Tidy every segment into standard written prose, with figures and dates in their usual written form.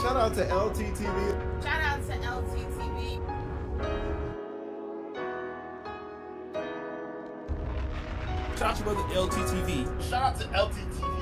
Shout out to LTTV. Shout out to LTTV. Shout out to brother LTTV. Shout out to LTTV.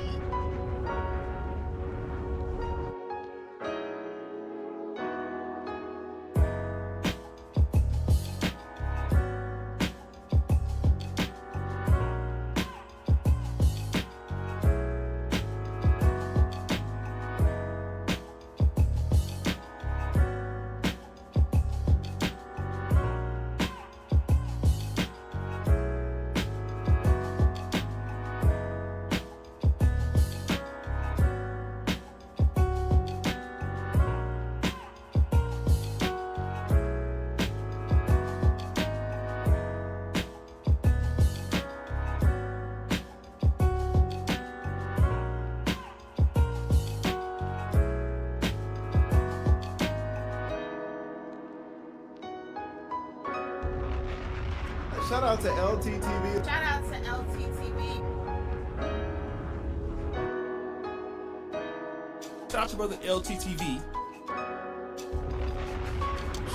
Shout out to LTTV. Shout out to LTTV. Shout out to brother LTTV.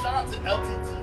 Shout out to LTTV.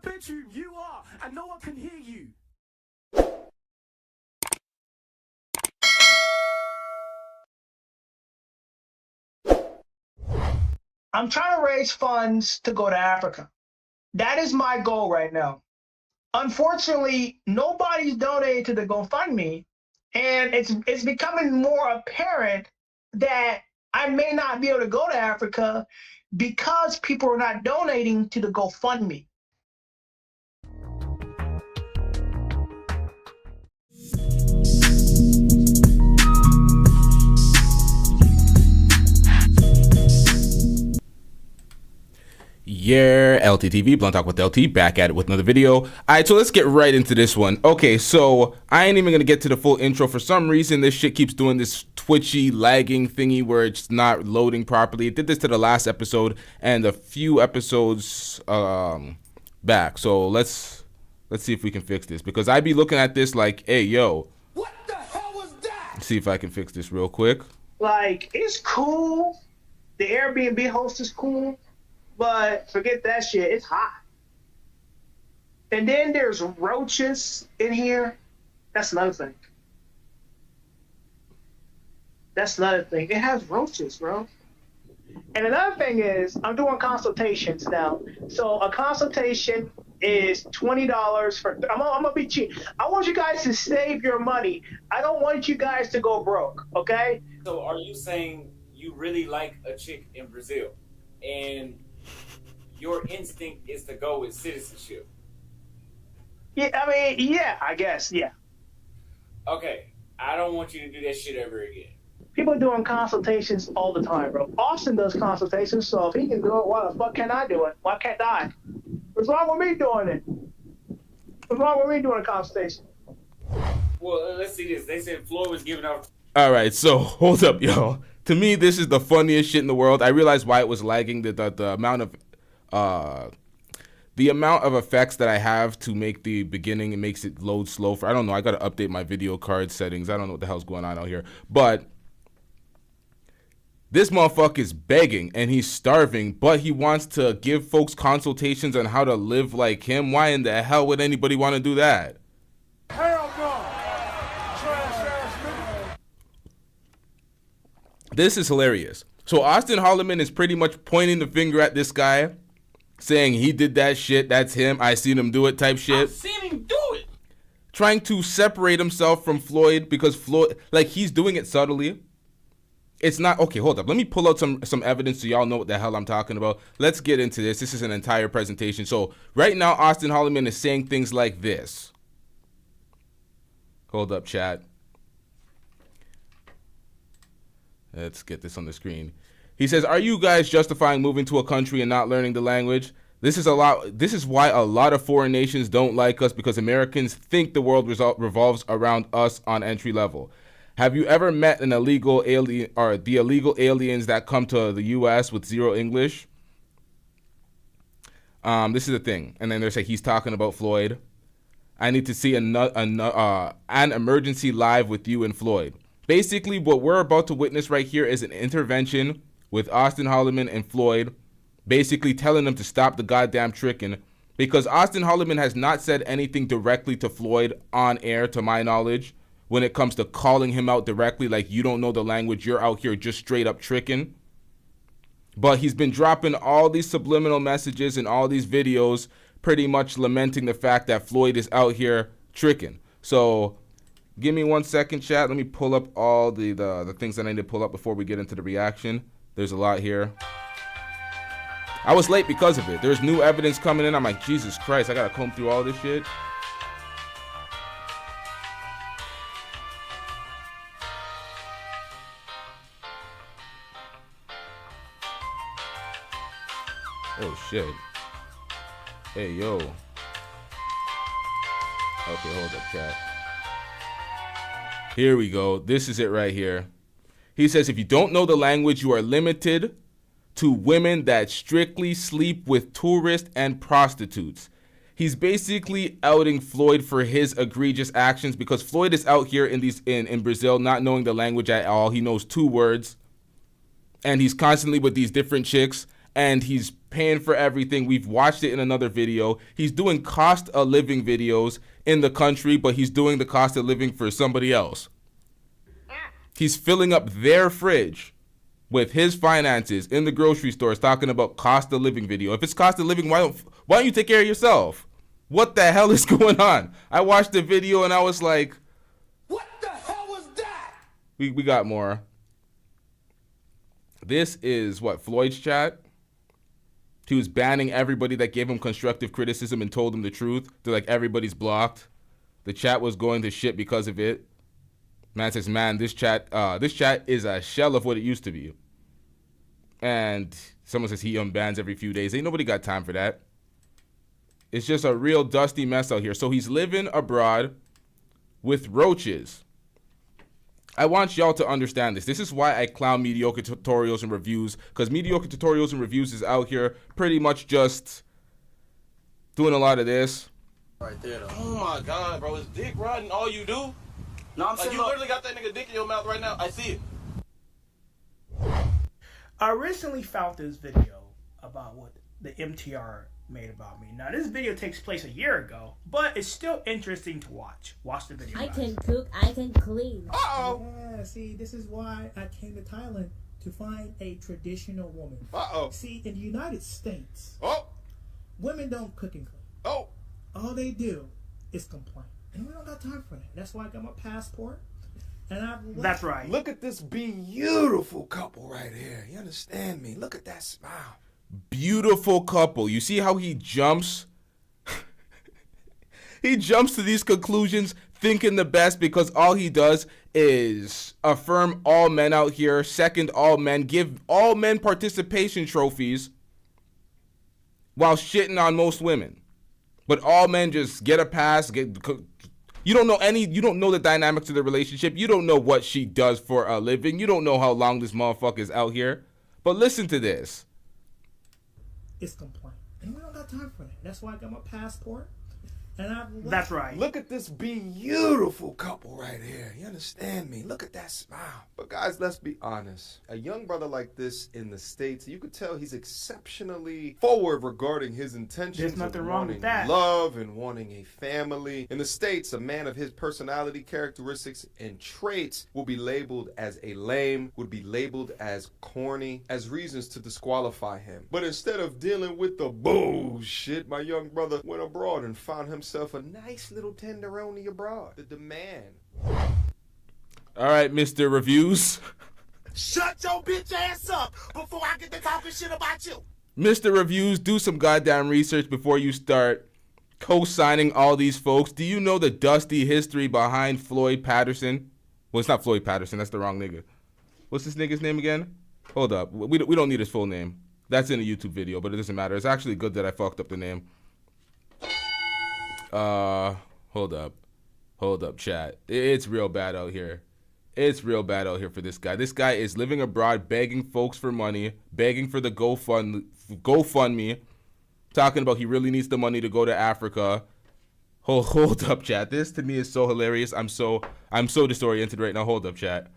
Bedroom, you are, and no one can hear you. I'm trying to raise funds to go to Africa. That is my goal right now. Unfortunately, nobody's donated to the GoFundMe, and it's becoming more apparent that I may not be able to go to Africa because people are not donating to the GoFundMe. Yeah, LTTV, Blunt Talk with LT, back at it with another video. All right, so let's get right into this one. Okay, so I ain't even gonna get to the full intro. For some reason, this shit keeps doing this twitchy, lagging thingy where it's not loading properly. It did this to the last episode and a few episodes back. So let's see if we can fix this, because I be looking at this like, hey, yo, What the hell was that? let's see if I can fix this real quick. Like, it's cool. The Airbnb host is cool. But forget that shit, it's hot. And then there's roaches in here. That's another thing. That's another thing. It has roaches, bro. And another thing is, I'm doing consultations now. So a consultation is $20 for, I'm gonna be cheap. I want you guys to save your money. I don't want you guys to go broke, okay? So are you saying you really like a chick in Brazil and your instinct is to go with citizenship? Yeah, I mean, yeah, I guess, yeah. Okay, I don't want you to do that shit ever again. People are doing consultations all the time, bro. Austin does consultations, so if he can do it, why the fuck can't I do it? Why can't I? What's wrong with me doing it? What's wrong with me doing a consultation? Well, let's see this. They said Floyd was giving out. All right, so hold up, y'all. To me, this is the funniest shit in the world. I realized why it was lagging. The amount of effects that I have to make the beginning, it makes it load slow. I don't know. I got to update my video card settings. I don't know what the hell's going on out here. But This motherfucker is begging and he's starving, but he wants to give folks consultations on how to live like him. Why in the hell would anybody want to do that? Hell no. Trash ass nigga. This is hilarious. So Austin Hollman is pretty much pointing the finger at this guy, saying he did that shit, that's him, I seen him do it type shit. I've seen him do it. Trying to separate himself from Floyd because Floyd, like, he's doing it subtly. It's not, okay, hold up. Let me pull out some evidence so y'all know what the hell I'm talking about. Let's get into this. This is an entire presentation. So right now, Austin Hollman is saying things like this. Hold up, chat. Let's get this on the screen. He says, "Are you guys justifying moving to a country and not learning the language? This is why a lot of foreign nations don't like us, because Americans think the world revolves around us on entry level. Have you ever met an illegal alien or the illegal aliens that come to the U.S. with zero English?" This is the thing. And then there's like, he's talking about Floyd. "I need to see an emergency live with you and Floyd." Basically, what we're about to witness right here is an intervention with Austin Hollman and Floyd, basically telling them to stop the goddamn tricking, because Austin Hollman has not said anything directly to Floyd on air, to my knowledge, when it comes to calling him out directly, like, you don't know the language, you're out here just straight up tricking. But he's been dropping all these subliminal messages and all these videos pretty much lamenting the fact that Floyd is out here tricking. So give me 1 second, chat. Let me pull up all the things that I need to pull up before we get into the reaction. There's a lot here. I was late because of it. There's new evidence coming in. I'm like, Jesus Christ, I gotta comb through all this shit. Oh shit. Hey yo. Okay, hold up, chat. Here we go. This is it right here. He says, "If you don't know the language, you are limited to women that strictly sleep with tourists and prostitutes." He's basically outing Floyd for his egregious actions, because Floyd is out here in Brazil not knowing the language at all. He knows 2 words. And he's constantly with these different chicks, and he's paying for everything. We've watched it in another video. He's doing cost of living videos in the country, but he's doing the cost of living for somebody else. He's filling up their fridge with his finances in the grocery stores, talking about cost of living video. If it's cost of living, why don't you take care of yourself? What the hell is going on? I watched the video and I was like, What the hell was that? we got more. This is what, Floyd's chat? He was banning everybody that gave him constructive criticism and told him the truth. They're like, everybody's blocked. The chat was going to shit because of it. Man says, man, this chat is a shell of what it used to be. And someone says he unbans every few days. Ain't nobody got time for that. It's just a real dusty mess out here. So he's living abroad with roaches. I want y'all to understand this. This is why I clown mediocre tutorials and reviews, because mediocre tutorials and reviews is out here pretty much just doing a lot of this. Right there, though. Oh my God, bro. Is dick riding all you do? No, I'm saying, you literally got that nigga dick in your mouth right now. I see it. I recently found this video about what the MTR made about me. Now, this video takes place a year ago, but it's still interesting to watch. Watch the video. I can cook, I can clean. Uh-oh. Yeah, see, this is why I came to Thailand, to find a traditional woman. Uh-oh. See, in the United States, Oh. women don't cook and clean. Oh. All they do is complain. And we don't got time for that. That's why I got my passport. And I've That's right. Look at this beautiful couple right here. You understand me? Look at that smile. Beautiful couple. You see how he jumps? He jumps to these conclusions thinking the best, because all he does is affirm all men out here, second all men, give all men participation trophies while shitting on most women. But all men just get a pass. You don't know the dynamics of the relationship. You don't know what she does for a living. You don't know how long this motherfucker is out here. But listen to this. It's complain. And we don't got time for that. That's why I got my passport. And I've left. That's right. Look at this beautiful couple right here. You understand me? Look at that smile. But guys, let's be honest. A young brother like this in the States, you could tell he's exceptionally forward regarding his intentions. There's nothing of wrong wanting with that. love and wanting a family. In the States, a man of his personality, characteristics, and traits will be labeled as a lame, would be labeled as corny, as reasons to disqualify him. But instead of dealing with the bullshit, my young brother went abroad and found himself a nice little tenderoni abroad. The demand. All right, Mr. Reviews. Shut your bitch ass up before I get to talking shit about you. Mr. Reviews, do some goddamn research before you start co-signing all these folks. Do you know the dusty history behind Floyd Patterson? Well, it's not Floyd Patterson. That's the wrong nigga. What's this nigga's name again? Hold up. We don't need his full name. That's in a YouTube video, but it doesn't matter. It's actually good that I fucked up the name. Hold up, chat. It's real bad out here. It's real bad out here for this guy. This guy is living abroad, begging folks for money, begging for the GoFundMe, talking about he really needs the money to go to Africa. Hold up, chat. This to me is so hilarious. I'm so disoriented right now. Hold up, chat.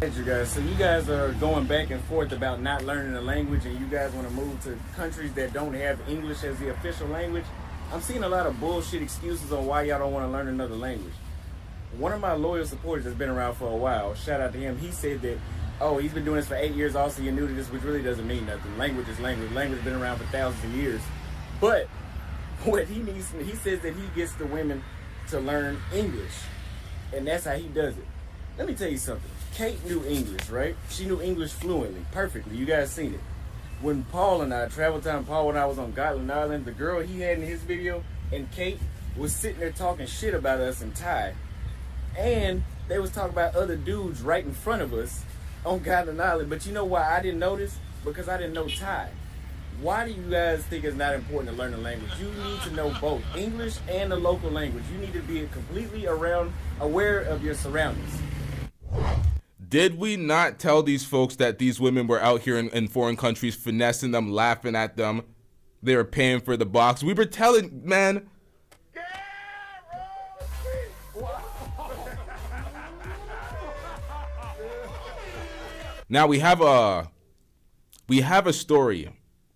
You guys, so you guys are going back and forth about not learning the language, and you guys want to move to countries that don't have English as the official language. I'm seeing a lot of bullshit excuses on why y'all don't want to learn another language. One of my loyal supporters that's been around for a while, shout out to him, he said that, oh, he's been doing this for 8 years, also you're new to this, which really doesn't mean nothing. Language is language. Language has been around for thousands of years. But what he needs, he says that he gets the women to learn English, and that's how he does it. Let me tell you something. Kate knew English, right? She knew English fluently, perfectly. You guys seen it. When Paul and I, Travel Time Paul, when I was on Gotland Island, the girl he had in his video and Kate was sitting there talking shit about us in Thai. And they was talking about other dudes right in front of us on Gotland Island. But you know why I didn't notice? Because I didn't know Thai. Why do you guys think it's not important to learn the language? You need to know both English and the local language. You need to be completely aware of your surroundings. Did we not tell these folks that these women were out here in foreign countries finessing them, laughing at them? They were paying for the box. We were telling, man. Now we have a story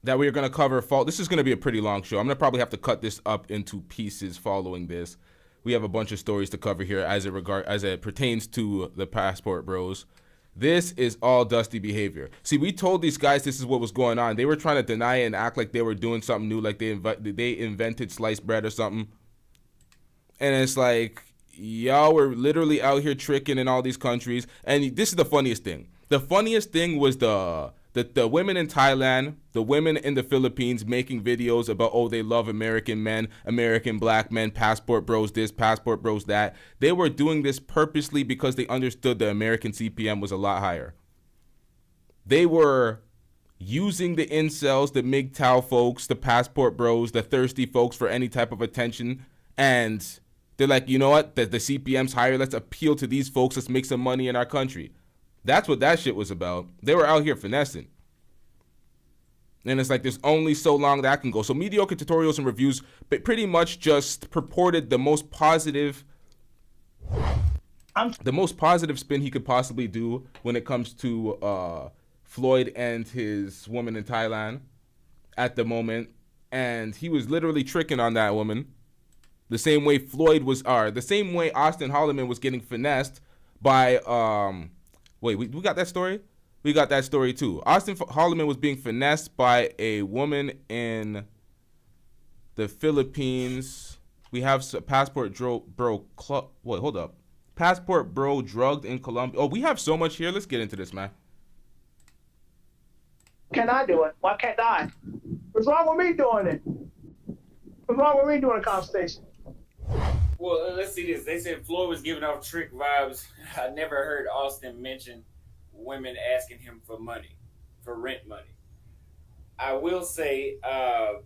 that we are going to cover. This is going to be a pretty long show. I'm going to probably have to cut this up into pieces following this. We have a bunch of stories to cover here as it pertains to the passport bros. This is all dusty behavior. See, we told these guys this is what was going on. They were trying to deny it and act like they were doing something new, like they invented sliced bread or something. And it's like, y'all were literally out here tricking in all these countries. And this is the funniest thing. The funniest thing was the women in Thailand, the women in the Philippines making videos about, oh, they love American men, American black men, passport bros this, passport bros that. They were doing this purposely because they understood the American CPM was a lot higher. They were using the incels, the MGTOW folks, the passport bros, the thirsty folks for any type of attention. And they're like, you know what? The CPM's higher. Let's appeal to these folks. Let's make some money in our country. That's what that shit was about. They were out here finessing. And it's like there's only so long that can go. So mediocre tutorials and reviews pretty much just purported the most positive spin he could possibly do when it comes to Floyd and his woman in Thailand at the moment. And he was literally tricking on that woman. The same way the same way Austin Hollman was getting finessed by wait, we got that story? We got that story too. Austin Hollman was being finessed by a woman in the Philippines. We have passport bro. Wait, hold up. Passport bro drugged in Colombia. Oh, we have so much here. Let's get into this, man. Can I do it? Why can't I? What's wrong with me doing it? What's wrong with me doing a consultation? Well, let's see this. They said Floyd was giving off trick vibes. I never heard Austin mention women asking him for money, for rent money. I will say, I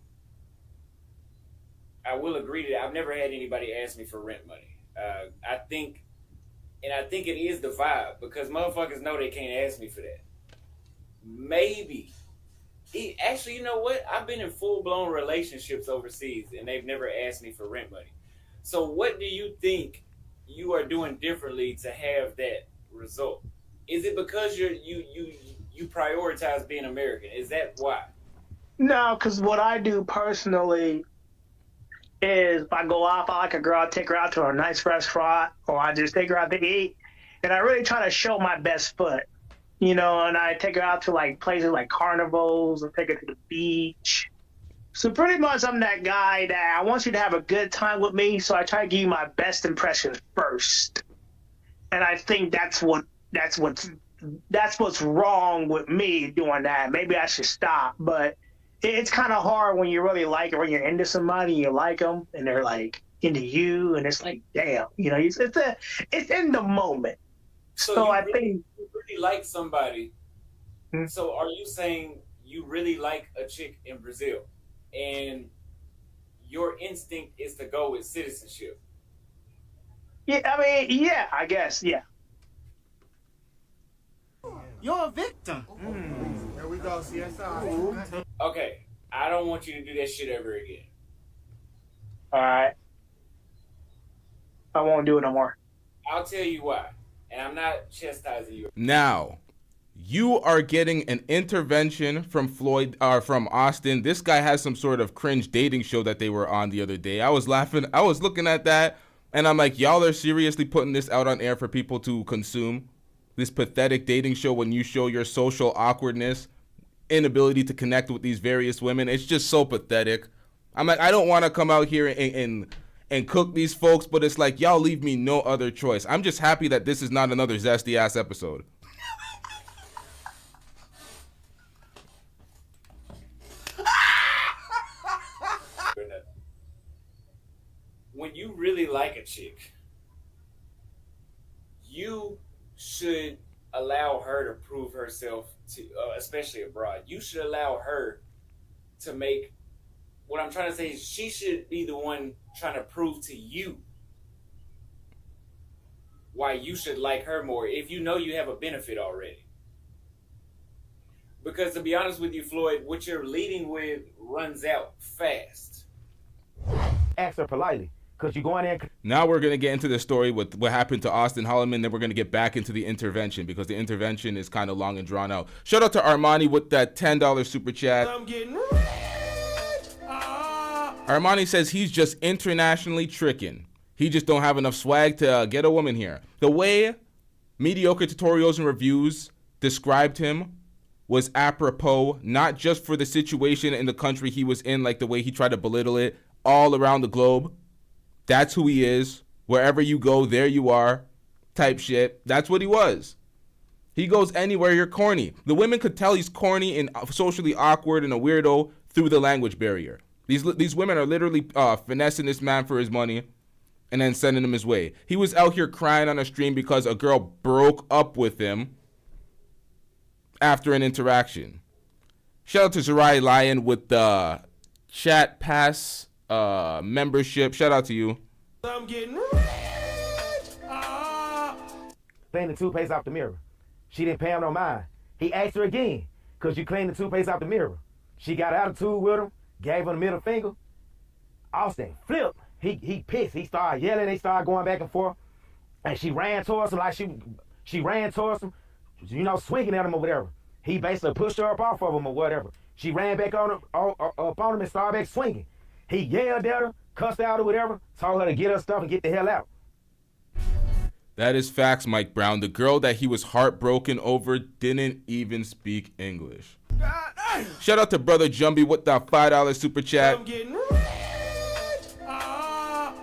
will agree to that. I've never had anybody ask me for rent money. I think it is the vibe because motherfuckers know they can't ask me for that. Maybe Actually, you know what? I've been in full-blown relationships overseas, and they've never asked me for rent money. So what do you think you are doing differently to have that result? Is it because you prioritize being American? Is that why? No, because what I do personally is if I go out, I like a girl, I take her out to a nice restaurant, or I just take her out to eat, and I really try to show my best foot, you know, and I take her out to like places like carnivals, or take her to the beach. So pretty much I'm that guy that I want you to have a good time with me, so I try to give you my best impression first. And I think that's what's wrong with me doing that. Maybe I should stop, but it's kind of hard when you really like it, when you're into somebody and you like them and they're like into you, and it's like, damn, you know, it's in the moment. So I think you really like somebody. So are you saying you really like a chick in Brazil, and your instinct is to go with citizenship? Yeah, I mean, yeah, I guess, yeah. You're a victim. There we go, CSI. Okay, I don't want you to do that shit ever again. All right. I won't do it no more. I'll tell you why, and I'm not chastising you. Now, you are getting an intervention from from Austin. This guy has some sort of cringe dating show that they were on the other day. I was laughing. I was looking at that, and I'm like, y'all are seriously putting this out on air for people to consume? This pathetic dating show when you show your social awkwardness, inability to connect with these various women. It's just so pathetic. I'm like, I don't want to come out here and cook these folks, but it's like, y'all leave me no other choice. I'm just happy that this is not another zesty ass episode. When you really like a chick, you should allow her to prove herself to, especially abroad. You should allow her to make, what I'm trying to say is she should be the one trying to prove to you why you should like her more if you know you have a benefit already. Because to be honest with you, Floyd, what you're leading with runs out fast. Ask her politely. Because you're going in. Now we're going to get into the story with what happened to Austin Hollman. Then we're going to get back into the intervention because the intervention is kind of long and drawn out. Shout out to Armani with that $10 super chat. I'm getting Armani says he's just internationally tricking. He just don't have enough swag to get a woman here. The way mediocre tutorials and reviews described him was apropos, not just for the situation in the country he was in, like the way he tried to belittle it all around the globe. That's who he is. Wherever you go, there you are type shit. That's what he was. He goes anywhere, you're corny. The women could tell he's corny and socially awkward and a weirdo through the language barrier. These women are literally finessing this man for his money and then sending him his way. He was out here crying on a stream because a girl broke up with him after an interaction. Shout out to Zarai Lion with the chat pass membership. Shout out to you. I'm getting Clean the toothpaste off the mirror. She didn't pay him no mind. He asked her again, because you cleaned the toothpaste off the mirror. She got attitude with him, gave him the middle finger. Austin flipped. He pissed. He started yelling. They started going back and forth. And she ran towards him like she ran towards him, you know, swinging at him or whatever. He basically pushed her up off of him or whatever. She ran back on him, up on him and started back swinging. He yelled at her, cussed out or whatever, told her to get her stuff and get the hell out. That is facts, Mike Brown. The girl that he was heartbroken over didn't even speak English. Shout out to Brother Jumbie with that $5 super chat.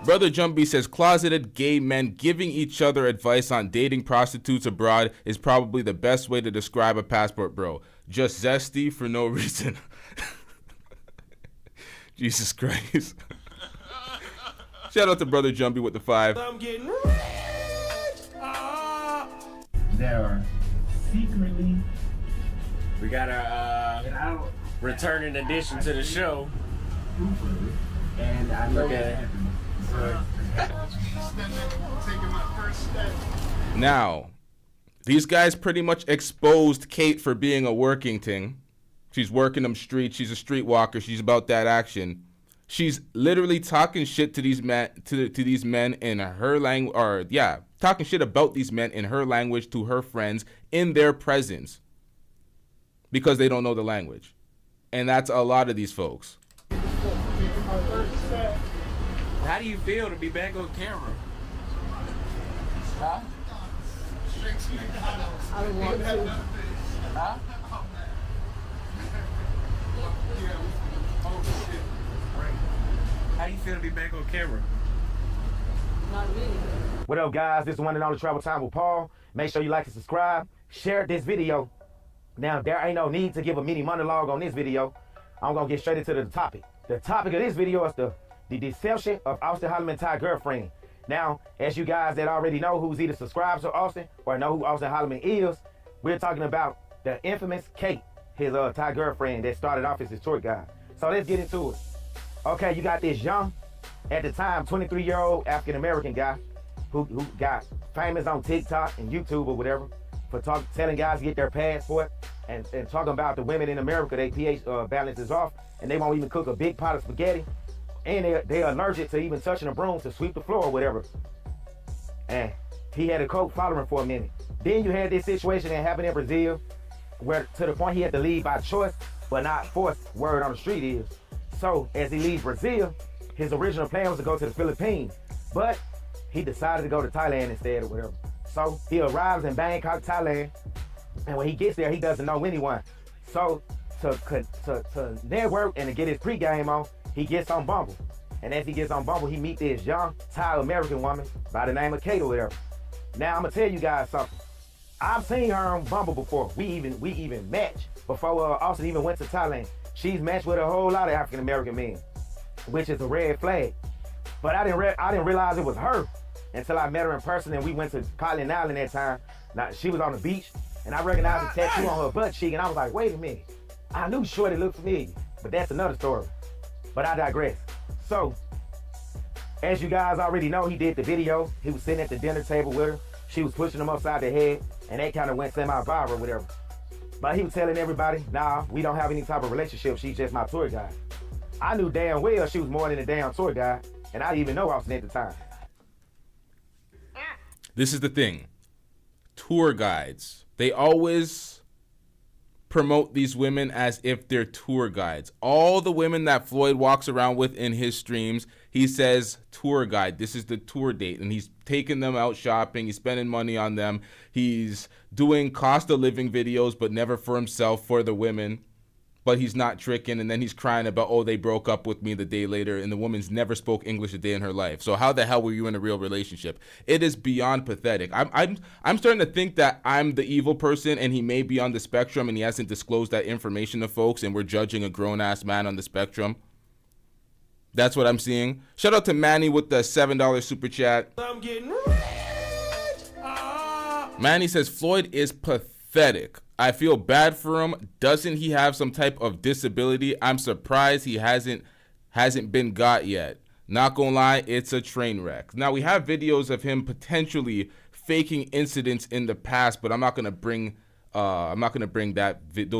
Brother Jumbie says closeted gay men giving each other advice on dating prostitutes abroad is probably the best way to describe a passport bro. Just zesty for no reason. Jesus Christ. Shout out to Brother Jumbie with the 5. I'm getting There are secretly. We got our returning addition to the show. And I know Okay. that happened. Now, these guys pretty much exposed Kate for being a working thing. She's working them streets. She's a streetwalker. She's about that action. She's literally talking shit to these men, to these men in her language, or yeah, talking shit about these men in her language to her friends in their presence because they don't know the language. And that's a lot of these folks. How do you feel to be back on camera? Huh? I don't want to. Huh? How do you feel to be back on camera? Not really. What up, guys? This is one and only Travel Time with Paul. Make sure you like and subscribe. Share this video. Now, there ain't no need to give a mini monologue on this video. I'm going to get straight into the topic. The topic of this video is the deception of Austin Hollman Thai girlfriend. Now, as you guys that already know who's either subscribed to Austin or know who Austin Hollman is, we're talking about the infamous Kate, his Thai girlfriend that started off as his tour guide. So let's get into it. Okay, you got this young, at the time, 23-year-old African-American guy who got famous on TikTok and YouTube or whatever for telling guys to get their passport and talking about the women in America, their pH balance is off and they won't even cook a big pot of spaghetti. And they're allergic to even touching a broom to sweep the floor or whatever. And he had a cult following for a minute. Then you had this situation that happened in Brazil where to the point he had to leave by choice, but not forced, word on the street is. So as he leaves Brazil, his original plan was to go to the Philippines, but he decided to go to Thailand instead or whatever. So he arrives in Bangkok, Thailand, and when he gets there, he doesn't know anyone. So to network and to get his pregame on, he gets on Bumble. And as he gets on Bumble, he meets this young Thai American woman by the name of Kate or whatever. Now I'm gonna tell you guys something. I've seen her on Bumble before. We even matched before Austin even went to Thailand. She's matched with a whole lot of African American men, which is a red flag. But I didn't realize it was her until I met her in person and we went to Colin Island that time. Now she was on the beach and I recognized the tattoo on her butt cheek and I was like, wait a minute. I knew Shorty looked familiar, but that's another story. But I digress. So, as you guys already know, he did the video. He was sitting at the dinner table with her. She was pushing him upside the head, and that kind of went semi-viral or whatever. But he was telling everybody, nah, we don't have any type of relationship. She's just my tour guide. I knew damn well she was more than a damn tour guide, and I didn't even know Austin at the time. This is the thing. Tour guides, they always promote these women as if they're tour guides. All the women that Floyd walks around with in his streams, he says tour guide. This is the tour date, and he's taking them out shopping. He's spending money on them. He's doing cost of living videos, but never for himself, for the women. But he's not tricking, and then he's crying about, oh, they broke up with me the day later, and the woman's never spoke English a day in her life. So how the hell were you in a real relationship? It is beyond pathetic. I'm starting to think that I'm the evil person, and he may be on the spectrum, and he hasn't disclosed that information to folks, and we're judging a grown-ass man on the spectrum. That's what I'm seeing. Shout out to Manny with the $7 super chat. I'm getting rich. Manny says, Floyd is pathetic. I feel bad for him. Doesn't he have some type of disability? I'm surprised he hasn't been got yet. Not gonna lie, it's a train wreck. Now we have videos of him potentially faking incidents in the past, but I'm not gonna bring those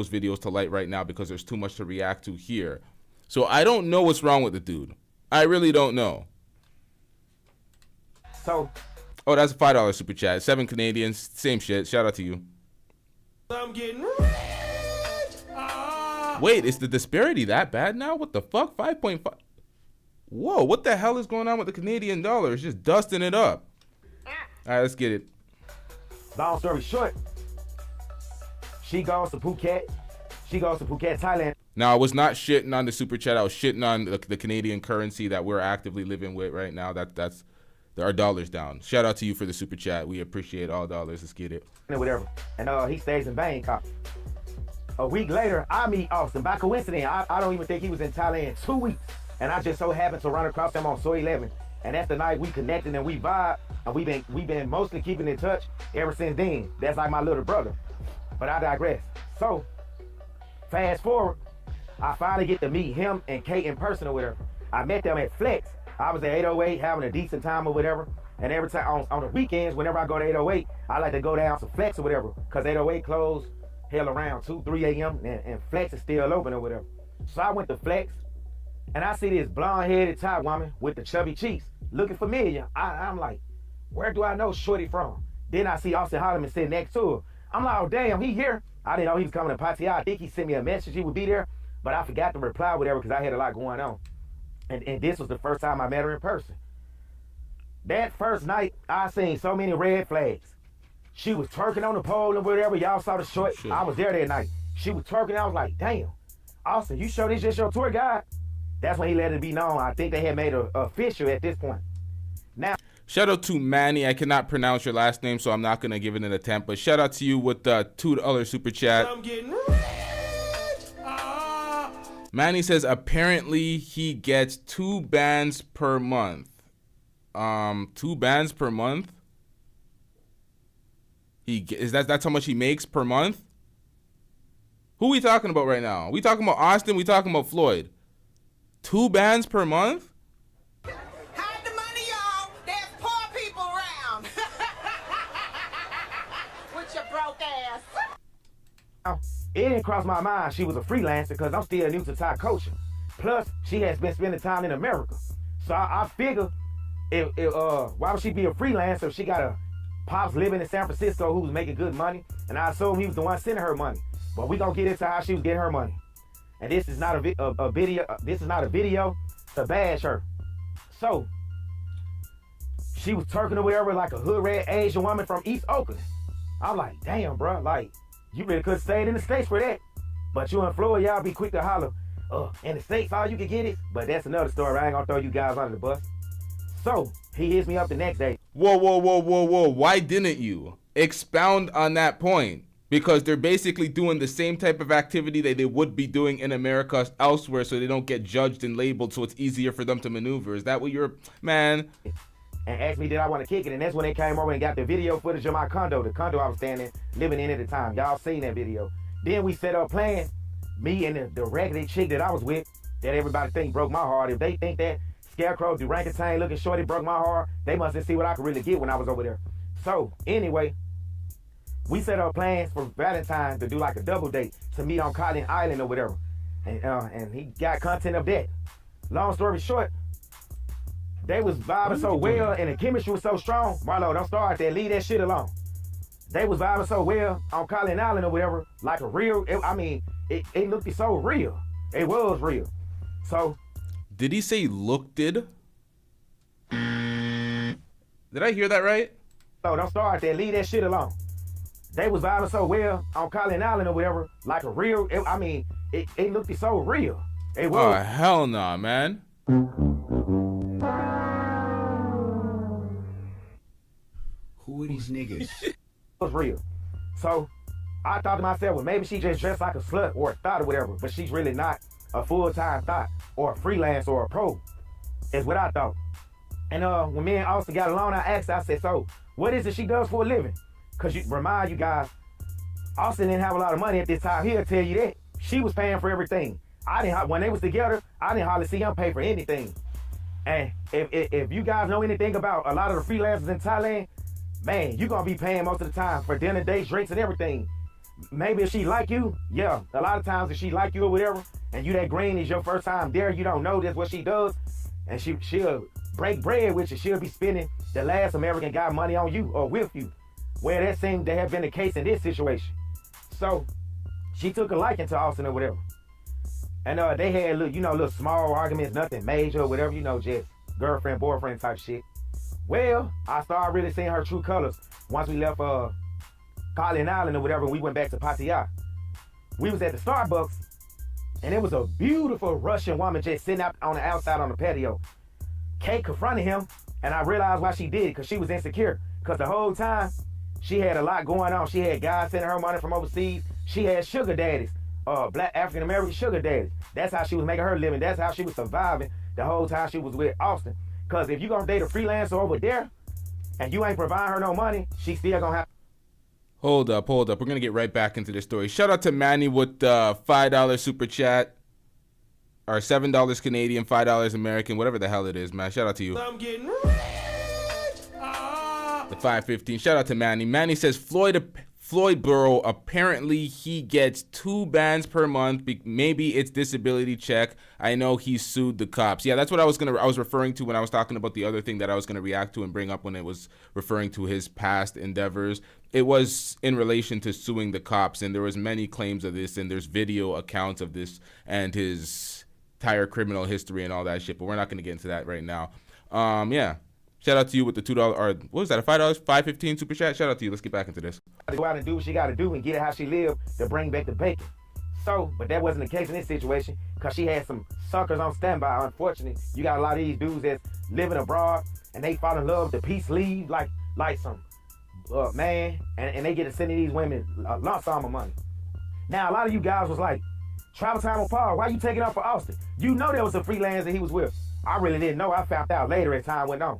videos to light right now because there's too much to react to here. So I don't know what's wrong with the dude. I really don't know. So, oh, that's a $5 super chat. 7 Canadians, same shit. Shout out to you. I'm getting rich. Wait, is the disparity that bad now? What the fuck? 5.5. Whoa, what the hell is going on with the Canadian dollar? It's just dusting it up. All right, let's get it. Long story short, she goes to Phuket. She goes to Phuket, Thailand. Now, I was not shitting on the super chat. I was shitting on the Canadian currency that we're actively living with right now. That's our dollar's down. Shout out to you for the super chat. We appreciate all dollars. Let's get it. Whatever. And he stays in Bangkok. A week later, I meet Austin. By coincidence, I don't even think he was in Thailand 2 weeks. And I just so happened to run across him on Soy 11. And that's the night we connected and we vibe. And we've been mostly keeping in touch ever since then. That's like my little brother. But I digress. So, fast forward, I finally get to meet him and Kate in person or whatever. I met them at Flex. I was at 808 having a decent time or whatever. And every time on the weekends, whenever I go to 808, I like to go down to Flex or whatever. Because 808 closed hell around 2, 3 a.m. And Flex is still open or whatever. So I went to Flex, and I see this blonde-headed Thai woman with the chubby cheeks looking familiar. I'm like, where do I know Shorty from? Then I see Austin Hollman sitting next to her. I'm like, oh, damn, he here? I didn't know he was coming to Pattaya. I think he sent me a message he would be there, but I forgot to reply whatever because I had a lot going on. And this was the first time I met her in person. That first night, I seen so many red flags. She was twerking on the pole and whatever. Y'all saw the short. Shit. I was there that night. She was twerking. I was like, damn, Austin, you sure this just your tour guide? That's when he let it be known. I think they had made it official at this point. Now, shout out to Manny. I cannot pronounce your last name, so I'm not going to give it an attempt. But shout out to you with the $2 super chat. I'm getting rich. Manny says apparently he gets 2 bands per month. 2 bands per month? That's how much he makes per month? Who we talking about right now? We talking about Austin? We talking about Floyd? 2 bands per month? Hide the money, y'all. There's poor people around. With your broke ass. it didn't cross my mind she was a freelancer because I'm still new to Thai culture. Plus, she has been spending time in America. So I figure, why would she be a freelancer if she got a pops living in San Francisco who was making good money? And I assume he was the one sending her money. But we gonna get into how she was getting her money. And this is not a video. This is not a video to bash her. So she was twerking or whatever like a hood rat Asian woman from East Oakland. I'm like, damn, bro, like you really could have stayed in the States for that. But you in Florida, y'all be quick to holler. In the States, all you can get is. But that's another story. I ain't gonna throw you guys under the bus. So he hits me up the next day. Whoa. Why didn't you expound on that point? Because they're basically doing the same type of activity that they would be doing in America elsewhere, so they don't get judged and labeled, so it's easier for them to maneuver. Is that what you're, man? And asked me did I want to kick it, and that's when they came over and got the video footage of my condo, the condo I was living in at the time. Y'all seen that video. Then we set up playing, me and the raggedy chick that I was with, that everybody think broke my heart. If they think that Scarecrow, the orangutan looking shorty broke my heart, they mustn't see what I could really get when I was over there. So anyway, we set up plans for Valentine's to do like a double date to meet on Cotton Island or whatever. And he got content of that. Long story short, they was vibing so well and the chemistry was so strong. Marlo, don't start that. Leave that shit alone. They was vibing so well on Cotton Island or whatever, like a real, it looked so real. It was real. So. Did he say looked? Did I hear that right? No, don't start that. Leave that shit alone. They was vibing so well on Cotton Island or whatever, like a real, it looked so real. It was. Oh, hell nah, man. Who are these niggas? It was real. So I thought to myself, well, maybe she just dressed like a slut or a thought or whatever, but she's really not a full-time thought or a freelance or a pro, is what I thought. And when me and Austin got along, I asked her, I said, so what is it she does for a living? Because remind you guys, Austin didn't have a lot of money at this time. He'll tell you that. She was paying for everything. When they was together, I didn't hardly see him pay for anything. And if you guys know anything about a lot of the freelancers in Thailand, man, you're going to be paying most of the time for dinner, dates, drinks, and everything. Maybe if she like you, yeah, a lot of times if she like you or whatever, and you that green is your first time there, you don't know that's what she does, and she'll break bread with you. She'll be spending the last American guy money on you or with you. Well, that seemed to have been the case in this situation. So she took a liking to Austin or whatever. And they had little small arguments, nothing major or whatever, just girlfriend, boyfriend type shit. Well, I started really seeing her true colors once we left Cotton Island or whatever, and we went back to Pattaya. We was at the Starbucks, and it was a beautiful Russian woman just sitting out on the outside on the patio. Kate confronted him, and I realized why she did, because she was insecure. Because the whole time, she had a lot going on. She had guys sending her money from overseas. She had sugar daddies, black African-American sugar daddies. That's how she was making her living. That's how she was surviving the whole time she was with Austin. Because if you're going to date a freelancer over there, and you ain't providing her no money, she still going to have. Hold up. We're going to get right back into the story. Shout out to Manny with $5 super chat. Or $7 Canadian, $5 American, whatever the hell it is, man. Shout out to you. I'm getting rich. The 515. Shout out to Manny. Manny says Floyd Floydboro, apparently he gets 2 bans per month. Maybe it's disability check. I know he sued the cops. Yeah, that's what I was referring to when I was talking about the other thing that I was gonna react to and bring up when it was referring to his past endeavors. It was in relation to suing the cops, and there was many claims of this, and there's video accounts of this and his entire criminal history and all that shit. But we're not gonna get into that right now. Yeah. Shout out to you with the $2, or what was that, a $5, $5.15 super chat? Shout out to you. Let's get back into this. Go out and do what she got to do and get her how she live to bring back the bacon. So, but that wasn't the case in this situation because she had some suckers on standby. Unfortunately, you got a lot of these dudes that's living abroad and they fall in love with the peace leave like some man, and they get to send these women a lump sum of money. Now, a lot of you guys was like, travel time with Paul, why you taking up for Austin? You know there was a freelancer he was with. I really didn't know. I found out later as time went on.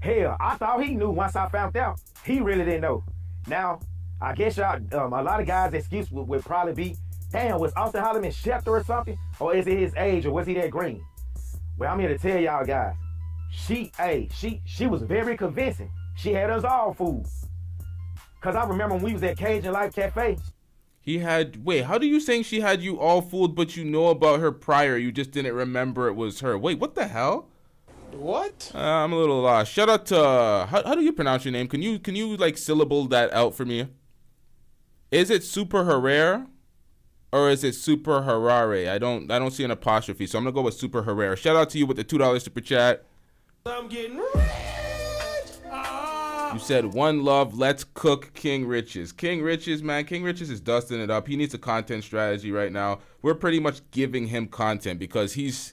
Hell, I thought he knew once I found out. He really didn't know. Now, I guess y'all, a lot of guys' excuse would probably be, damn, was Austin Hollman Schefter or something? Or is it his age, or was he that green? Well, I'm here to tell y'all guys, she was very convincing. She had us all fooled. Cause I remember when we was at Cajun Life Cafe. Wait, how do you saying she had you all fooled, but you know about her prior, you just didn't remember it was her? Wait, what the hell? What? I'm a little lost. Shout out to how do you pronounce your name? Can you like syllable that out for me? Is it Super Herrera or is it Super Harare? I don't see an apostrophe, so I'm gonna go with Super Herrera. Shout out to you with the $2 super chat. I'm getting rich. You said one love, let's cook King Riches. King Riches, man, King Riches is dusting it up. He needs a content strategy right now. We're pretty much giving him content because he's...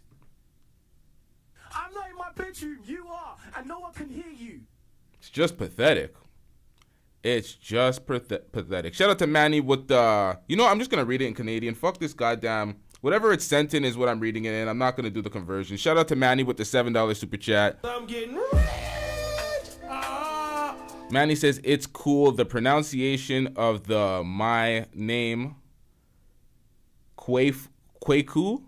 I'm not in my bedroom, you are, and no one can hear you. It's just pathetic. It's just pathetic. Shout out to Manny with the... You know, I'm just going to read it in Canadian. Fuck this goddamn... Whatever it's sent in is what I'm reading it in. I'm not going to do the conversion. Shout out to Manny with the $7 super chat. I'm getting rich. Manny says, it's cool. The pronunciation of my name, Kwaku.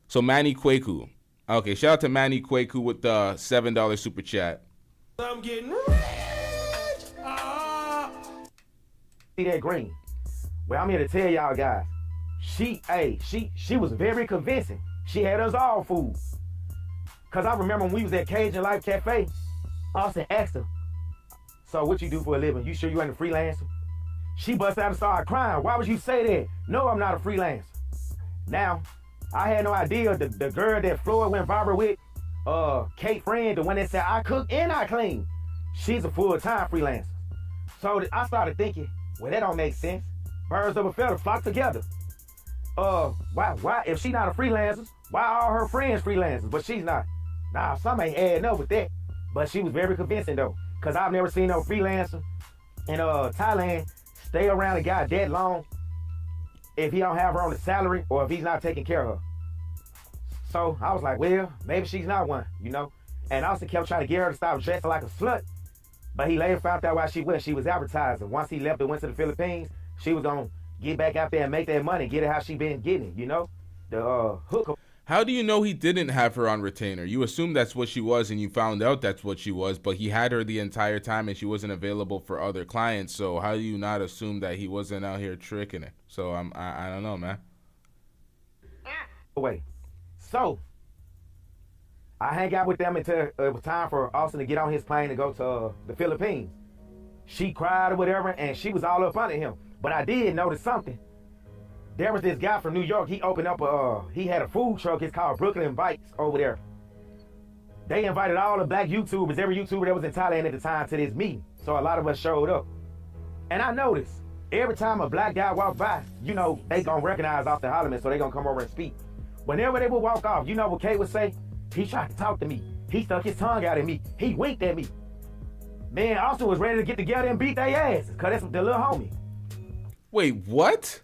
So Manny Kwaku. Okay, shout out to Manny Kwaku with the $7 super chat. I'm getting rich. See that green? Well, I'm here to tell y'all guys, she was very convincing. She had us all fooled. Cause I remember when we was at Cajun Life Cafe, Austin asked her, so what you do for a living? You sure you ain't a freelancer? She busted out and started crying. Why would you say that? No, I'm not a freelancer. Now, I had no idea the girl that Floyd went viral with, Kate Friend, the one that said I cook and I clean, she's a full-time freelancer. So I started thinking, well, that don't make sense. Birds of a feather flock together. Why if she not a freelancer, why are her friends freelancers, but she's not? Nah, some ain't adding up with that. But she was very convincing though. Cause I've never seen no freelancer in Thailand stay around a guy that long if he don't have her on the salary or if he's not taking care of her. So I was like, well, maybe she's not one, you know? And I also kept trying to get her to stop dressing like a slut. But he later found out why she was advertising. Once he left and went to the Philippines, she was gonna get back out there and make that money, get it how she been getting, you know? The hooker. How do you know he didn't have her on retainer? You assumed that's what she was and you found out that's what she was, but he had her the entire time and she wasn't available for other clients. So how do you not assume that he wasn't out here tricking her? So I don't know, man. Wait. So I hang out with them until it was time for Austin to get on his plane to go to the Philippines. She cried or whatever and she was all up under him. But I did notice something. There was this guy from New York. He opened up he had a food truck. It's called Brooklyn Bites over there. They invited all the black YouTubers, every YouTuber that was in Thailand at the time, to this meeting. So a lot of us showed up. And I noticed every time a black guy walked by, you know, they gonna recognize Austin Hollman, so they gonna come over and speak. Whenever they would walk off, you know what Kay would say? He tried to talk to me. He stuck his tongue out at me. He winked at me. Man, Austin was ready to get together and beat their asses, cause that's the little homie. Wait, what?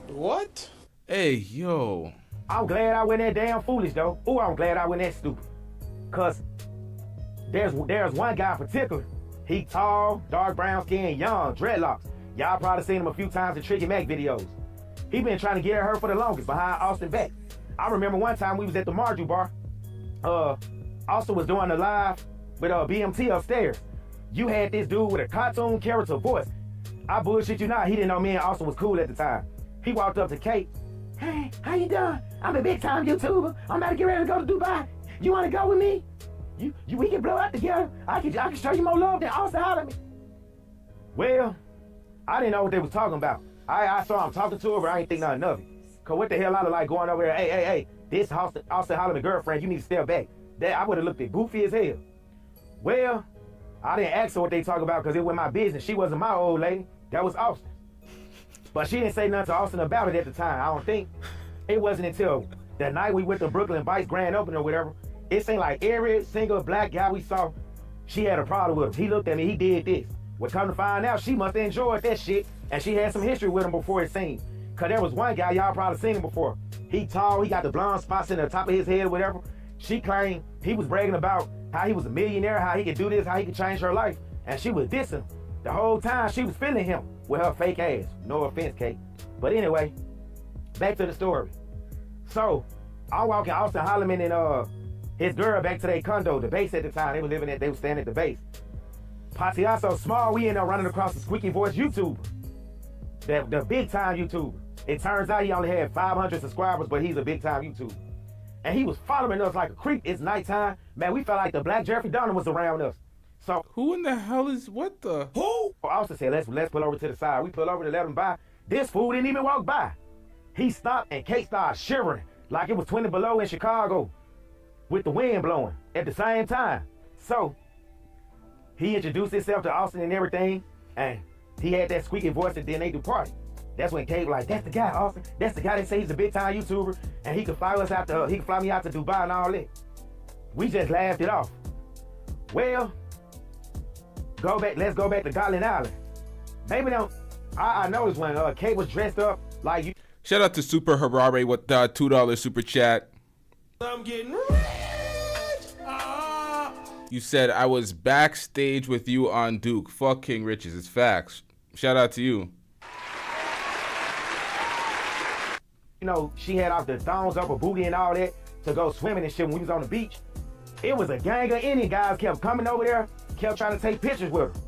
What? Hey, yo. I'm glad I went that damn foolish, though. Ooh, I'm glad I went that stupid. Cause there's one guy in particular. He tall, dark brown skin, young, dreadlocks. Y'all probably seen him a few times in Tricky Mac videos. He been trying to get at her for the longest, behind Austin back. I remember one time we was at the Marju bar. Austin was doing a live with BMT upstairs. You had this dude with a cartoon character voice. I bullshit you not. He didn't know me and Austin was cool at the time. He walked up to Kate. Hey, how you doing? I'm a big time YouTuber. I'm about to get ready to go to Dubai. You want to go with me? We can blow up together. I can show you more love than Austin hollered at me. Well, I didn't know what they was talking about. I saw him talking to her, but I ain't think nothing of it. Cause what the hell I look like going over there? Hey, this Austin Hollman girlfriend, you need to step back. That I would have looked at goofy as hell. Well, I didn't ask her what they talk about because it was my business. She wasn't my old lady. That was Austin. But she didn't say nothing to Austin about it at the time. I don't think. It wasn't until the night we went to Brooklyn Bites grand opening or whatever. It seemed like every single black guy we saw, she had a problem with him. He looked at me, he did this. Well, come to find out, she must have enjoyed that shit, and she had some history with him before it seemed. Cause there was one guy, y'all probably seen him before. He tall, he got the blonde spots in the top of his head, whatever. She claimed he was bragging about how he was a millionaire, how he could do this, how he could change her life. And she was dissing him. The whole time she was feeling him with her fake ass. No offense, Kate. But anyway, back to the story. So, I'm walking Austin Hollman and his girl back to their condo, the base at the time. They were living at, they were staying at the base. Patia so small, we ended up running across the squeaky voice YouTuber. The big time YouTuber. It turns out he only had 500 subscribers, but he's a big time YouTuber. And he was following us like a creep. It's nighttime. Man, we felt like the black Jeffrey Dahmer was around us. So who in the hell is what the? Who? Austin said, let's pull over to the side. We pull over to let him by. This fool didn't even walk by. He stopped and Kate started shivering like it was 20 below in Chicago with the wind blowing at the same time. So he introduced himself to Austin and everything, and he had that squeaky voice, and then they departed. That's when Kate was like, that's the guy, Austin. That's the guy that say he's a big time YouTuber, and he could fly us out to, he could fly me out to Dubai and all that. We just laughed it off. Well, let's go back to Garland Island. Maybe don't. I noticed when Kate was dressed up like you. Shout out to Super Harare with the $2 super chat. I'm getting rich. You said I was backstage with you on Duke. Fuck King Riches. It's facts. Shout out to you. You know, she had off the thongs up her booty and all that to go swimming and shit when we was on the beach. It was a gang of Indian guys kept coming over there, kept trying to take pictures with her.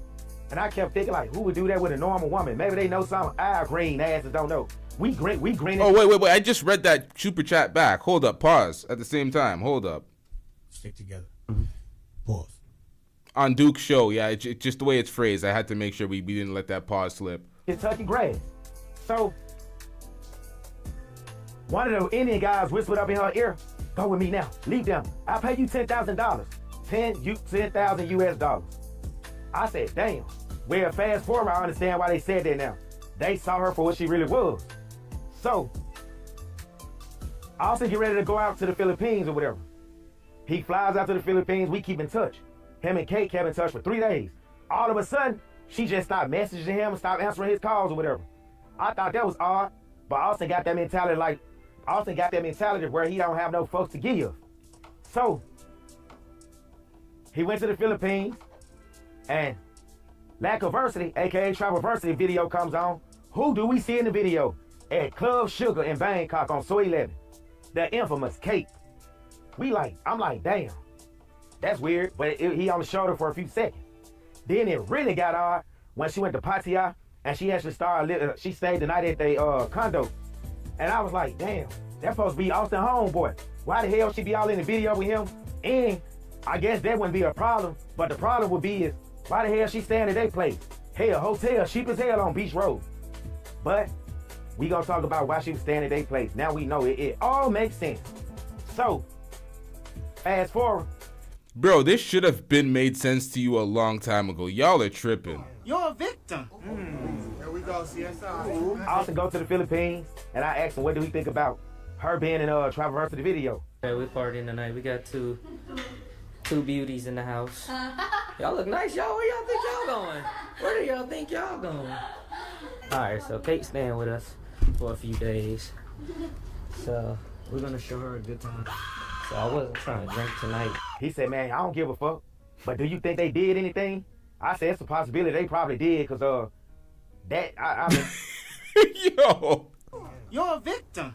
And I kept thinking, like, who would do that with a normal woman? Maybe they know some green asses don't know. We green. Oh, wait. I just read that super chat back. Hold up. Pause. At the same time. Hold up. Stick together. Pause. On Duke's show, yeah, it's just the way it's phrased. I had to make sure we didn't let that pause slip. Kentucky grass. So, one of the Indian guys whispered up in her ear, go with me now. Leave them. I'll pay you $10,000. 10,000 US dollars. I said, damn. Well, fast forward, I understand why they said that now. They saw her for what she really was. So, Austin get ready to go out to the Philippines or whatever. He flies out to the Philippines. We keep in touch. Him and Kate kept in touch for 3 days. All of a sudden, she just stopped messaging him and stopped answering his calls or whatever. I thought that was odd, but Austin got that mentality where he don't have no folks to give. So, he went to the Philippines, and Lack-O-Versity, aka Travelversity video comes on. Who do we see in the video? At Club Sugar in Bangkok on So 11. The infamous Kate. I'm like, damn. That's weird, but he only showed her for a few seconds. Then it really got odd when she went to Pattaya and she actually she stayed the night at the condo. And I was like, damn, that's supposed to be Austin homeboy. Why the hell she be all in the video with him? And I guess that wouldn't be a problem, but the problem would be is, why the hell she staying at their place? Hell, hotel, cheap as hell on Beach Road. But we gonna talk about why she was staying at their place. Now we know it all makes sense. So, fast forward. Bro, this should have been made sense to you a long time ago. Y'all are tripping. You're a victim. Here we go, CSI. I also go to the Philippines, and I asked him, what do he think about her being in Travelversity video? Hey, we partying tonight. We got two beauties in the house. Y'all look nice, y'all. Where y'all think y'all going? Where do y'all think y'all going? All right, so Kate's staying with us for a few days. So we're gonna show her a good time. So I wasn't trying to drink tonight. He said, man, I don't give a fuck. But do you think they did anything? I said, it's a possibility they probably did, because I mean... Yo! You're a victim.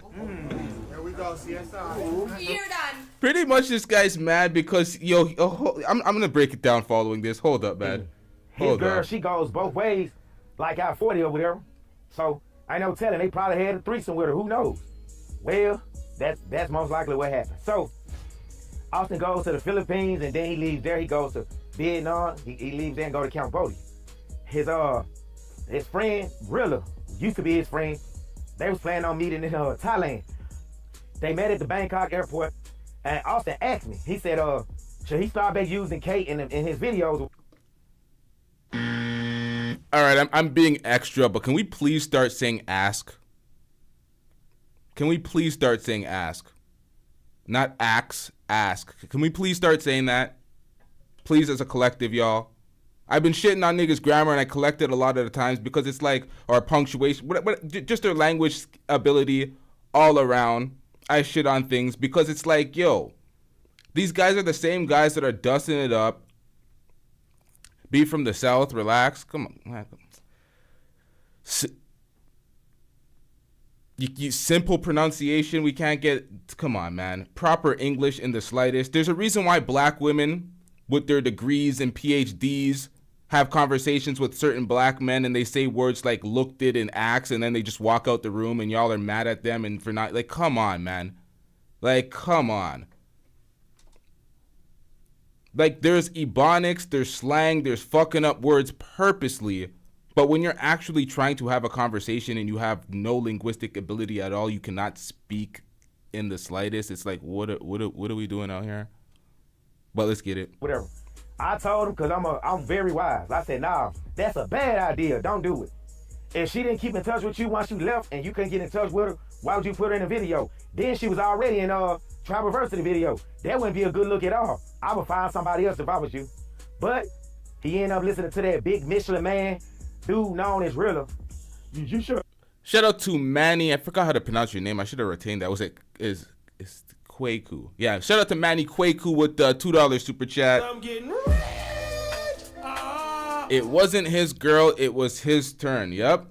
Here we go, CSI. You're done. Pretty much this guy's mad because, I'm going to break it down following this. Hold up, man. His girl, she goes both ways. like out 40 or whatever. So I ain't no telling, they probably had a threesome with her, who knows? Well, that's most likely what happened. So Austin goes to the Philippines and then he leaves there, he goes to Vietnam, he leaves there and go to Cambodia. His friend, Rilla, used to be his friend, they was planning on meeting in Thailand. They met at the Bangkok airport and Austin asked me, he said, should he start back using Kate in his videos? All right, I'm being extra, but can we please start saying ask? Can we please start saying ask? Not ax, ask. Can we please start saying that? Please, as a collective, y'all. I've been shitting on niggas' grammar, and I collect it a lot of the times because it's like, or punctuation, just their language ability all around. I shit on things because it's like, yo, these guys are the same guys that are dusting it up. Be from the South, relax. Come on. Simple pronunciation, we can't get, come on, man. Proper English in the slightest. There's a reason why black women with their degrees and PhDs have conversations with certain black men and they say words like looked it and axe and then they just walk out the room and y'all are mad at them and for not, like, come on, man. Like, come on. Like, there's ebonics, there's slang, there's fucking up words purposely. But when you're actually trying to have a conversation and you have no linguistic ability at all, you cannot speak in the slightest. It's like, what are we doing out here? But let's get it. Whatever. I told him, because I'm very wise. I said, nah, that's a bad idea. Don't do it. If she didn't keep in touch with you once you left and you couldn't get in touch with her, why would you put her in a video? Then she was already in Traversity video. That wouldn't be a good look at all. I would find somebody else if I was you. But he ended up listening to that big Michelin man, dude known as Rilla. You should. Shout out to Manny. I forgot how to pronounce your name. I should have retained that. Was it is Kwaku? Yeah. Shout out to Manny Kwaku with the $2 super chat. I'm getting It wasn't his girl. It was his turn. Yep.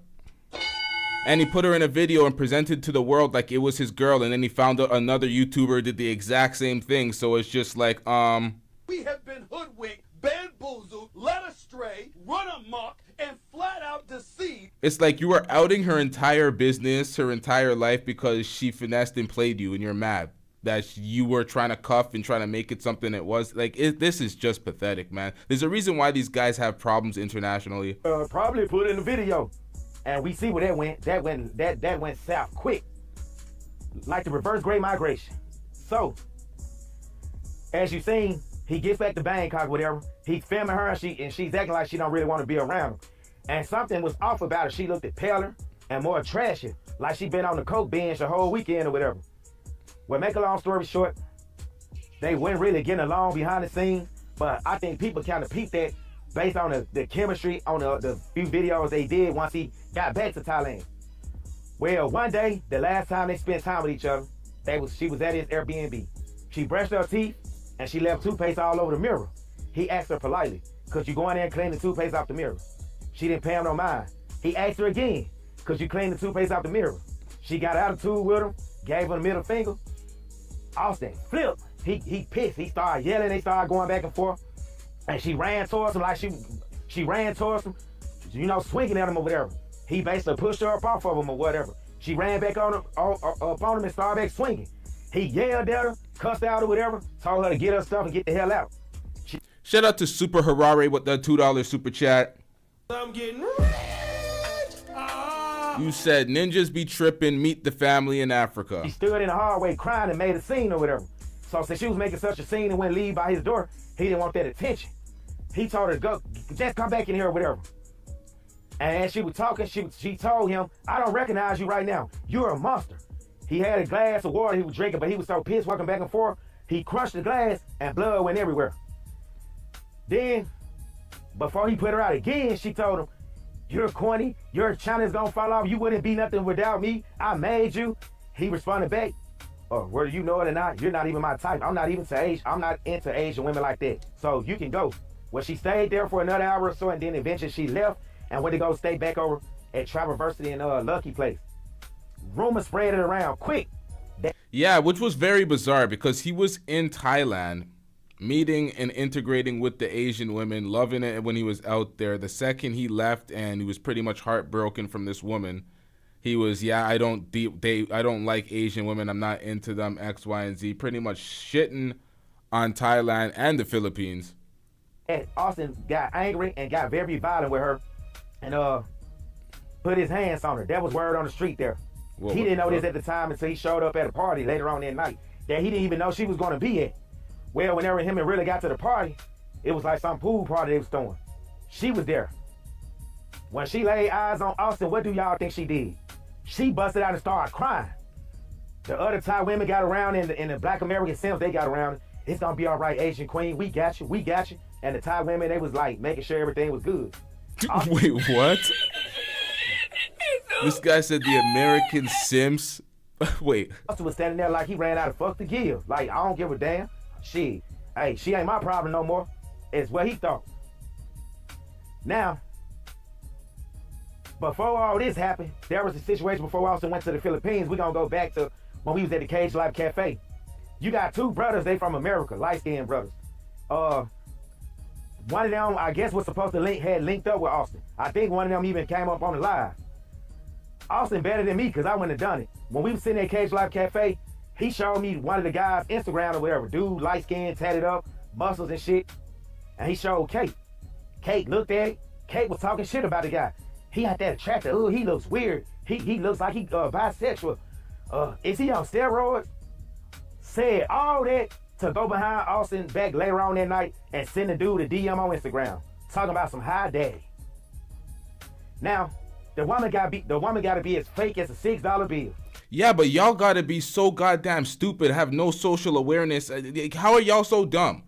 And he put her in a video and presented to the world like it was his girl. And then he found out another YouTuber did the exact same thing. So it's just like, We have been hoodwinked, bamboozled, led astray, run amok, and flat out deceived. It's like you are outing her entire business, her entire life because she finessed and played you and you're mad that you were trying to cuff and trying to make it something it was. Like, this is just pathetic, man. There's a reason why these guys have problems internationally. Probably put it in the video. And we see where that went. That went south quick. Like the reverse Great Migration. So, as you seen, he gets back to Bangkok, whatever. He's filming her and she's acting like she don't really want to be around him. And something was off about her. She looked at paler and more trashy, like she'd been on the coke binge the whole weekend or whatever. Well, make a long story short, they weren't really getting along behind the scenes, but I think people kind of peeped that based on the chemistry on the few videos they did once he got back to Thailand. Well, one day, the last time they spent time with each other, she was at his Airbnb. She brushed her teeth and she left toothpaste all over the mirror. He asked her politely, could you go in there and clean the toothpaste off the mirror? She didn't pay him no mind. He asked her again, could you clean the toothpaste off the mirror? She got attitude with him, gave him the middle finger. Austin flipped. He pissed. He started yelling. They started going back and forth. And she ran towards him like she ran towards him, you know, swinging at him or whatever. He basically pushed her up off of him or whatever. She ran back on him, up on him and started back swinging. He yelled at her, cussed out or whatever, told her to get her stuff and get the hell out. Shout out to Super Harare with the $2 super chat. I'm getting You said ninjas be tripping, meet the family in Africa. He stood in the hallway crying and made a scene or whatever. So since she was making such a scene and went leave by his door, he didn't want that attention. He told her to go, just come back in here or whatever. And as she was talking, she told him, I don't recognize you right now. You're a monster. He had a glass of water he was drinking, but he was so pissed walking back and forth, he crushed the glass and blood went everywhere. Then, before he put her out again, she told him, you're corny, your China's gonna fall off, you wouldn't be nothing without me, I made you. He responded back, oh, whether you know it or not, you're not even my type. I'm not into Asian women like that. So you can go. Well, she stayed there for another hour or so, and then eventually she left and went to go stay back over at Traversity in Lucky Place. Rumors spread it around quick. Yeah, which was very bizarre because he was in Thailand meeting and integrating with the Asian women, loving it when he was out there. The second he left and he was pretty much heartbroken from this woman, he was, I don't like Asian women. I'm not into them, X, Y, and Z. Pretty much shitting on Thailand and the Philippines. And Austin got angry and got very violent with her and put his hands on her. That was word on the street there. He didn't know this at the time until he showed up at a party later on that night that he didn't even know she was going to be at. Well, whenever him and really got to the party, it was like some pool party they was throwing. She was there. When she laid eyes on Austin, what do y'all think she did? She busted out and started crying. The other Thai women got around in the Black American Sims, they got around. It's going to be all right, Asian queen. We got you. We got you. And the Thai women, they was like making sure everything was good. Wait, what? This guy said the American Sims. Wait. Austin was standing there like he ran out of fuck to give. Like, I don't give a damn. She ain't my problem no more. It's what he thought. Now, before all this happened, there was a situation before Austin went to the Philippines. We're going to go back to when we was at the Cage Life Cafe. You got two brothers, they from America, light-skinned brothers. One of them, I guess, was supposed to had linked up with Austin. I think one of them even came up on the live. Austin better than me because I wouldn't have done it. When we was sitting at Cage Life Cafe, he showed me one of the guys' Instagram or whatever. Dude, light skin, tatted up, muscles and shit. And he showed Kate. Kate looked at it. Kate was talking shit about the guy. He had that attractor. Oh, he looks weird. He looks like he bisexual. Is he on steroids? Said all that to go behind Austin back later on that night and send the dude a DM on Instagram talking about some high daddy. Now, the woman gotta be as fake as a $6 bill. Yeah, but y'all gotta be so goddamn stupid, have no social awareness. How are y'all so dumb?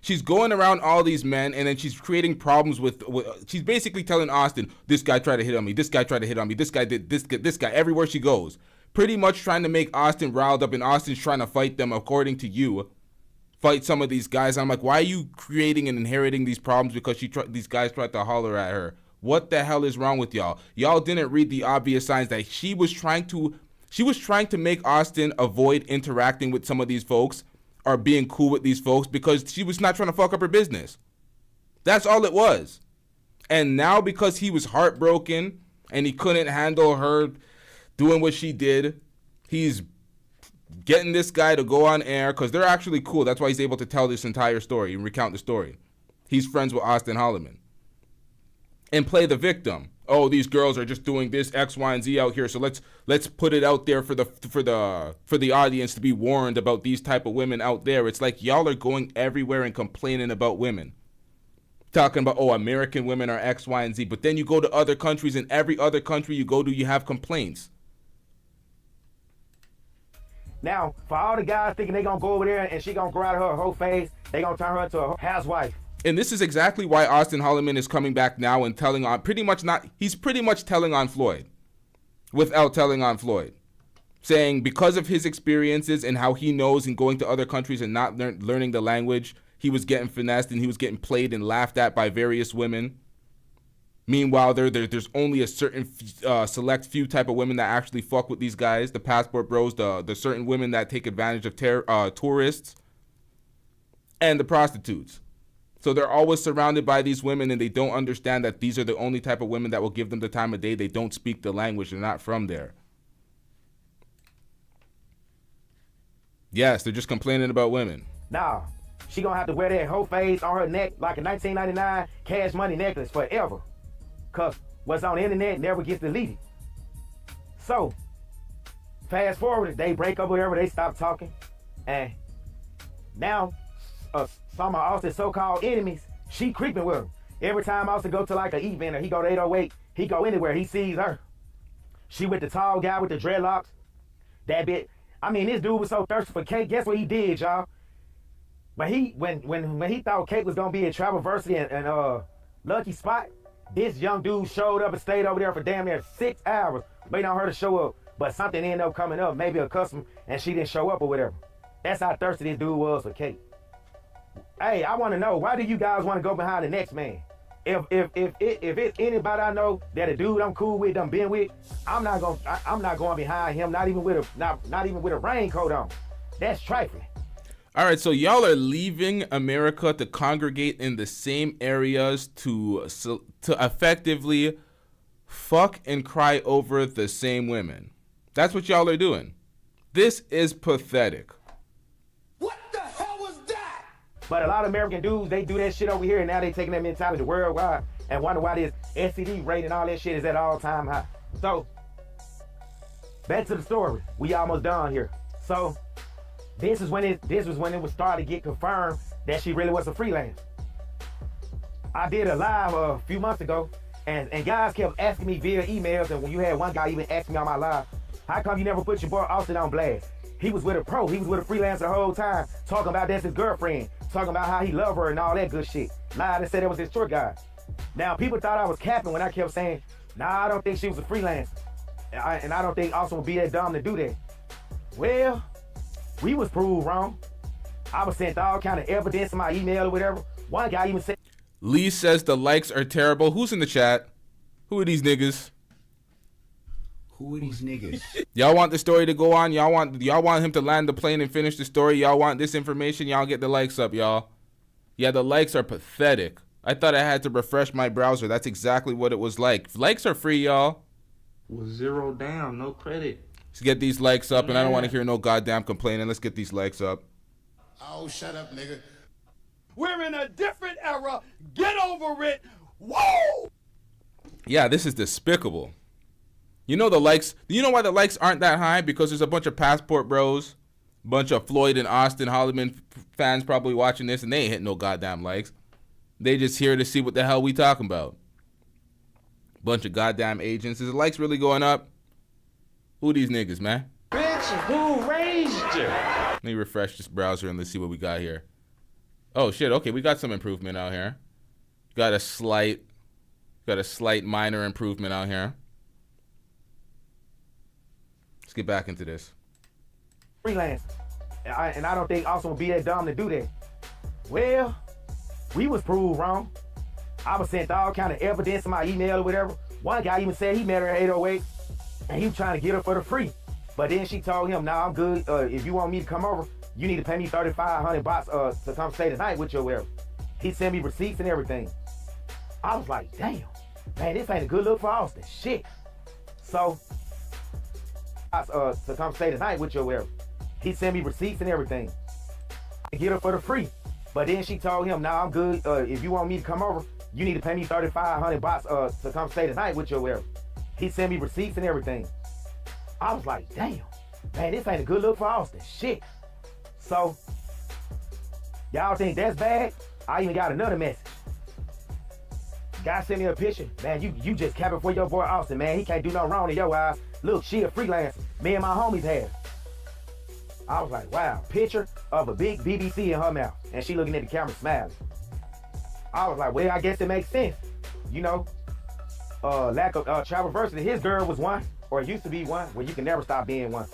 She's going around all these men, and then she's creating problems with she's basically telling Austin, this guy tried to hit on me, this guy tried to hit on me, this guy did this guy, everywhere she goes. Pretty much trying to make Austin riled up, and Austin's trying to fight them, according to you. Fight some of these guys. I'm like, why are you creating and inheriting these problems because these guys tried to holler at her? What the hell is wrong with y'all? Y'all didn't read the obvious signs that she was trying to make Austin avoid interacting with some of these folks or being cool with these folks because she was not trying to fuck up her business. That's all it was. And now because he was heartbroken and he couldn't handle her doing what she did, he's getting this guy to go on air because they're actually cool. That's why he's able to tell this entire story and recount the story. He's friends with Austin Hollman. And play the victim. Oh, these girls are just doing this X, Y, and Z out here. So let's put it out there for the audience to be warned about these type of women out there. It's like y'all are going everywhere and complaining about women. Talking about, oh, American women are X, Y, and Z. But then you go to other countries, and every other country you go to, you have complaints. Now, for all the guys thinking they gonna go over there and she gonna grow out of her whole face, they gonna turn her into a housewife. And this is exactly why Austin Hollman is coming back now and telling on he's pretty much telling on Floyd without telling on Floyd. Saying because of his experiences and how he knows in going to other countries and not learning the language, he was getting finessed and he was getting played and laughed at by various women. Meanwhile, there's only a certain select few type of women that actually fuck with these guys, the passport bros, the certain women that take advantage of tourists, and the prostitutes. So they're always surrounded by these women, and they don't understand that these are the only type of women that will give them the time of day. They don't speak the language. They're not from there. Yes, they're just complaining about women. Nah, she gonna have to wear that whole face on her neck like a 1999 Cash Money necklace forever. Cause what's on the internet never gets deleted. So, fast forward, they break up whatever, they stop talking. And now, some of Austin's so-called enemies, she creeping with him. Every time Austin go to like an event or he go to 808, he go anywhere, he sees her. She with the tall guy with the dreadlocks. That bit. I mean, this dude was so thirsty for Kate. Guess what he did, y'all? But when he thought Kate was gonna be at Travelversity and Lucky Spot, this young dude showed up and stayed over there for damn near 6 hours, waiting on her to show up. But something ended up coming up, maybe a customer, and she didn't show up or whatever. That's how thirsty this dude was for Kate. Hey, I want to know, why do you guys want to go behind the next man? If it's anybody I know that a dude I'm cool with, done been with, I'm not going behind him, not even with a raincoat on. That's trifling. All right, so y'all are leaving America to congregate in the same areas to effectively fuck and cry over the same women. That's what y'all are doing. This is pathetic. But a lot of American dudes, they do that shit over here, and now they taking that mentality worldwide and wonder why this STD rate and all that shit is at all-time high. So, back to the story. We almost done here. So, this was when it was starting to get confirmed that she really was a freelance. I did a live a few months ago, and guys kept asking me via emails, and when you had one guy even ask me on my live, how come you never put your boy Austin on blast? He was with a pro, he was with a freelancer the whole time, talking about that's his girlfriend, talking about how he loved her and all that good shit. Lied and said it was his tour guide. Now, people thought I was capping when I kept saying, nah, I don't think she was a freelancer. And I don't think Austin would be that dumb to do that. Well, we was proved wrong. I was sent all kind of evidence in my email or whatever. One guy even said... Lee says the likes are terrible. Who's in the chat? Who are these niggas? Who are these niggas? Y'all want the story to go on? Y'all want him to land the plane and finish the story? Y'all want this information? Y'all get the likes up, y'all. Yeah, the likes are pathetic. I thought I had to refresh my browser. That's exactly what it was like. Likes are free, y'all. Was 0 down, no credit. Let's get these likes up, and I don't want to hear no goddamn complaining. Let's get these likes up. Oh, shut up, nigga. We're in a different era. Get over it. Whoa! Yeah, this is despicable. You know the likes. You know why the likes aren't that high? Because there's a bunch of passport bros, bunch of Floyd and Austin Hollman fans probably watching this, and they ain't hitting no goddamn likes. They just here to see what the hell we talking about. Bunch of goddamn agents. Is the likes really going up? Who these niggas, man? Bitch, who raised you? Let me refresh this browser and let's see what we got here. Oh shit, okay, we got some improvement out here. Got a slight minor improvement out here. Let's get back into this. Freelance. And I don't think Austin would be that dumb to do that. Well, we was proved wrong. I was sent all kind of evidence in my email or whatever. One guy even said he met her at 808 and he was trying to get her for the free. But then she told him, nah, I'm good. If you want me to come over, you need to pay me $3,500 to come stay tonight with you or whatever. He sent me receipts and everything. I was like, damn, man, this ain't a good look for Austin. Shit. So, to come stay tonight with you or whatever. He sent me receipts and everything. To get her for the free. But then she told him, nah, I'm good. If you want me to come over, you need to pay me $3,500 to come stay tonight with you or whatever. He sent me receipts and everything. I was like, damn, man, this ain't a good look for Austin. Shit. So, y'all think that's bad? I even got another message. Guy sent me a picture. Man, you just capping for your boy Austin, man. He can't do no wrong in your eyes. Look, she a freelancer. Me and my homies had. I was like, wow, picture of a big BBC in her mouth. And she looking at the camera smiling. I was like, well, I guess it makes sense. You know, lack of travel diversity. His girl was one, or it used to be one, where you can never stop being one.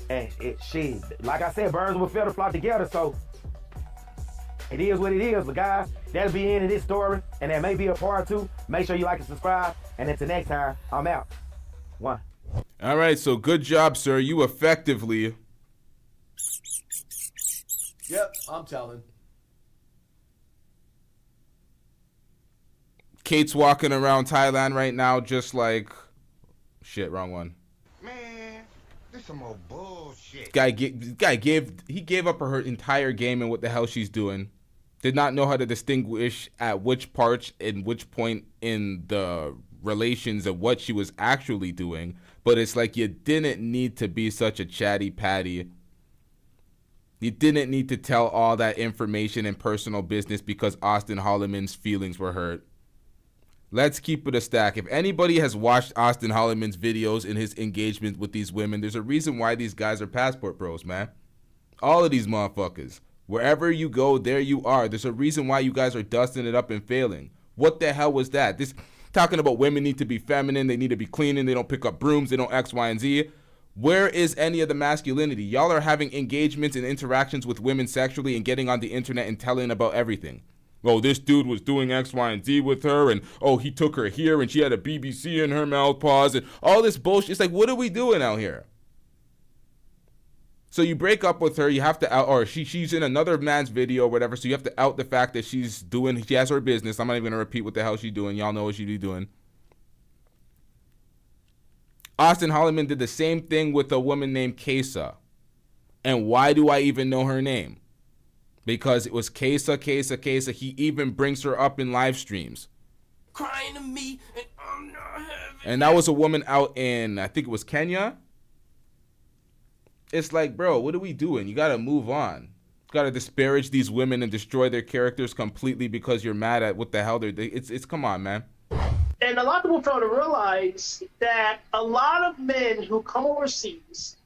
And she, like I said, birds with feathers flock together, so it is what it is. But guys, that'll be the end of this story, and there may be a part 2. Make sure you like and subscribe, and until next time, I'm out. One. All right, so good job, sir. You effectively... Yep, I'm telling. Kate's walking around Thailand right now just like... Shit, wrong one. Man, this some old bullshit. Guy gave up her entire game and what the hell she's doing. Did not know how to distinguish at which parts and which point in the relations of what she was actually doing. But it's like you didn't need to be such a chatty patty. You didn't need to tell all that information and personal business because Austin Hollman's feelings were hurt. Let's keep it a stack. If anybody has watched Austin Hollman's videos in his engagement with these women, there's a reason why these guys are passport bros, man. All of these motherfuckers. Wherever you go, there you are. There's a reason why you guys are dusting it up and failing. What the hell was that? This talking about women need to be feminine, they need to be cleaning, they don't pick up brooms, they don't X, Y, and Z. Where is any of the masculinity? Y'all are having engagements and interactions with women sexually and getting on the internet and telling about everything. Oh, this dude was doing X, Y, and Z with her, and oh, he took her here, and she had a BBC in her mouth paws, and all this bullshit. It's like, what are we doing out here? So you break up with her, you have to out, or she's in another man's video or whatever, so you have to out the fact that she has her business. I'm not even going to repeat what the hell she's doing. Y'all know what she be doing. Austin Hollman did the same thing with a woman named Kesa. And why do I even know her name? Because it was Kesa. He even brings her up in live streams. Crying to me, and I'm not having. And that was a woman out in, I think it was Kenya. It's like, bro, what are we doing? You got to move on. You got to disparage these women and destroy their characters completely because you're mad at what the hell they're doing. It's come on, man. And a lot of people fail to realize that a lot of men who come overseas.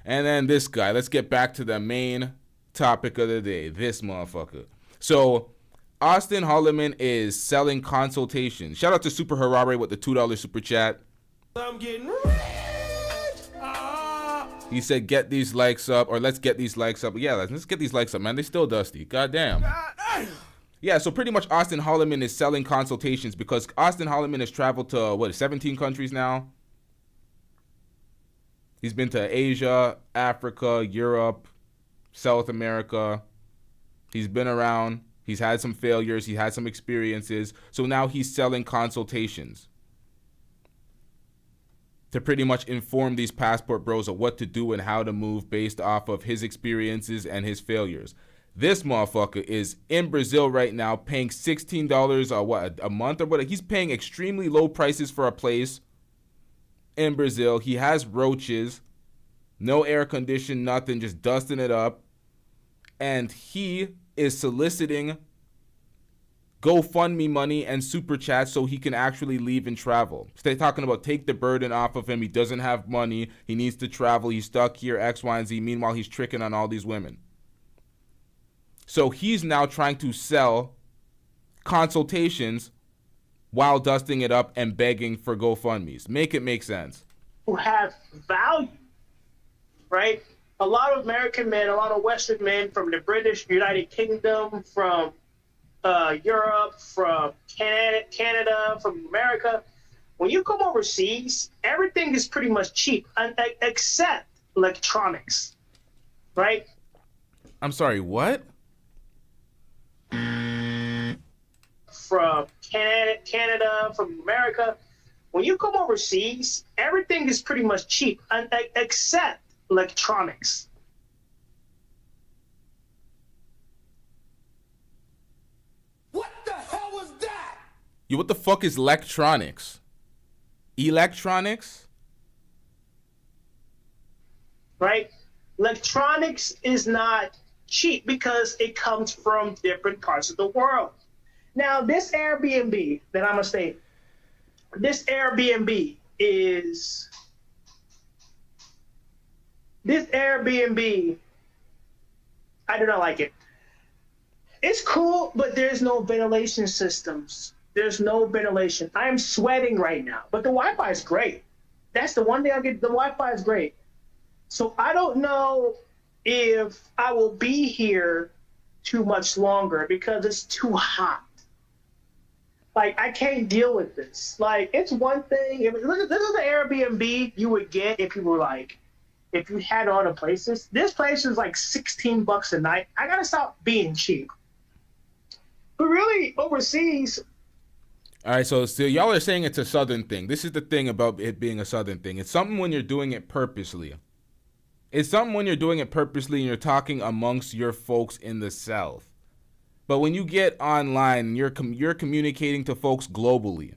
And then this guy. Let's get back to the main topic of the day. This motherfucker. So Austin Hollman is selling consultations. Shout out to Super Harare with the $2 super chat. I'm getting rich. He said, get these likes up, or let's get these likes up. Yeah, let's get these likes up, man. They still dusty. Goddamn. Yeah, so pretty much Austin Hollman is selling consultations because Austin Hollman has traveled to, 17 countries now? He's been to Asia, Africa, Europe, South America. He's been around. He's had some failures. He had some experiences. So now he's selling consultations to pretty much inform these passport bros of what to do and how to move based off of his experiences and his failures. This motherfucker is in Brazil right now paying $16 a month or what? He's paying extremely low prices for a place in Brazil. He has roaches, no air condition, nothing, just dusting it up. And he is soliciting GoFundMe money and super chats so he can actually leave and travel. They're talking about take the burden off of him. He doesn't have money. He needs to travel. He's stuck here, X, Y, and Z. Meanwhile, he's tricking on all these women. So he's now trying to sell consultations while dusting it up and begging for GoFundMes. Make it make sense. Who have value, right? A lot of American men, a lot of Western men from the British, United Kingdom, from Europe, from Canada, from America. When you come overseas, everything is pretty much cheap, except electronics, right? I'm sorry, what? From Canada, from America. When you come overseas, everything is pretty much cheap, except electronics. Yo, what the fuck is electronics? Electronics? Right? Electronics is not cheap because it comes from different parts of the world. Now, this Airbnb that I'm gonna say, this Airbnb, I do not like it. It's cool, but there's no ventilation systems. There's no ventilation. I'm sweating right now, but the Wi-Fi is great. That's the one thing I get. The Wi-Fi is great. So I don't know if I will be here too much longer because it's too hot. Like, I can't deal with this. Like, it's one thing. This is the Airbnb you would get if you were like, if you had all the places. This place is like $16 a night. I gotta stop being cheap. But really, overseas. All right, so y'all are saying it's a Southern thing. This is the thing about it being a Southern thing. It's something when you're doing it purposely. It's something when you're doing it purposely and you're talking amongst your folks in the South. But when you get online, you're communicating to folks globally.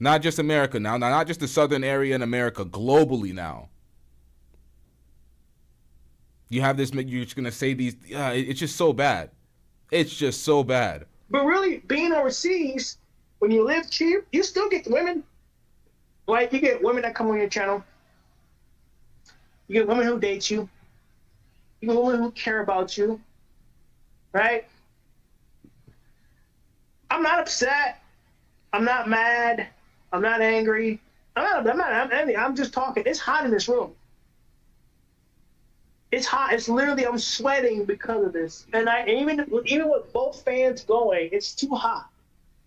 Not just America now, not just the Southern area in America, globally now. You have this, you're just going to say these, it's just so bad. It's just so bad. But really, being overseas, when you live cheap, you still get women. Like, you get women that come on your channel. You get women who date you. You get women who care about you. Right? I'm not upset. I'm not mad. I'm not angry. I'm just talking. It's hot in this room. It's hot. It's literally, I'm sweating because of this. And even with both fans going, it's too hot.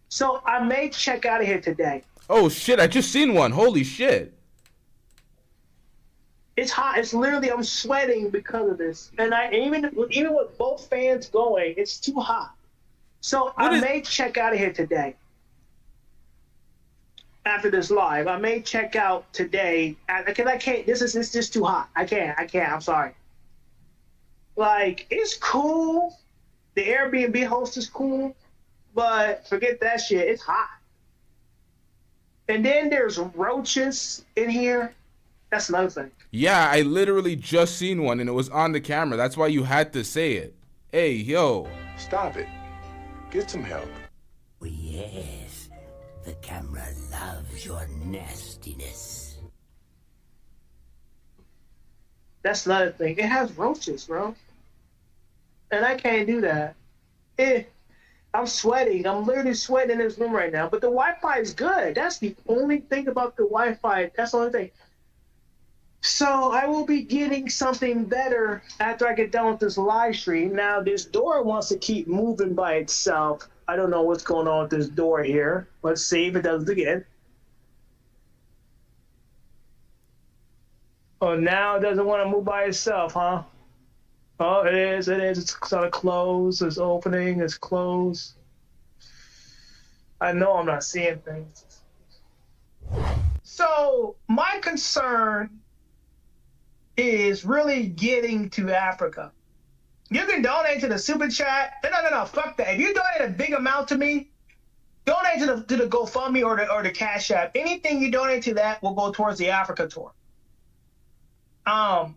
So I may check out of here today. Oh shit, I just seen one. Holy shit. It's hot. It's literally, I'm sweating because of this. And even with both fans going, it's too hot. So I may check out of here today. After this live, I may check out today because I can't. It's just too hot. I can't. I'm sorry. Like, it's cool. The Airbnb host is cool, but forget that shit. It's hot. And then there's roaches in here. That's another thing. Yeah, I literally just seen one and it was on the camera. That's why you had to say it. Hey, yo. Stop it. Get some help. Oh, yes. The camera loves your nastiness. That's another thing. It has roaches, bro. And I can't do that. I'm sweating. I'm literally sweating in this room right now. But the Wi-Fi is good. That's the only thing about the Wi-Fi. That's the only thing. So I will be getting something better after I get done with this live stream. Now, this door wants to keep moving by itself. I don't know what's going on with this door here. Let's see if it does it again. Oh, now it doesn't want to move by itself, huh? Oh, it is. It's sort of closed. It's opening. It's closed. I know I'm not seeing things. So my concern is really getting to Africa. You can donate to the super chat. No, fuck that. If you donate a big amount to me, donate to the GoFundMe or the Cash App. Anything you donate to that will go towards the Africa tour. I'm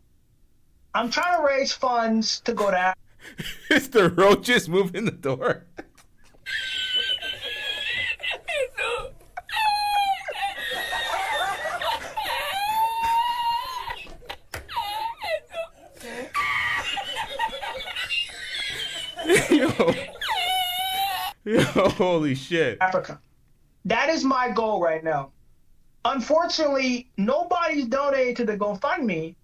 trying to raise funds to go to Africa. It's the roaches moving the door. Yo, holy shit. Africa. That is my goal right now. Unfortunately, nobody's donating to the GoFundMe,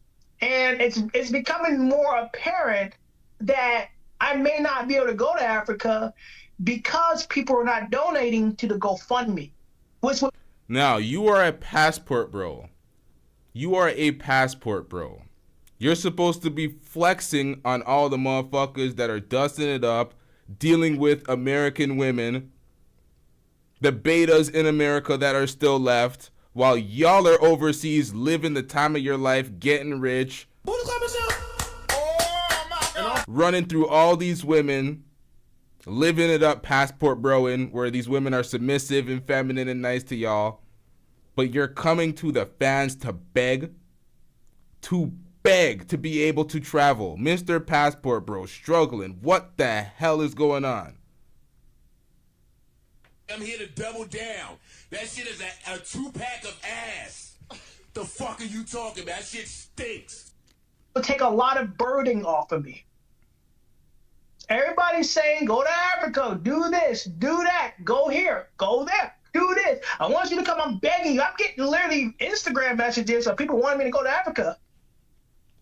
and it's becoming more apparent that I may not be able to go to Africa because people are not donating to the GoFundMe. Now, you are a passport bro. You are a passport bro. You're supposed to be flexing on all the motherfuckers that are dusting it up, dealing with American women, the betas in America that are still left, while y'all are overseas living the time of your life, getting rich, running through all these women, living it up, passport broing, where these women are submissive and feminine and nice to y'all, but you're coming to the fans to beg to be able to travel. Mr. Passport Bro struggling. What the hell is going on? I'm here to double down. That shit is a 2-pack of ass. The fuck are you talking about? That shit stinks. It'll take a lot of burden off of me. Everybody's saying, go to Africa, do this, do that, go here, go there, do this. I want you to come. I'm begging you. I'm getting literally Instagram messages of people wanting me to go to Africa.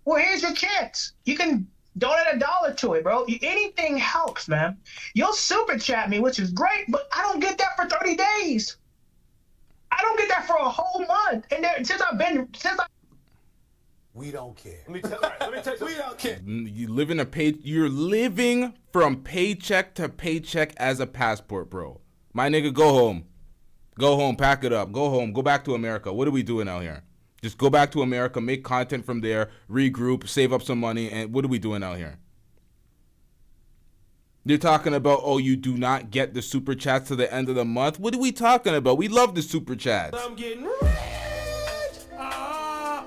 Well, here's your chance. You can donate $1 to it, bro. Anything helps, man. You'll super chat me, which is great, but I don't get that for 30 days. I don't get that for a whole month. And we don't care. Let me tell you, we don't care. You're living from paycheck to paycheck as a passport bro. My nigga, go home. Go home, pack it up. Go home. Go back to America. What are we doing out here? Just go back to America, make content from there, regroup, save up some money, and what are we doing out here? You're talking about, oh, you do not get the super chats to the end of the month? What are we talking about? We love the super chats. I'm getting rich. Ah,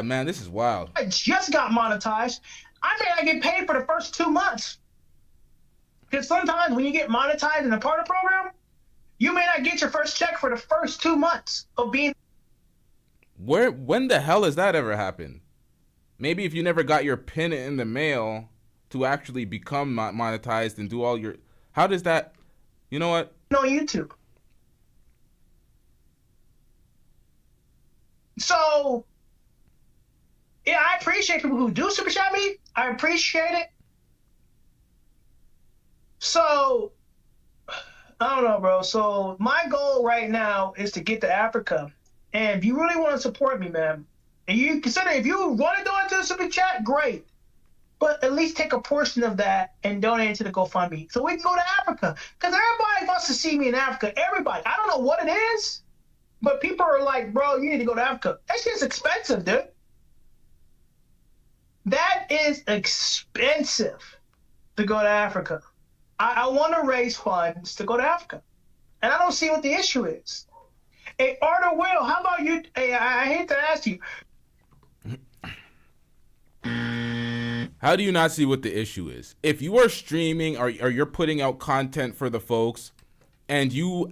man, this is wild. I just got monetized. I think I get paid for the first 2 months. Because sometimes when you get monetized in a partner program, you may not get your first check for the first 2 months of being. When the hell has that ever happened? Maybe if you never got your pin in the mail to actually become monetized and do all your. How does that? You know what? On YouTube. So, yeah, I appreciate people who do super chat me. I appreciate it. So, I don't know, bro. So my goal right now is to get to Africa. And if you really want to support me, man, and you consider if you want to donate to the super chat, great. But at least take a portion of that and donate it to the GoFundMe so we can go to Africa. Because everybody wants to see me in Africa. Everybody. I don't know what it is, but people are like, bro, you need to go to Africa. That shit's expensive, dude. That is expensive to go to Africa. I want to raise funds to go to Africa. And I don't see what the issue is. Hey, Arthur Will, how about you? Hey, I hate to ask you. How do you not see what the issue is? If you are streaming or you're putting out content for the folks and you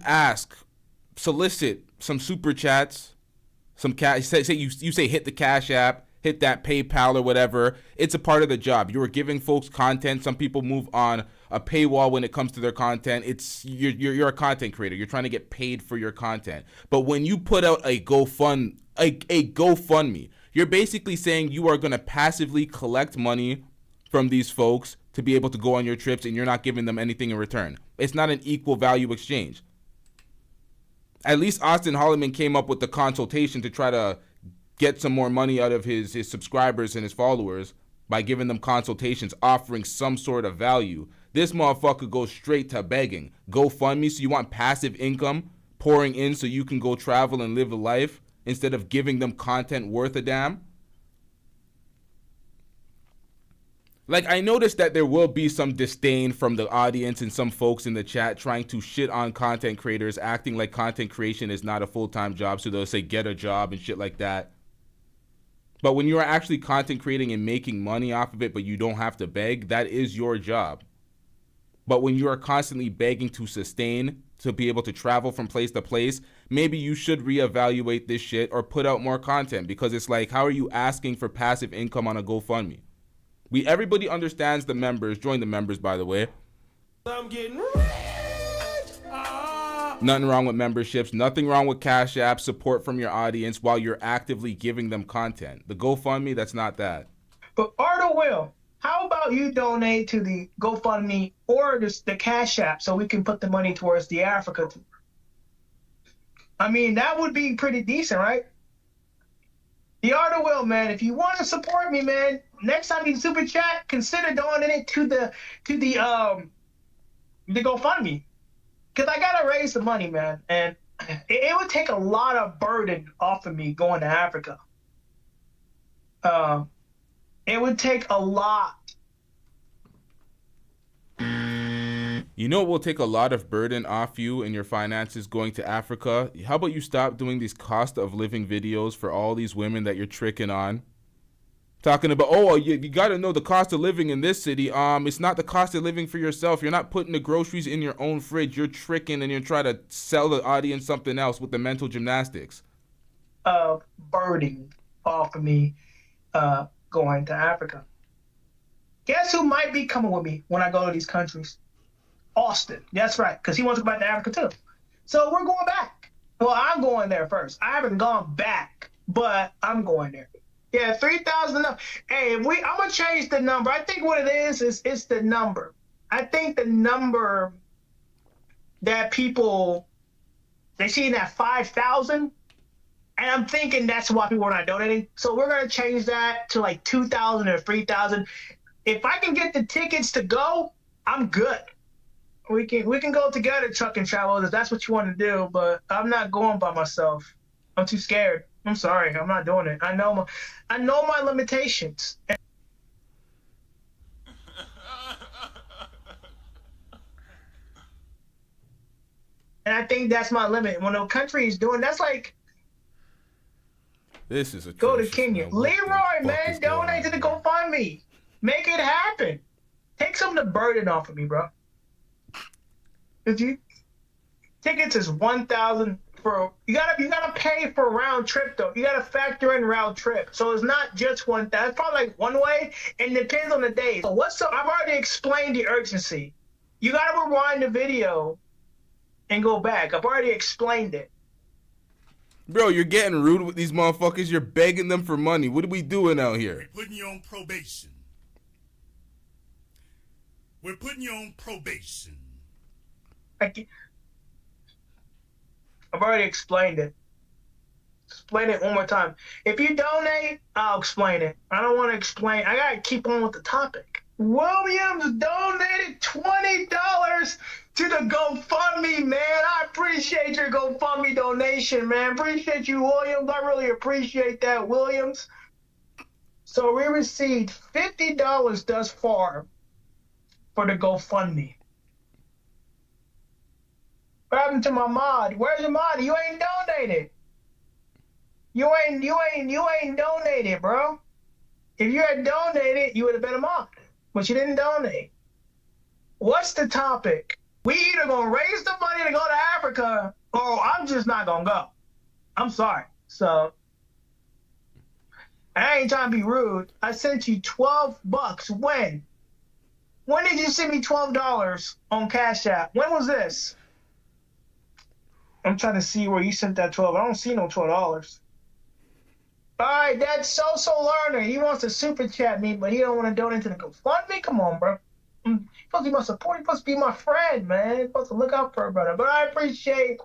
solicit some super chats, some cash, you say hit the Cash App, hit that PayPal or whatever, it's a part of the job. You are giving folks content. Some people move on a paywall when it comes to their content. You're a content creator. You're trying to get paid for your content. But when you put out a GoFundMe, you're basically saying you are going to passively collect money from these folks to be able to go on your trips, and you're not giving them anything in return. It's not an equal value exchange. At least Austin Hollman came up with the Consultation to try to get some more money out of his subscribers and his followers by giving them consultations, offering some sort of value. This motherfucker goes straight to begging. GoFundMe, so you want passive income pouring in so you can go travel and live a life instead of giving them content worth a damn? Like, I noticed that there will be some disdain from the audience and some folks in the chat trying to shit on content creators, acting like content creation is not a full-time job, so they'll say get a job and shit like that. But when you are actually content creating and making money off of it, but you don't have to beg, that is your job. But when you are constantly begging to sustain, to be able to travel from place to place, maybe you should reevaluate this shit or put out more content, because it's like, how are you asking for passive income on a GoFundMe? Everybody understands the members. Join the members, by the way. I'm getting rich. Nothing wrong with memberships. Nothing wrong with Cash App, support from your audience while you're actively giving them content. The GoFundMe, that's not that. But Arthur Will, how about you donate to the GoFundMe or the Cash App so we can put the money towards the Africa tour? I mean, that would be pretty decent, right? The Arthur Will, man, if you want to support me, man, next time you super chat, consider donating to the GoFundMe. Because I got to raise the money, man. And it would take a lot of burden off of me going to Africa. It would take a lot. You know what will take a lot of burden off you and your finances going to Africa? How about you stop doing these cost of living videos for all these women that you're tricking on? Talking about, oh, you got to know the cost of living in this city. It's not the cost of living for yourself. You're not putting the groceries in your own fridge. You're tricking and you're trying to sell the audience something else with the mental gymnastics. Burden off of me going to Africa. Guess who might be coming with me when I go to these countries? Austin. That's right, because he wants to go back to Africa too. So we're going back. Well, I'm going there first. I haven't gone back, but I'm going there. Yeah, 3,000 enough. Hey, I'm gonna change the number. I think what it is it's the number. I think the number that people they see that 5,000, and I'm thinking that's why people are not donating. So we're gonna change that to like 2,000 or 3,000. If I can get the tickets to go, I'm good. We can go together, truck and travel, if that's what you want to do. But I'm not going by myself. I'm too scared. I'm sorry, I'm not doing it. I know my limitations. And I think that's my limit. When a country is doing, that's like, this is a go to Kenya. Leroy, man, donate to the GoFundMe. Make it happen. Take some of the burden off of me, bro. Tickets is 1,000 for you gotta pay for round trip though. You gotta factor in round trip. So it's not just 1,000. It's probably like one way, and it depends on the day. So I've already explained the urgency. You gotta rewind the video and go back. I've already explained it. Bro, you're getting rude with these motherfuckers. You're begging them for money. What are we doing out here? Putting you on probation. We're putting you on probation. I've already explained it. explain it one more time. If you donate, I'll explain it. I don't want to explain. I got to keep on with the topic. Williams donated $20 to the GoFundMe, man. I appreciate your GoFundMe donation, man. Appreciate you, Williams. I really appreciate that, Williams. So we received $50 thus far for the GoFundMe. What happened to my mod? Where's your mod? You ain't donated. You ain't donated, bro. If you had donated, you would have been a mod. But you didn't donate. What's the topic? We either gonna raise the money to go to Africa, or I'm just not gonna go. I'm sorry. So I ain't trying to be rude. I sent you $12. When? When did you send me $12 on Cash App? When was this? I'm trying to see where you sent that 12. I don't see no $12. All right, that's So Learner. He wants to super chat me, but he don't want to donate to the GoFundMe. Come on, bro. You're supposed to be my support. You're supposed to be my friend, man. You're supposed to look out for a brother. But I appreciate.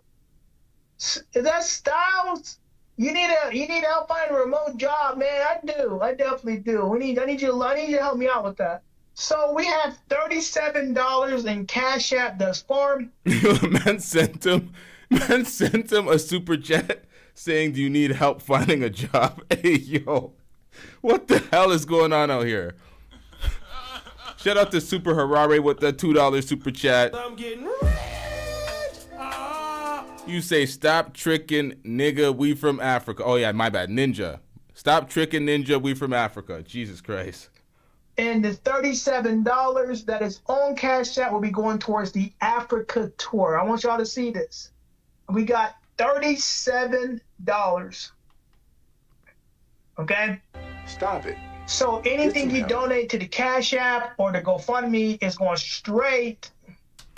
Is that Styles? You need help find a remote job, man. I do. I definitely do. I need you to help me out with that. So we have $37 in Cash App thus far. Man sent him a super chat saying, "Do you need help finding a job?" Hey, yo, what the hell is going on out here? Shout out to Super Harare with the $2 super chat. I'm getting rich. You say, "Stop tricking, nigga, we from Africa." Oh yeah, my bad, Ninja. Stop tricking, Ninja, we from Africa. Jesus Christ. And the $37 that is on Cash App will be going towards the Africa tour. I want y'all to see this. We got $37. Okay? Stop it. So anything you donate to the Cash App or the GoFundMe is going straight.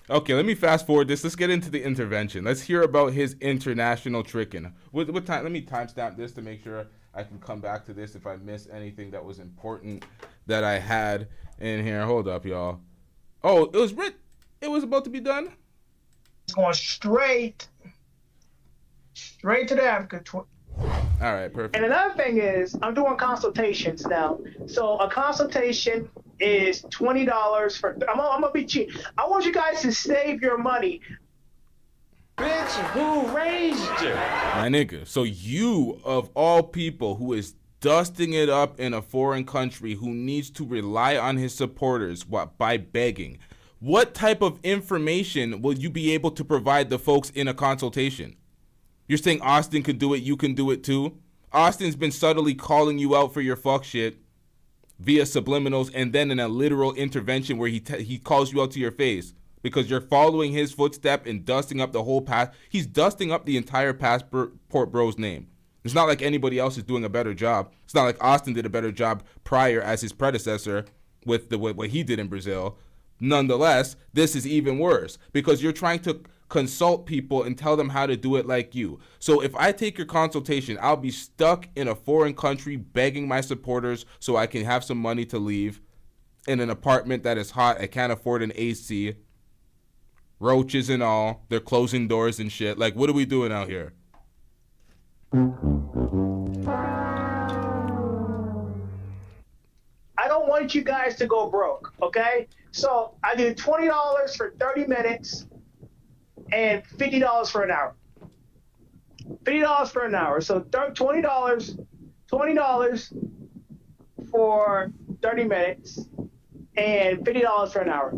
Okay, let me fast forward this. Let's get into the intervention. Let's hear about his international tricking. What time? Let me timestamp this to make sure I can come back to this if I miss anything that was important that I had in here. Hold up, y'all. Oh, it was about to be done? It's going straight to the Africa tour. All right, perfect. And another thing is, I'm doing consultations now. So a consultation is $20 for. I'm gonna be cheap. I want you guys to save your money. Bitch, who raised you? My nigga, so you, of all people, who is dusting it up in a foreign country, who needs to rely on his supporters by begging, what type of information will you be able to provide the folks in a consultation? You're saying Austin could do it, you can do it too? Austin's been subtly calling you out for your fuck shit via subliminals, and then in a literal intervention where he calls you out to your face because you're following his footstep and dusting up the whole path. He's dusting up the entire passport bro's name. It's not like anybody else is doing a better job. It's not like Austin did a better job prior as his predecessor with what he did in Brazil. Nonetheless, this is even worse because you're trying to consult people and tell them how to do it like you. So if I take your consultation, I'll be stuck in a foreign country begging my supporters so I can have some money to leave in an apartment that is hot. I can't afford an AC. Roaches and all. They're closing doors and shit. Like, what are we doing out here? I don't want you guys to go broke, okay? So I do $20 for 30 minutes and $50 for an hour. $50 for an hour. So $20 for 30 minutes and $50 for an hour,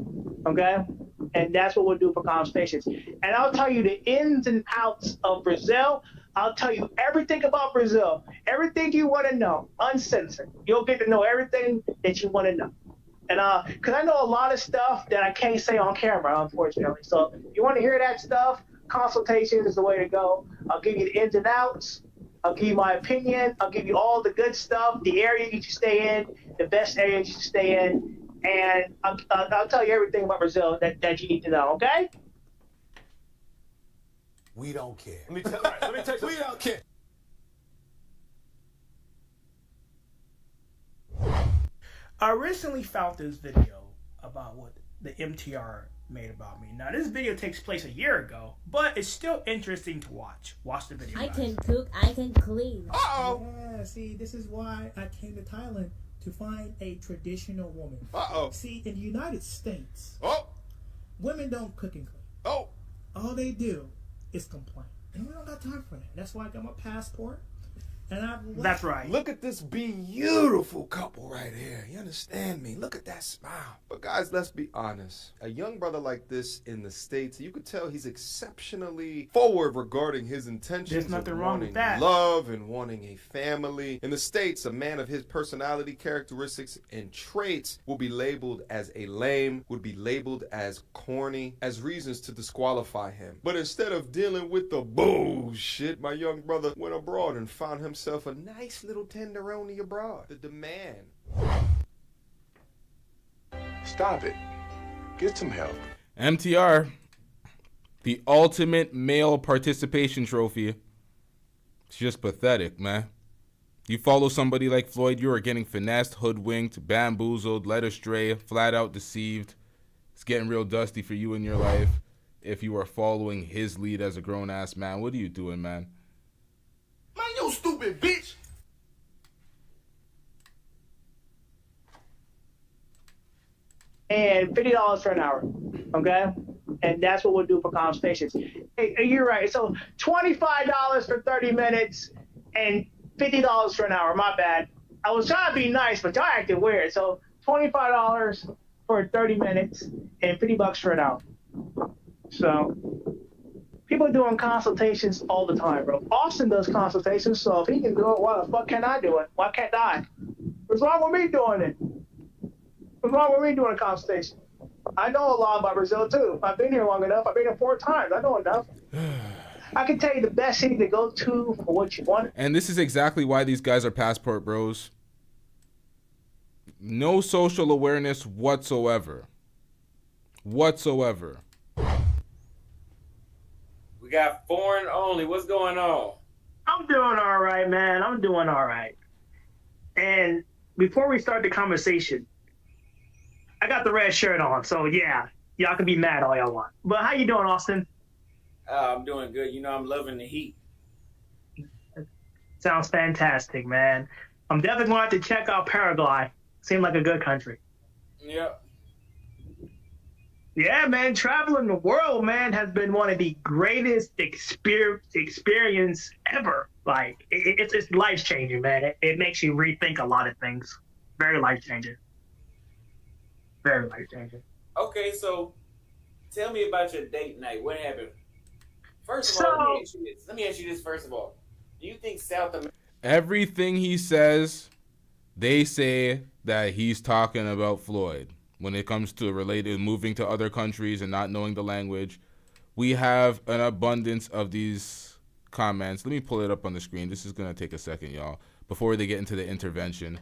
okay? And that's what we'll do for consultations. And I'll tell you the ins and outs of Brazil. I'll tell you everything about Brazil, everything you want to know, uncensored. You'll get to know everything that you want to know. And because I know a lot of stuff that I can't say on camera, unfortunately. So if you want to hear that stuff, consultation is the way to go. I'll give you the ins and outs. I'll give you my opinion. I'll give you all the good stuff, the area you should stay in, the best area you should stay in. And I'll tell you everything about Brazil that you need to know, okay? We don't care. Let me tell you. We don't care. I recently found this video about what the MTR made about me. Now, this video takes place a year ago, but it's still interesting to watch. Watch the video. I guys. can cook, I can clean. Uh-oh. Yeah, see, this is why I came to Thailand, to find a traditional woman. Uh-oh. See, in the United States, oh, women don't cook and clean. Oh. All they do is complain. And we don't got time for that. That's why I got my passport. And That's right. Look at this beautiful couple right here. You understand me? Look at that smile. But guys, let's be honest. A young brother like this in the States, you could tell he's exceptionally forward regarding his intentions. There's nothing of wrong wanting with that. love and wanting a family. In the States, a man of his personality, characteristics, and traits will be labeled as a lame, would be labeled as corny, as reasons to disqualify him. But instead of dealing with the bullshit, my young brother went abroad and found himself a nice little tenderoni abroad. The demand. Stop it. Get some help. MTR, the ultimate male participation trophy. It's just pathetic, man. You follow somebody like Floyd, you are getting finessed, hoodwinked, bamboozled, led astray, flat out deceived. It's getting real dusty for you in your life if you are following his lead as a grown-ass man. What are you doing, man? Man, you stupid bitch. And $50 for an hour, okay? And that's what we'll do for consultations. Hey, you're right. So $25 for 30 minutes and $50 for an hour. My bad. I was trying to be nice, but y'all acted weird. So $25 for 30 minutes and $50 for an hour. So people are doing consultations all the time, bro. Austin does consultations, so if he can do it, why the fuck can't I do it? Why can't I? What's wrong with me doing it? What's wrong with me doing a consultation? I know a lot about Brazil, too. I've been here long enough. I've been here 4 times. I know enough. I can tell you the best city to go to for what you want. And this is exactly why these guys are passport bros. No social awareness whatsoever. Whatsoever. We got foreign only. What's going on? I'm doing all right, man. I'm doing all right. And before we start the conversation, I got the red shirt on, so yeah, y'all can be mad all y'all want. But how you doing, Austin? I'm doing good. You know, I'm loving the heat. Sounds fantastic, man. I'm definitely going to have to check out Paraguay. Seemed like a good country. Yep. Yeah, man, traveling the world, man, has been one of the greatest experience ever. Like, it's life-changing, man. It makes you rethink a lot of things. Very life-changing. Very life-changing. Okay, so tell me about your date night. What happened? First of all, let me ask you this first of all. Do you think South America... Everything he says, they say that he's talking about Floyd. When it comes to related moving to other countries and not knowing the language, we have an abundance of these comments. Let me pull it up on the screen. This is going to take a second, y'all, before they get into the intervention.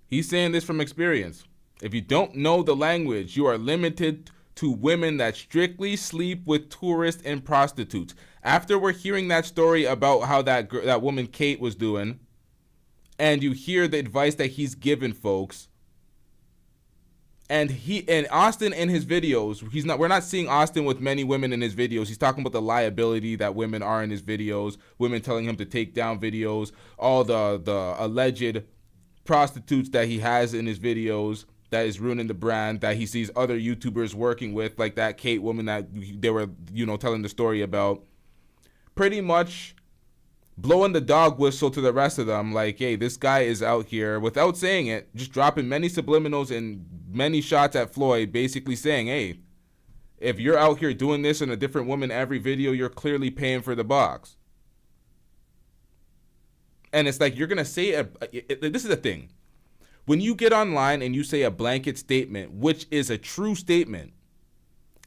He's saying this from experience. If you don't know the language, you are limited to women that strictly sleep with tourists and prostitutes. After we're hearing that story about how that woman Kate was doing, and you hear the advice that he's given folks, and Austin in his videos, we're not seeing Austin with many women in his videos. He's talking about the liability that women are in his videos, women telling him to take down videos, all the alleged prostitutes that he has in his videos that is ruining the brand, that he sees other YouTubers working with, like that Kate woman that they were, telling the story about. Pretty much blowing the dog whistle to the rest of them, like, hey, this guy is out here, without saying it, just dropping many subliminals and many shots at Floyd, basically saying, hey, if you're out here doing this and a different woman every video, you're clearly paying for the box. And it's like, you're going to say, this is the thing. When you get online and you say a blanket statement, which is a true statement,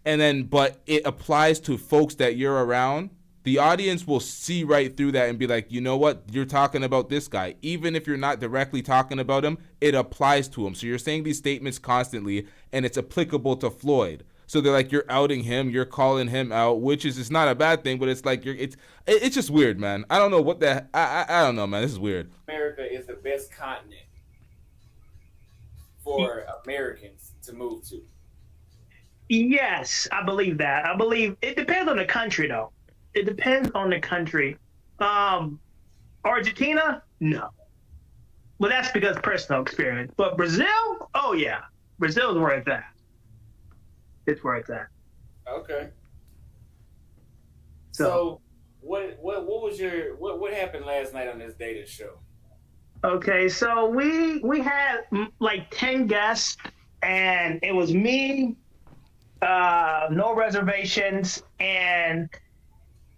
but it applies to folks that you're around, the audience will see right through that and be like, you know what? You're talking about this guy. Even if you're not directly talking about him, it applies to him. So you're saying these statements constantly, and it's applicable to Floyd. So they're like, you're outing him, you're calling him out, which is, it's not a bad thing, but it's like, it's just weird, man. I don't know what I don't know, man. This is weird. America is the best continent for Americans to move to? Yes, I believe that. I believe it depends on the country, though. It depends on the country. Argentina, no. Well, that's because personal experience. But Brazil, oh yeah, Brazil's where it's at. It's where it's at. Okay. So what was your what happened last night on this dating show? Okay, so we had like 10 guests, and it was me, no reservations, and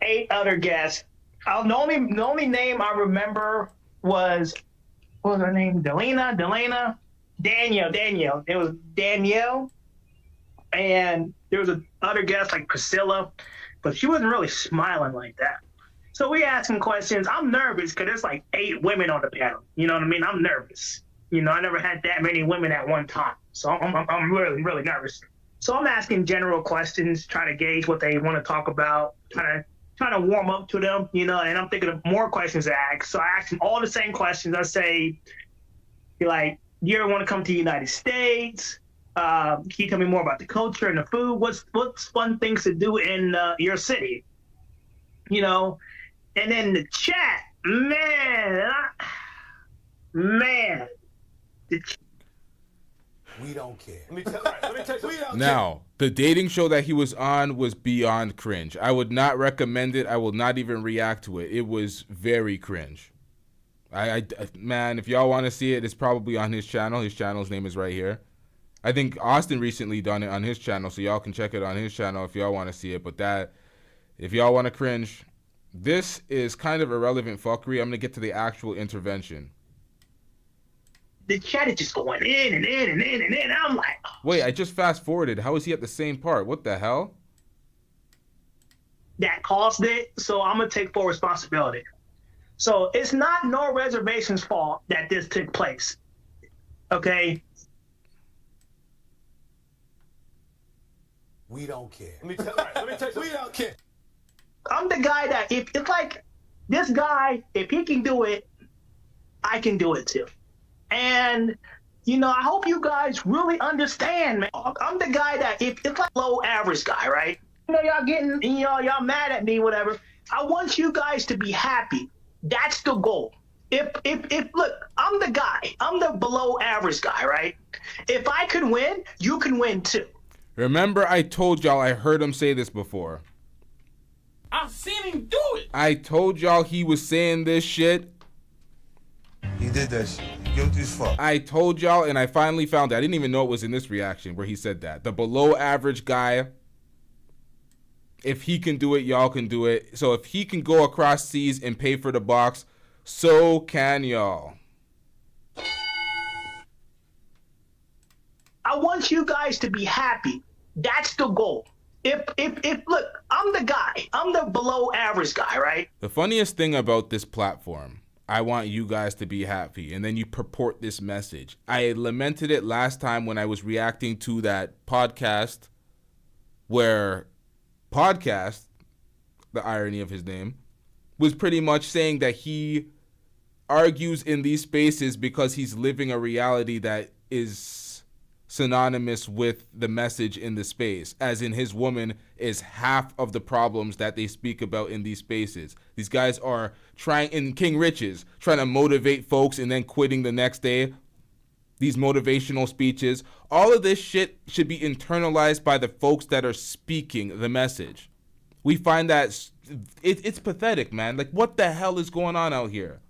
8 other guests. The only name I remember was, what was her name? Danielle. It was Danielle, and there was other guest like Priscilla, but she wasn't really smiling like that. So we asked some questions. I'm nervous because there's like 8 women on the panel. You know what I mean? I'm nervous. You know, I never had that many women at one time. So I'm really, really nervous. So I'm asking general questions, trying to gauge what they want to talk about, trying to warm up to them, you know, and I'm thinking of more questions to ask. So I ask them all the same questions. I say, like, you ever want to come to the United States? Can you tell me more about the culture and the food? What's fun things to do in your city? You know? And then the chat, man. We don't care. Let me tell you. We don't Now, the dating show that he was on was beyond cringe. I would not recommend it. I will not even react to it. It was very cringe. Man, if y'all want to see it, it's probably on his channel. His channel's name is right here. I think Austin recently done it on his channel, so y'all can check it on his channel if y'all want to see it. But if y'all want to cringe, this is kind of irrelevant fuckery. I'm going to get to the actual intervention. The chat is just going in and in and in and in. I'm like, oh. Wait, I just fast forwarded. How is he at the same part? What the hell? That caused it, so I'm going to take full responsibility. So it's not No Reservations' fault that this took place. Okay? We don't care. Let me tell you. We don't care. I'm the guy that, if it's like, this guy, if he can do it, I can do it too. And, you know, I hope you guys really understand, man. I'm the guy that, if it's like low average guy, right? You know, y'all mad at me, whatever. I want you guys to be happy. That's the goal. If look, I'm the guy. I'm the below average guy, right? If I could win, you can win too. Remember, I told y'all, I heard him say this before. I've seen him do it. I told y'all he was saying this shit. He did that shit. Guilty as fuck. I told y'all, and I finally found it. I didn't even know it was in this reaction where he said that. The below average guy, if he can do it, y'all can do it. So if he can go across seas and pay for the box, so can y'all. I want you guys to be happy. That's the goal. If look, I'm the guy. I'm the below average guy, right? The funniest thing about this platform, I want you guys to be happy, and then you purport this message. I lamented it last time when I was reacting to that podcast where Podcast, the irony of his name, was pretty much saying that he argues in these spaces because he's living a reality that is synonymous with the message in the space, as in his woman is half of the problems that they speak about in these spaces. These guys are trying, in King Rich's, trying to motivate folks and then quitting the next day. These motivational speeches, all of this shit should be internalized by the folks that are speaking the message. We find that it's pathetic, man. Like, what the hell is going on out here?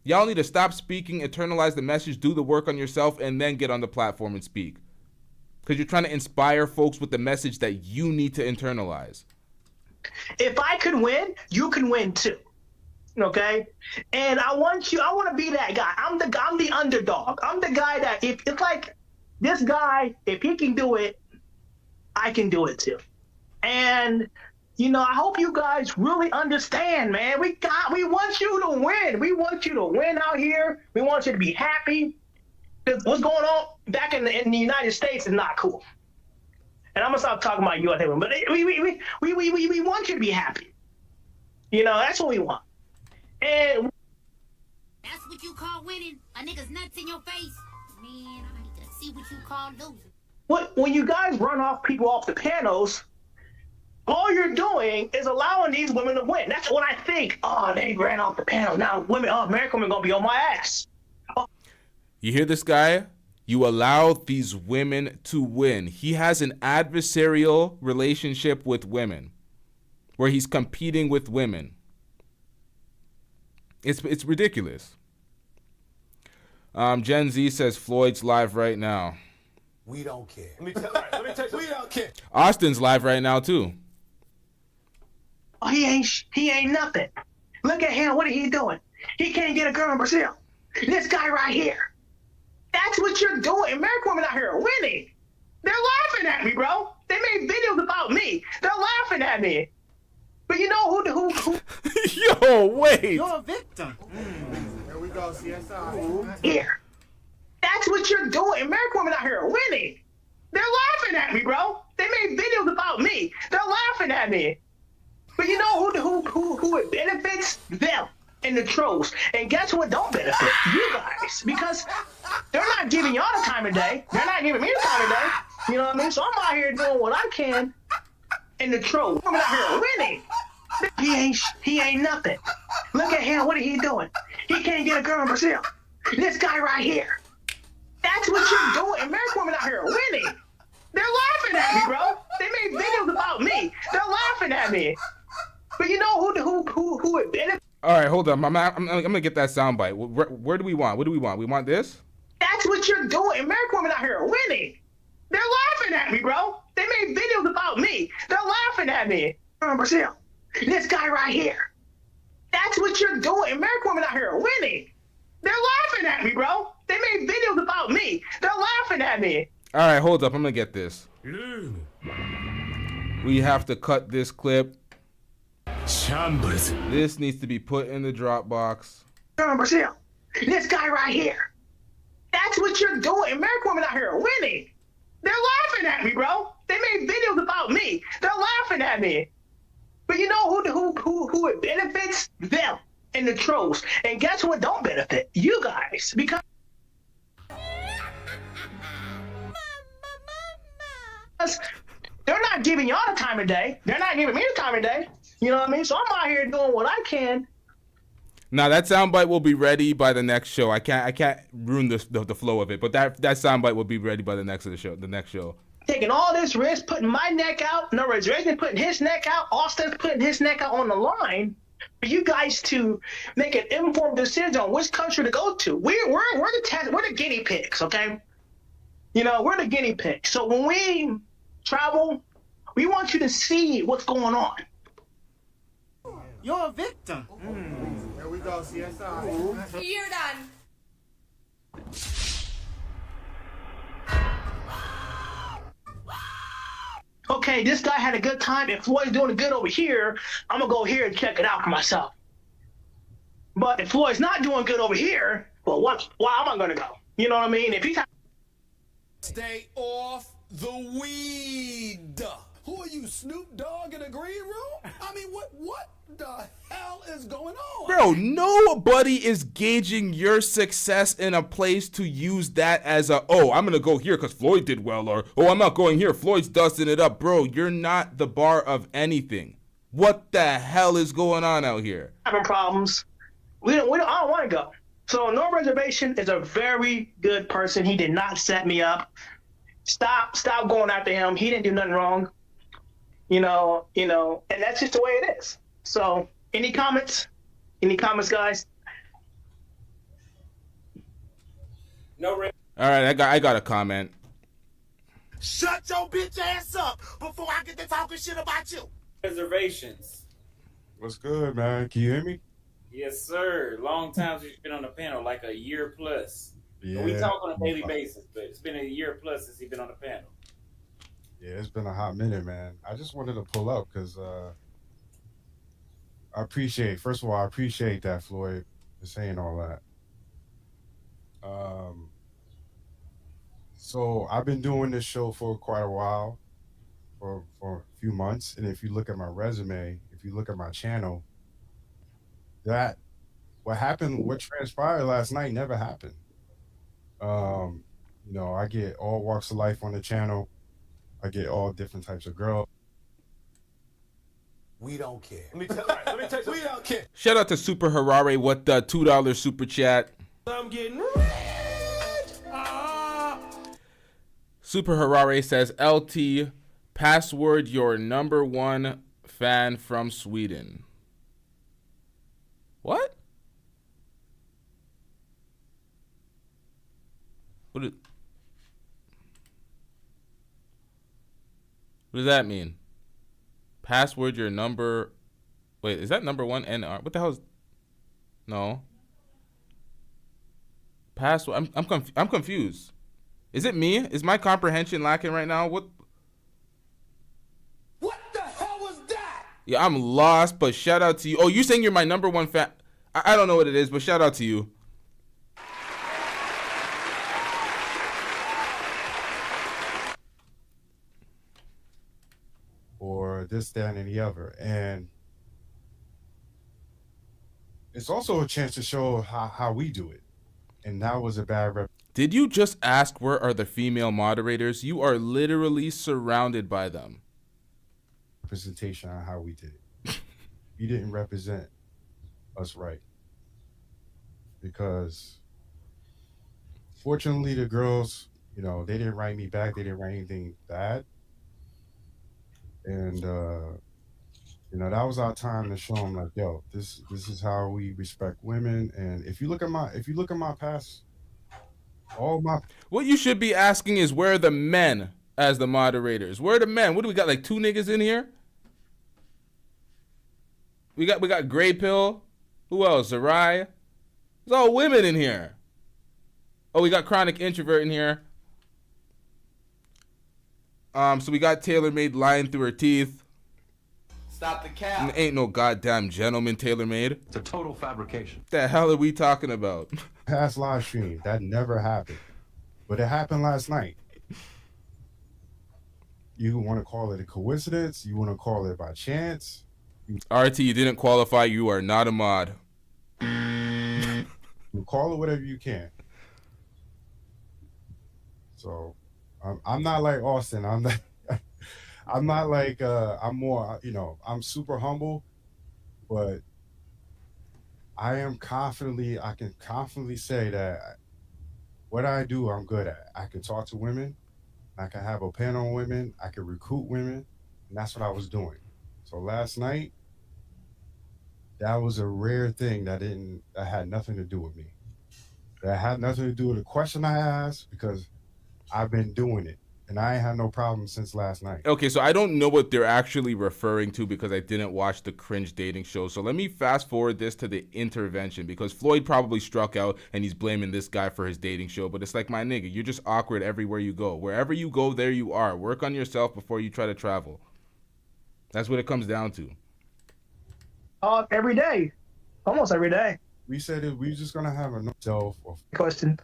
Y'all need to stop speaking, internalize the message, do the work on yourself, and then get on the platform and speak. Because you're trying to inspire folks with the message that you need to internalize. If I could win, you can win too. Okay? And I want to be that guy. I'm the underdog. I'm the guy that, if it's like, this guy, if he can do it, I can do it too. And, you know, I hope you guys really understand, man. We want you to win. We want you to win out here. We want you to be happy. Because what's going on back in the United States is not cool. And I'm gonna stop talking about you, but we want you to be happy. You know, that's what we want. And that's what you call winning? A nigga's nuts in your face? Man, I need to see what you call losing. When you guys run off people off the panels, all you're doing is allowing these women to win. That's what I think. Oh, they ran off the panel. Now women, American women gonna be on my ass. You hear this guy? You allow these women to win. He has an adversarial relationship with women where he's competing with women. It's ridiculous. Gen Z says Floyd's live right now. We don't care. Let me tell you, we don't care. Austin's live right now too. Oh, he ain't nothing. Look at him. What are he doing? He can't get a girl in Brazil. This guy right here. That's what you're doing. American women out here are winning. They're laughing at me, bro. They made videos about me. They're laughing at me. But you know who Yo, wait. You're a victim. There we go, CSI. Here. That's what you're doing. American women out here are winning. They're laughing at me, bro. They made videos about me. They're laughing at me. But you know who it benefits? Them and the trolls. And guess what don't benefit? You guys. Because they're not giving y'all the time of day. They're not giving me the time of day. You know what I mean? So I'm out here doing what I can. And the trolls. Women out here are winning. He ain't nothing. Look at him. What are he doing? He can't get a girl in Brazil. This guy right here. That's what you're doing. American women out here are winning. They're laughing at me, bro. They made videos about me. They're laughing at me. But you know who it benefits? All right, hold up. I'm gonna get that soundbite. Where do we want? What do we want? We want this? That's what you're doing. American women out here are winning. They're laughing at me, bro. They made videos about me. They're laughing at me. In Brazil. This guy right here. That's what you're doing. American women out here are winning. They're laughing at me, bro. They made videos about me. They're laughing at me. All right, hold up. I'm gonna get this. We have to cut this clip. This needs to be put in the Dropbox. In Brazil. This guy right here. That's what you're doing. American women out here are winning. They're laughing at me, bro. They made videos about me. They're laughing at me. But you know who it benefits? Them and the trolls. And guess what don't benefit? You guys. Because they're not giving y'all the time of day. They're not giving me the time of day. You know what I mean? So I'm out here doing what I can. Now that soundbite will be ready by the next show. I can't ruin the flow of it, but that soundbite will be ready by the next show. Taking all this risk, putting my neck out, no reservation, putting his neck out, Austin's putting his neck out on the line for you guys to make an informed decision on which country to go to. We're the guinea pigs, okay? You know, we're the guinea pigs. So when we travel, we want you to see what's going on. You're a victim. There we go, CSI. You're done. Okay, this guy had a good time. If Floyd's doing good over here, I'm gonna go here and check it out for myself. But if Floyd's not doing good over here, well, why am I gonna go? You know what I mean? If he's Stay off the weed. Who are you, Snoop Dogg in a green room? I mean, what the hell is going on? Bro, nobody is gauging your success in a place to use that as I'm gonna go here because Floyd did well, or I'm not going here, Floyd's dusting it up. Bro, you're not the bar of anything. What the hell is going on out here? having problems, I don't want to go. So no reservation is a very good person. He did not set me up. Stop going after him. He didn't do nothing wrong. You know, and that's just the way it is. So, any comments? Any comments, guys? No. All right, I got a comment. Shut your bitch ass up before I get to talking shit about you. Reservations. What's good, man? Can you hear me? Yes, sir. Long time since you've been on the panel, like a year plus. Yeah. We talk on a daily basis, but it's been a year plus since he's been on the panel. Yeah, it's been a hot minute, man. I just wanted to pull up because first of all, I appreciate that, Floyd, for saying all that. So I've been doing this show for quite a while, for a few months. And if you look at my resume, if you look at my channel, what transpired last night never happened. You know, I get all walks of life on the channel. I get all different types of girls. We don't care. Let me tell you, we don't care. Shout out to Super Harare with the $2 super chat. I'm getting rich. Super Harare says, LT, password your #1 fan from Sweden. What? What does that mean? Password your number. Wait, is that #1 NR? What the hell is? No. Password. I'm confused. Is it me? Is my comprehension lacking right now? What the hell was that? Yeah, I'm lost, but shout out to you. Oh, you saying you're my #1 fan? I don't know what it is, but shout out to you. Or this, that, and the other. And it's also a chance to show how we do it. And that was a bad rep. Did you just ask where are the female moderators? You are literally surrounded by them. Representation on how we did it. You didn't represent us right. Because fortunately the girls, you know, they didn't write me back. They didn't write anything bad. And you know, that was our time to show them like, yo, this is how we respect women. And if you look at my past, all my what you should be asking is where are the men as the moderators? Where are the men? What do we got? Like 2 niggas in here? We got Grey Pill. Who else? Zarai. There's all women in here. Oh, we got Chronic Introvert in here. So we got Taylor Made lying through her teeth. Stop the cap. Ain't no goddamn gentleman Taylor Made. It's a total fabrication. The hell are we talking about? past live stream, that never happened. But it happened last night. You want to call it a coincidence? You want to call it by chance? RT, you didn't qualify. You are not a mod. You call it whatever you can. So I'm not like Austin. I'm not like I'm more, you know, I'm super humble, but I can confidently say that what I do, I'm good at. I can talk to women. I can have a panel on women. I can recruit women. And that's what I was doing. So last night, that was a rare thing that had nothing to do with me. That had nothing to do with the question I asked, because I've been doing it. And I ain't had no problem since last night. Okay, so I don't know what they're actually referring to because I didn't watch the cringe dating show. So let me fast forward this to the intervention, because Floyd probably struck out and he's blaming this guy for his dating show. But it's like, my nigga, you're just awkward everywhere you go. Wherever you go, there you are. Work on yourself before you try to travel. That's what it comes down to. Every day. Almost every day. We said that we just gonna have a self question.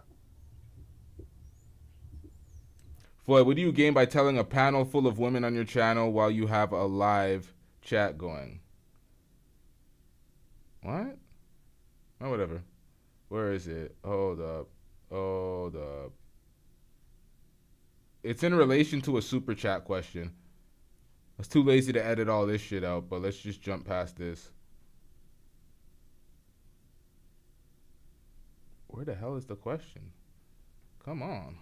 Floyd, what do you gain by telling a panel full of women on your channel while you have a live chat going? What? Oh, whatever. Where is it? Hold up. It's in relation to a super chat question. I was too lazy to edit all this shit out, but let's just jump past this. Where the hell is the question? Come on.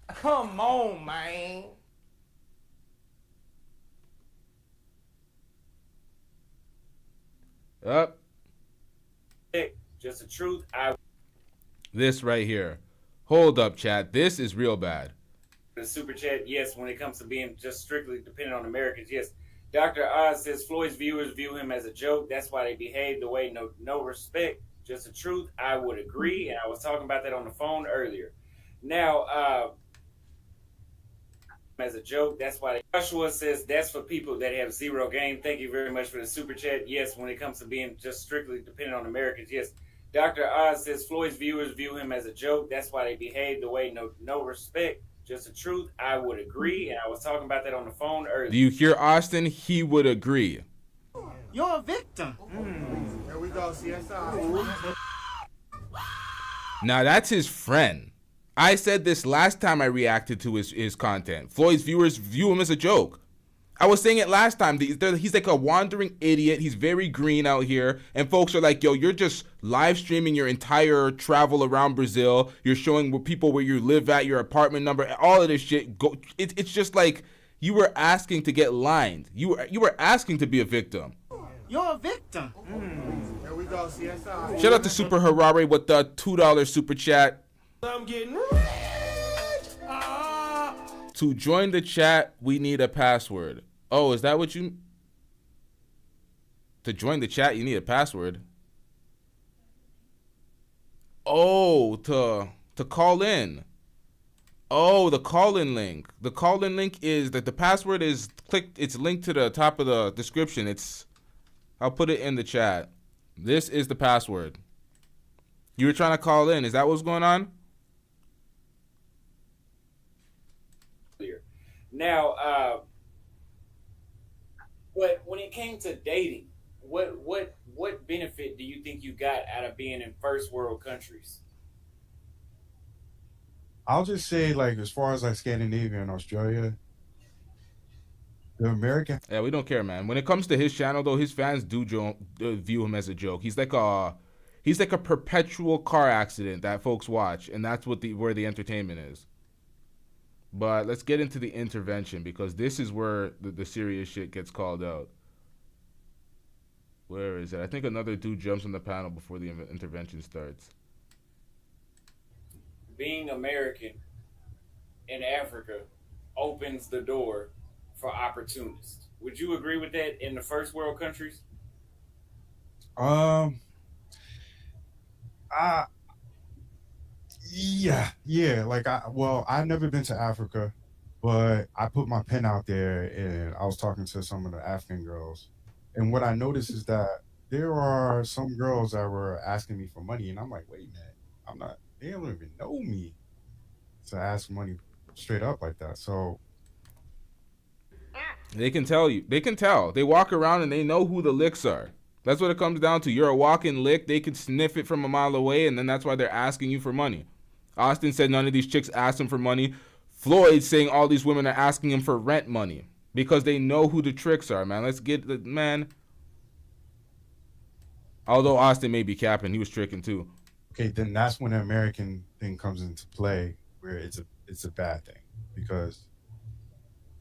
Come on, man. Up. Just the truth. This right here. Hold up, chat. This is real bad. The super chat, yes, when it comes to being just strictly dependent on Americans, yes. Dr. Oz says Floyd's viewers view him as a joke. That's why they behave the way. No respect. Just the truth. I would agree, and I was talking about that on the phone earlier. Now, as a joke, that's why Joshua says that's for people that have zero game. Thank you very much for the super chat. Yes, when it comes to being just strictly dependent on Americans, yes. Dr. Oz says Floyd's viewers view him as a joke. That's why they behave the way. No respect. Just the truth. I would agree, and I was talking about that on the phone earlier. Do you hear Austin? He would agree. You're a victim. Here we go, CSI. Now that's his friend. I said this last time I reacted to his content. Floyd's viewers view him as a joke. I was saying it last time. He's like a wandering idiot. He's very green out here. And folks are like, yo, you're just live streaming your entire travel around Brazil. You're showing people where you live at, your apartment number, all of this shit. It's just like you were asking to get lined. You were asking to be a victim. You're a victim. There we go, CSI. Shout out to Super Harare with the $2 super chat. I'm getting To join the chat, we need a password. Oh, is that what you... To join the chat, you need a password. Oh, to call in. Oh, the call-in link. The call-in link is that the password is it's linked to the top of the description. I'll put it in the chat. This is the password. You were trying to call in. Is that what's going on? Now, but when it came to dating, what benefit do you think you got out of being in first world countries? I'll just say, like, as far as like Scandinavia and Australia, the American. Yeah, we don't care, man. When it comes to his channel, though, his fans do view him as a joke. He's like a perpetual car accident that folks watch, and that's where the entertainment is. But let's get into the intervention, because this is where the serious shit gets called out. Where is it? I think another dude jumps on the panel before the intervention starts. Being American in Africa opens the door for opportunists. Would you agree with that in the first world countries? Yeah. Like, I've never been to Africa, but I put my pen out there and I was talking to some of the African girls. And what I noticed is that there are some girls that were asking me for money, and I'm like, wait, man, they don't even know me to ask money straight up like that. So they can tell you. They can tell. They walk around and they know who the licks are. That's what it comes down to. You're a walking lick. They can sniff it from a mile away, and then that's why they're asking you for money. Austin said none of these chicks asked him for money. Floyd's saying all these women are asking him for rent money because they know who the tricks are, man. Let's get the man. Although Austin may be capping, he was tricking too. Okay, then that's when the American thing comes into play, where it's a bad thing, because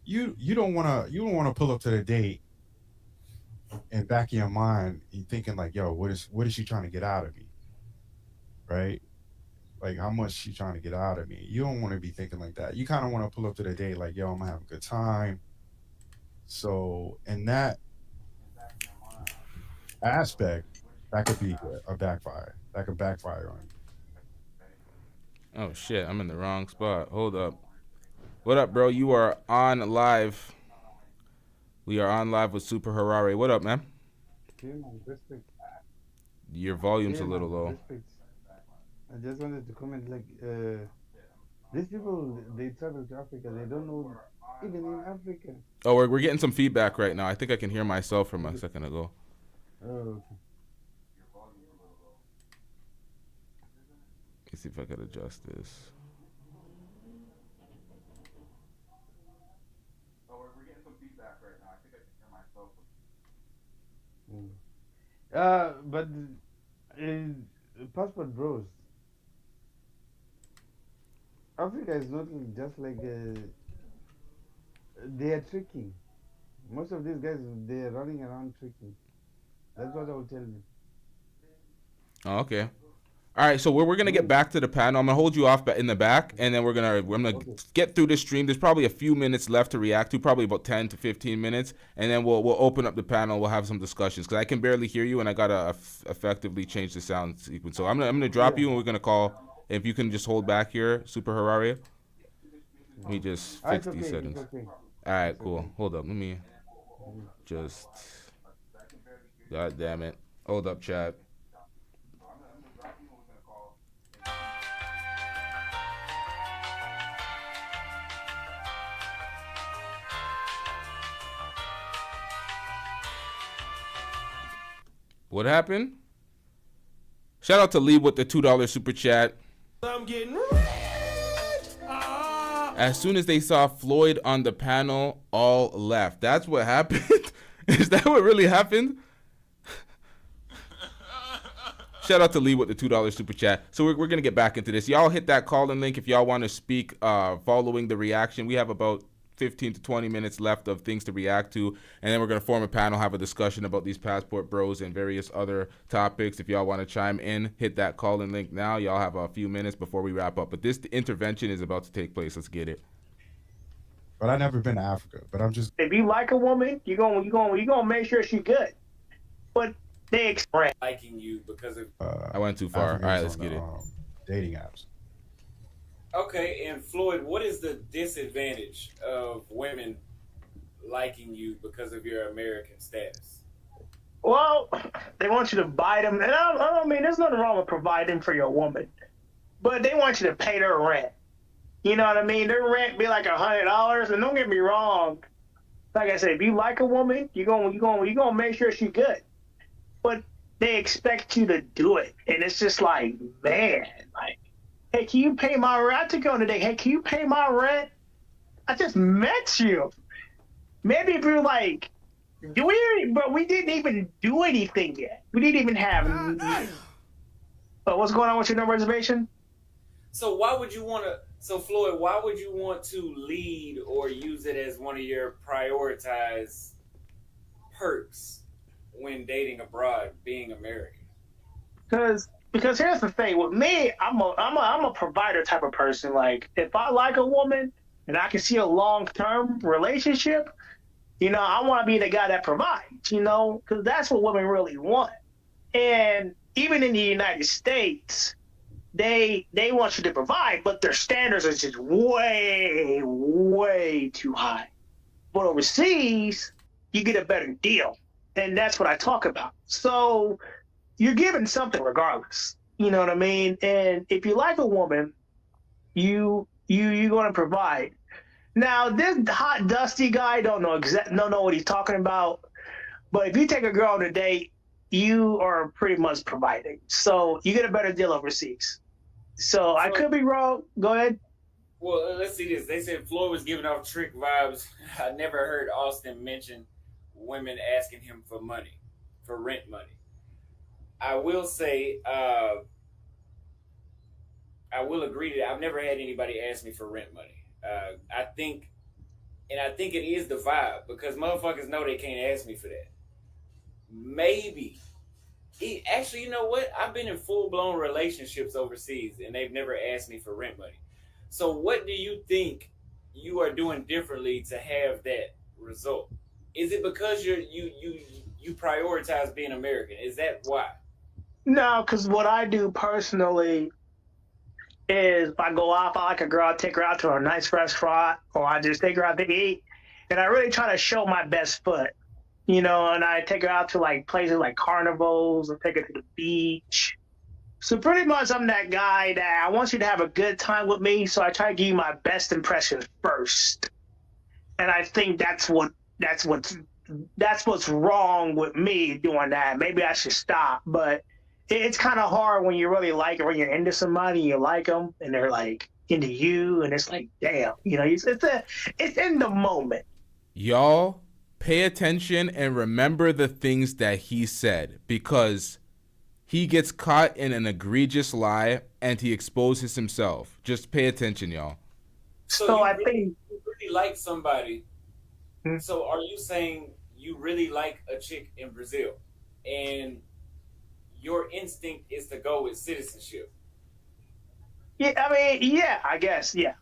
you don't wanna pull up to the date and back in your mind you thinking like, yo, what is she trying to get out of me, right? Like, how much she trying to get out of me? You don't want to be thinking like that. You kind of want to pull up to the date like, yo, I'm gonna have a good time. So in that aspect, that could be a backfire. That could backfire on you. Oh shit, I'm in the wrong spot. Hold up. What up, bro? You are on live. We are on live with Super Harare. What up, man? Your volume's a little low. I just wanted to comment, like, these people, they travel to Africa, they don't know, even in Africa. Oh, we're getting some feedback right now. I think I can hear myself from a second ago. Oh, okay. Let's see if I could adjust this. Oh, we're getting some feedback right now. I think I can hear myself. But passport bros, Africa is not just like they are tricking. Most of these guys, they are running around tricking. That's what I will tell you. Oh, okay. All right, so we're gonna get back to the panel. I'm gonna hold you off in the back, and then I'm gonna get through this stream. There's probably a few minutes left to react to, probably about 10 to 15 minutes, and then we'll open up the panel. We'll have some discussions because I can barely hear you, and I gotta effectively change the sound sequence. So I'm gonna drop you, and we're gonna call. If you can just hold back here, Super Harare. Let me just fix these settings. Okay. All right, cool. Hold up. Let me just. God damn it. Hold up, chat. What happened? Shout out to Lee with the $2 super chat. I'm getting As soon as they saw Floyd on the panel, all left. That's what happened? Is that what really happened? Shout out to Lee with the $2 super chat. So we're going to get back into this. Y'all hit that call-in link if y'all want to speak following the reaction. We have about 15 to 20 minutes left of things to react to, and then we're going to form a panel, have a discussion about these passport bros and various other topics. If y'all want to chime in, hit that call-in link now. Y'all have a few minutes before we wrap up, but this intervention is about to take place. Let's get it. But I've never been to Africa, but I'm just... If you like a woman, you're gonna make sure she's good. But they express liking you because of... I went too far. All right, let's get it. Dating apps. Okay, and Floyd, what is the disadvantage of women liking you because of your American status? Well, they want you to buy them, and I mean, there's nothing wrong with providing for your woman, but they want you to pay their rent. You know what I mean? Their rent be like $100, and don't get me wrong. Like I said, if you like a woman, you're gonna make sure she's good, but they expect you to do it, and it's just like, man, like, hey, can you pay my rent? I took you on today. Hey, can you pay my rent? I just met you. Maybe if you're like, but we didn't even do anything yet. We didn't even have. But what's going on with your no reservation? So why would you want to? So Floyd, why would you want to lead or use it as one of your prioritized perks when dating abroad, being American? Because here's the thing with me, I'm a provider type of person. Like, if I like a woman and I can see a long-term relationship, you know, I want to be the guy that provides, you know, because that's what women really want. And even in the United States, they want you to provide, but their standards are just way, way too high. But overseas, you get a better deal. And that's what I talk about. So you're given something regardless. You know what I mean? And if you like a woman, you're going to provide. Now, this hot, dusty guy don't know what he's talking about. But if you take a girl on a date, you are pretty much providing. So you get a better deal overseas. So I could be wrong. Go ahead. Well, let's see this. They said Floyd was giving off trick vibes. I never heard Austin mention women asking him for money, for rent money. I will say, I will agree to that. I've never had anybody ask me for rent money. I think it is the vibe, because motherfuckers know they can't ask me for that. Maybe. Actually, you know what? I've been in full-blown relationships overseas, and they've never asked me for rent money. So what do you think you are doing differently to have that result? Is it because you prioritize being American? Is that why? No, because what I do personally is if I go out, if I like a girl, I take her out to a nice restaurant, or I just take her out to eat, and I really try to show my best foot, you know, and I take her out to like places like carnivals, or take her to the beach. So pretty much I'm that guy that I want you to have a good time with me, so I try to give you my best impression first. And I think that's what's wrong with me doing that. Maybe I should stop, but it's kind of hard when you really like it, when you're into somebody, you like them, and they're like into you, and it's like, damn, you know, it's in the moment. Y'all pay attention and remember the things that he said, because he gets caught in an egregious lie and he exposes himself. Just pay attention, y'all. So I think you really like somebody. So are you saying you really like a chick in Brazil, and your instinct is to go with citizenship? Yeah, I mean, yeah, I guess, yeah.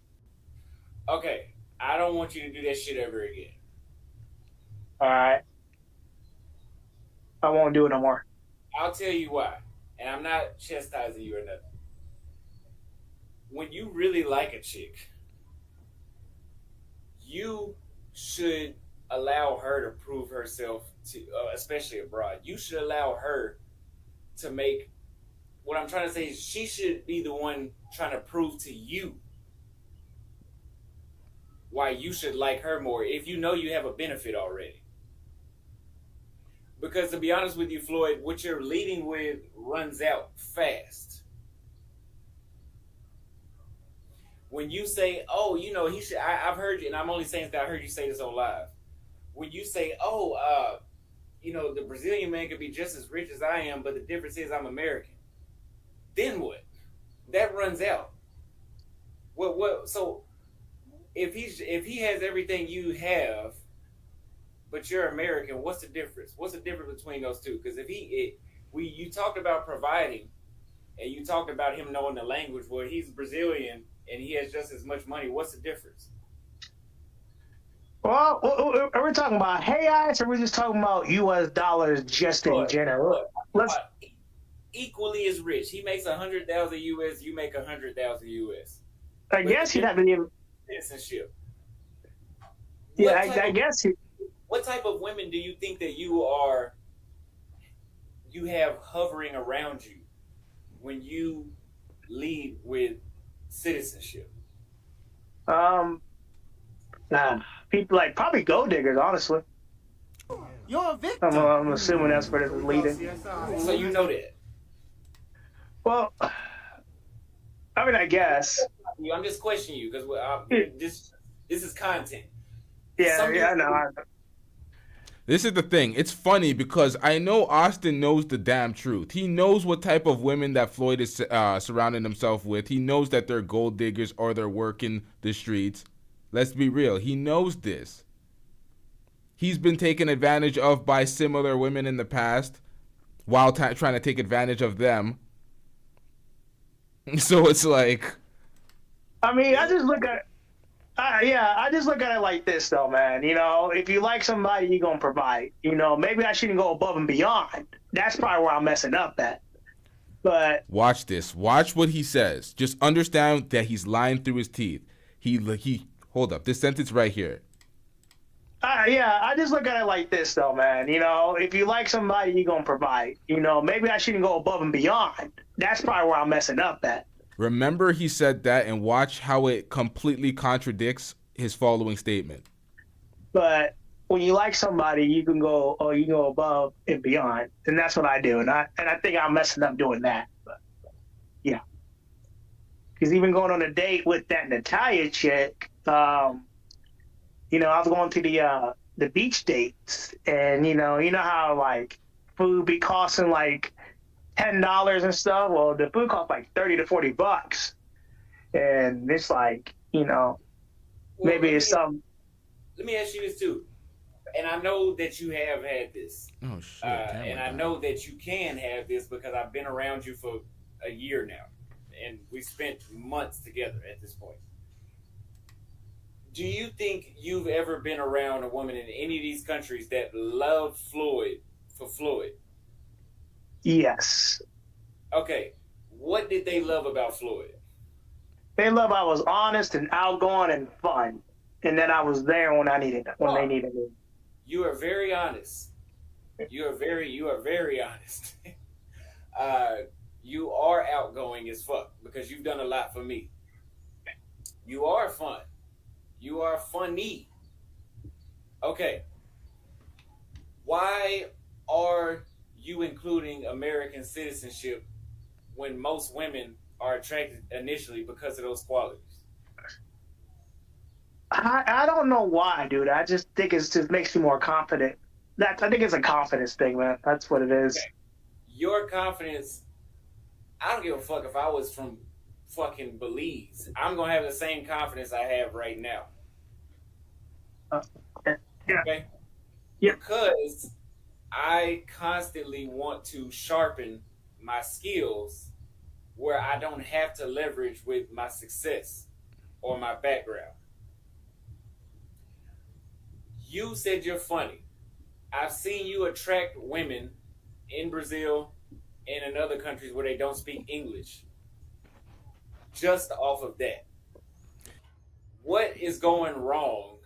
Okay, I don't want you to do that shit ever again. All right. I won't do it no more. I'll tell you why, and I'm not chastising you or nothing. When you really like a chick, you should allow her to prove herself to, especially abroad. You should allow her to make, what I'm trying to say is she should be the one trying to prove to you why you should like her more, if you know you have a benefit already. Because to be honest with you, Floyd, what you're leading with runs out fast. When you say, oh, you know, he should, I've heard you, and I'm only saying that I heard you say this on live. When you say, oh, you know, the Brazilian man could be just as rich as I am, but the difference is I'm American. Then what? That runs out. What? So if he has everything you have, but you're American, what's the difference? What's the difference between those two? Because you talked about providing, and you talked about him knowing the language. Well, he's Brazilian and he has just as much money. What's the difference? Well, are we talking about hayis, or are we just talking about U.S. dollars just in general? Let's equally as rich. He makes 100,000 US. You make 100,000 US. I guess you'd have to give citizenship. Yeah, I guess. What type of women do you think that you have hovering around you when you lead with citizenship? People like probably gold diggers, honestly. You're a victim. I'm assuming that's where this is leading. So you know that. Well, I mean, I guess. I'm just questioning you because this is content. Yeah, I know. This is the thing. It's funny because I know Austin knows the damn truth. He knows what type of women that Floyd is surrounding himself with. He knows that they're gold diggers or they're working the streets. Let's be real. He knows this. He's been taken advantage of by similar women in the past while trying to take advantage of them. So it's like, I mean, I just look at it like this, though, man. You know, if you like somebody, you're gonna provide. You know, maybe I shouldn't go above and beyond. That's probably where I'm messing up at. But watch this. Watch what he says. Just understand that he's lying through his teeth. He hold up. This sentence right here. I just look at it like this, though, man. You know, if you like somebody, you're gonna provide. You know, maybe I shouldn't go above and beyond. That's probably where I'm messing up at. Remember he said that, and watch how it completely contradicts his following statement. But when you like somebody, you can go above and beyond, and that's what I do. And I think I'm messing up doing that. But yeah, because even going on a date with that Natalia chick, you know, I was going to the beach dates, and you know how like food be costing like $10 and stuff. Well, the food costs like $30 to $40, and it's like, you know, maybe it's some. Let me ask you this too, and I know that you have had this. Oh shit! And I know that you can have this because I've been around you for a year now, and we spent months together at this point. Do you think you've ever been around a woman in any of these countries that loved Floyd for Floyd? Yes. Okay. What did they love about Floyd? They love I was honest and outgoing and fun, and that I was there when they needed me. You are very honest. You are very honest. You are outgoing as fuck because you've done a lot for me. You are fun. You are funny. Okay. Why are you including American citizenship when most women are attracted initially because of those qualities? I don't know why, dude. I just think it just makes you more confident. I think it's a confidence thing, man. That's what it is. Okay. Your confidence, I don't give a fuck if I was from fucking Belize. I'm going to have the same confidence I have right now. Yeah. Okay? Yeah. Because I constantly want to sharpen my skills where I don't have to leverage with my success or my background. You said you're funny. I've seen you attract women in Brazil and in other countries where they don't speak English. Just off of that. What is going wrong?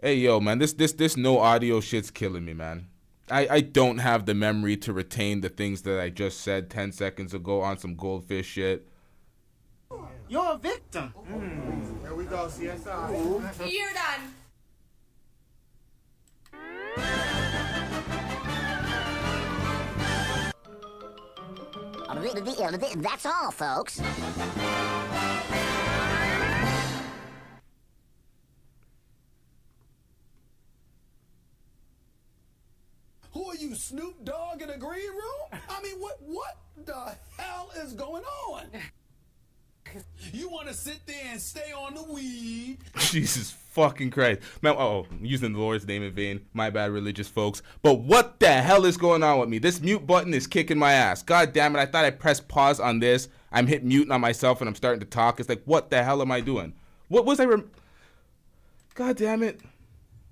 Hey yo, man, this no audio shit's killing me, man. I don't have the memory to retain the things that I just said 10 seconds ago on some goldfish shit. You're a victim. Here we go, CSI. You're done. That's all, folks. Who are you, Snoop Dogg in a green room? I mean, what the hell is going on? You want to sit there and stay on the weed? Jesus fucking Christ. Man, I'm using the Lord's name in vain. My bad, religious folks. But what the hell is going on with me? This mute button is kicking my ass. God damn it, I thought I pressed pause on this. I'm hit mute on myself and I'm starting to talk. It's like, what the hell am I doing? What was I God damn it.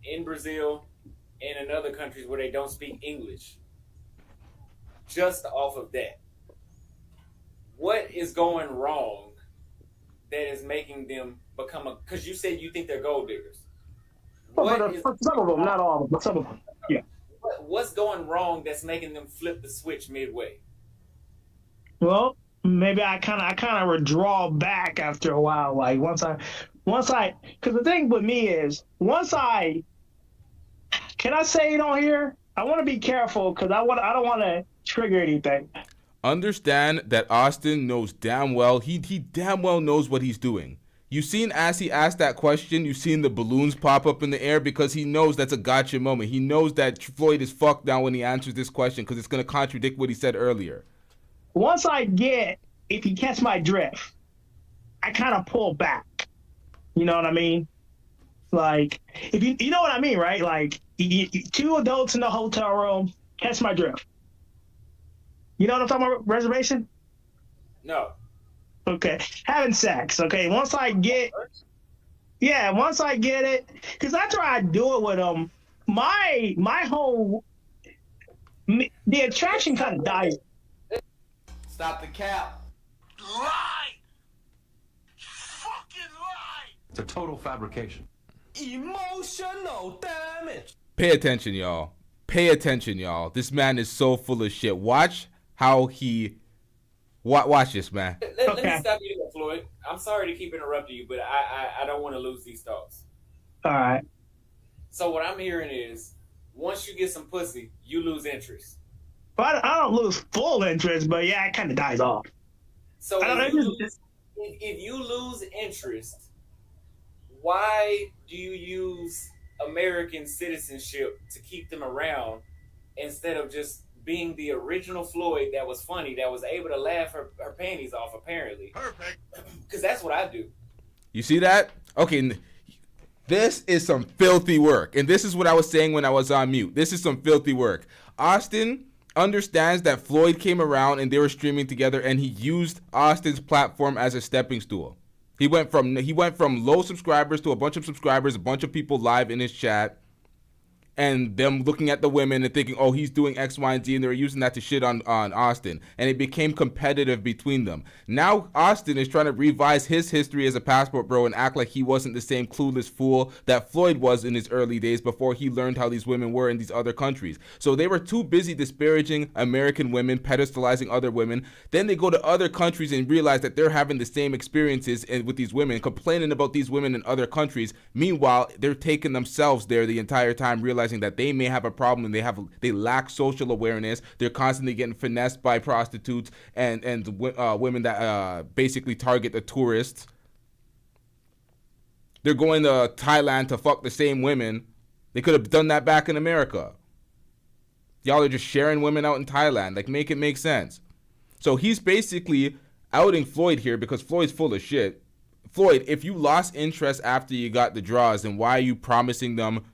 In Brazil and in other countries where they don't speak English. Just off of that. What is going wrong that is making them become because you said you think they're gold diggers. Some of them, not all of them, but some of them. Yeah. What's going wrong that's making them flip the switch midway? Well, maybe I kind of withdraw back after a while. Like once I, because the thing with me is can I say it on here? I want to be careful because I don't want to trigger anything. Understand that Austin knows damn well, he damn well knows what he's doing. You've seen as he asked that question, you've seen the balloons pop up in the air because he knows that's a gotcha moment. He knows that Floyd is fucked now when he answers this question because it's going to contradict what he said earlier. Once if you catch my drift, I kind of pull back. You know what I mean? Like, if you know what I mean, right? Like, two adults in the hotel room, catch my drift. You know what I'm talking about, reservation? No. Okay. Having sex, okay? Once I get it, because after I do it with them, my whole, the attraction kind of dies. Stop the cap. Lie! Fucking lie! It's a total fabrication. Emotional damage. Pay attention, y'all. Pay attention, y'all. This man is so full of shit. Watch how he... Watch this, man. Let me stop you there, Floyd. I'm sorry to keep interrupting you, but I don't want to lose these thoughts. All right. So what I'm hearing is, once you get some pussy, you lose interest. But I don't lose full interest, but yeah, it kind of dies off. So if you lose interest, why do you use American citizenship to keep them around instead of just being the original Floyd that was funny, that was able to laugh her panties off, apparently? Perfect. Because that's what I do. You see that? Okay, this is some filthy work. And this is what I was saying when I was on mute. This is some filthy work. Austin understands that Floyd came around and they were streaming together and he used Austin's platform as a stepping stool. He went from low subscribers to a bunch of subscribers, a bunch of people live in his chat, and them looking at the women and thinking, oh, he's doing X, Y, and Z, and they were using that to shit on Austin. And it became competitive between them. Now Austin is trying to revise his history as a passport bro and act like he wasn't the same clueless fool that Floyd was in his early days before he learned how these women were in these other countries. So they were too busy disparaging American women, pedestalizing other women. Then they go to other countries and realize that they're having the same experiences with these women, complaining about these women in other countries. Meanwhile, they're taking themselves there the entire time, realizing that they may have a problem and they lack social awareness. They're constantly getting finessed by prostitutes and women that basically target the tourists. They're going to Thailand to fuck the same women. They could have done that back in America. Y'all are just sharing women out in Thailand. Like, make it make sense. So he's basically outing Floyd here because Floyd's full of shit. Floyd, if you lost interest after you got the draws, then why are you promising them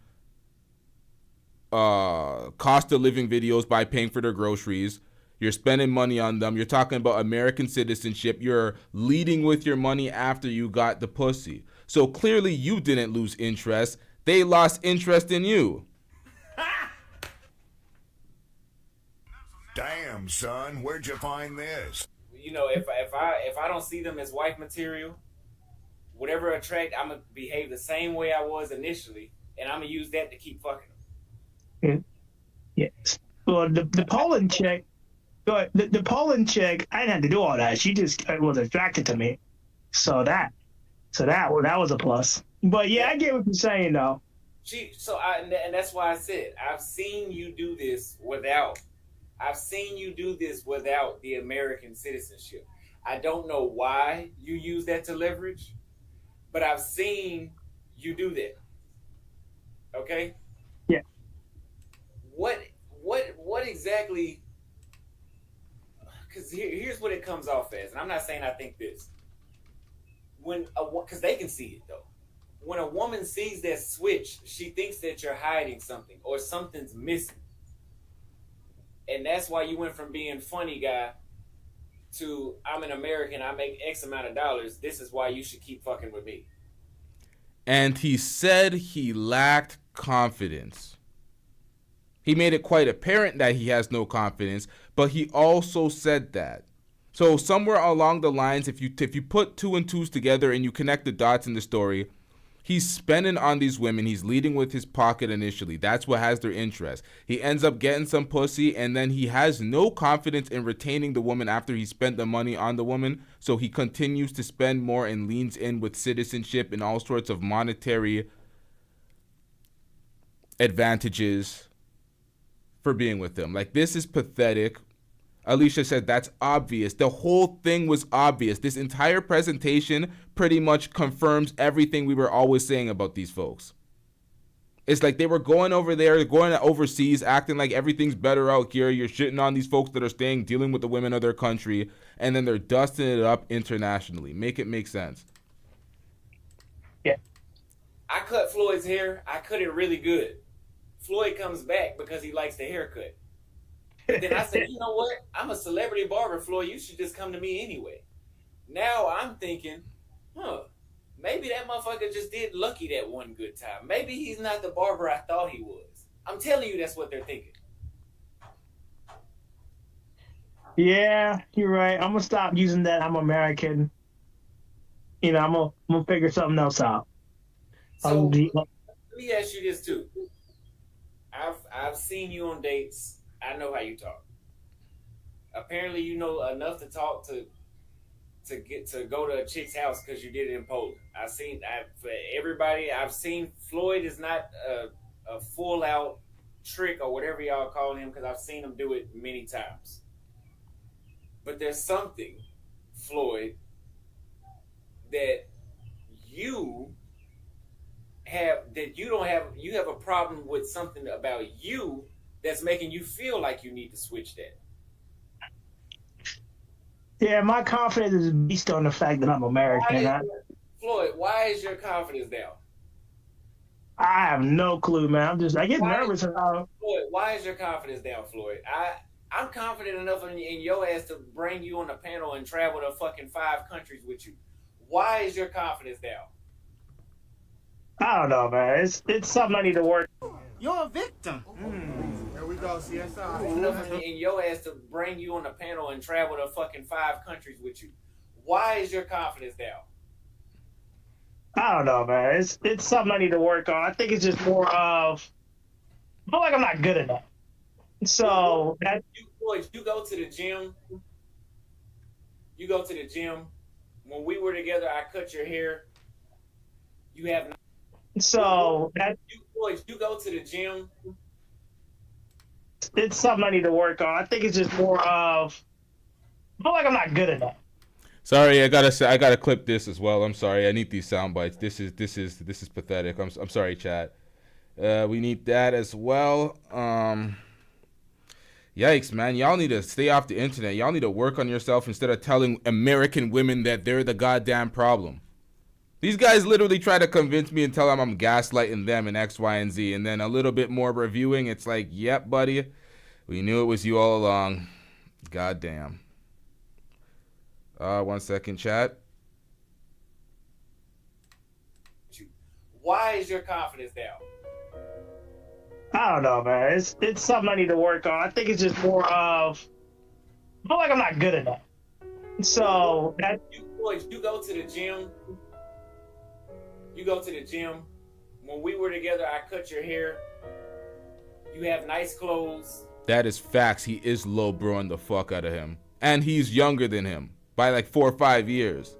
cost of living videos by paying for their groceries? You're spending money on them. You're talking about American citizenship. You're leading with your money after you got the pussy. So clearly you didn't lose interest. They lost interest in you. Damn, son, where'd you find this? You know, if I don't see them as wife material, whatever attract, I'm gonna behave the same way I was initially, and I'm gonna use that to keep fucking them. Yes. Well, the Poland chick, the Poland chick, I didn't have to do all that. She just was attracted to me. So that was a plus. But yeah, I get what you're saying though. And that's why I said I've seen you do this without the American citizenship. I don't know why you use that to leverage, but I've seen you do that. Okay? Yeah. What exactly? Because here's what it comes off as, and I'm not saying I think this. Because they can see it though. When a woman sees that switch, she thinks that you're hiding something or something's missing. And that's why you went from being funny guy to I'm an American, I make X amount of dollars. This is why you should keep fucking with me. And he said he lacked confidence. He made it quite apparent that he has no confidence, but he also said that. So somewhere along the lines, if you put two and twos together and you connect the dots in the story, he's spending on these women. He's leading with his pocket initially. That's what has their interest. He ends up getting some pussy, and then he has no confidence in retaining the woman after he spent the money on the woman. So he continues to spend more and leans in with citizenship and all sorts of monetary advantages for being with them. Like, this is pathetic. Alicia said that's obvious. The whole thing was obvious. This entire presentation pretty much confirms everything we were always saying about these folks. It's like they were going over there, going overseas, acting like everything's better out here. You're shitting on these folks that are staying, dealing with the women of their country, and then they're dusting it up internationally. Make it make sense. Yeah. I cut Floyd's hair. I cut it really good. Floyd comes back because he likes the haircut. But then I said, you know what? I'm a celebrity barber, Floyd. You should just come to me anyway. Now I'm thinking, maybe that motherfucker just did Lucky that one good time. Maybe he's not the barber I thought he was. I'm telling you, that's what they're thinking. Yeah, you're right. I'm gonna stop using that. I'm American. You know, I'm gonna figure something else out. So let me ask you this too. I've seen you on dates. I know how you talk. Apparently, you know enough to talk to go to a chick's house because you did it in Poland. For everybody, I've seen Floyd is not a full out trick or whatever y'all call him because I've seen him do it many times. But there's something, Floyd, that you have a problem with something about you that's making you feel like you need to switch that. Yeah, my confidence is based on the fact that I'm American. Floyd, why is your confidence down? I have no clue, man. I get nervous about. Floyd, why is your confidence down, Floyd? I'm confident enough in your ass to bring you on the panel and travel to fucking 5 countries with you. Why is your confidence down? I don't know, man. It's something I need to work. You're a victim. There we go, CSI. Enough in your ass to bring you on the panel and travel to fucking 5 countries with you. Why is your confidence down? I don't know, man. It's something I need to work on. I think it's just more of I feel like I'm not good enough. So you go to the gym. You go to the gym. When we were together, I cut your hair. You have not. So you go to the gym. It's something I need to work on. I think it's just more of I feel like I'm not good enough. Sorry, I gotta clip this as well. I'm sorry. I need these sound bites. This is pathetic. I'm sorry, chat. We need that as well. Yikes, man. Y'all need to stay off the internet. Y'all need to work on yourself instead of telling American women that they're the goddamn problem. These guys literally try to convince me and tell them I'm gaslighting them and X, Y, and Z. And then a little bit more reviewing, it's like, yep, buddy. We knew it was you all along. Goddamn. 1 second, chat. Why is your confidence down? I don't know, man. It's something I need to work on. I think it's just more of I feel like I'm not good enough. So you go to the gym. You go to the gym. When we were together, I cut your hair. You have nice clothes. That is facts. He is low broing the fuck out of him. And he's younger than him by like 4 or 5 years.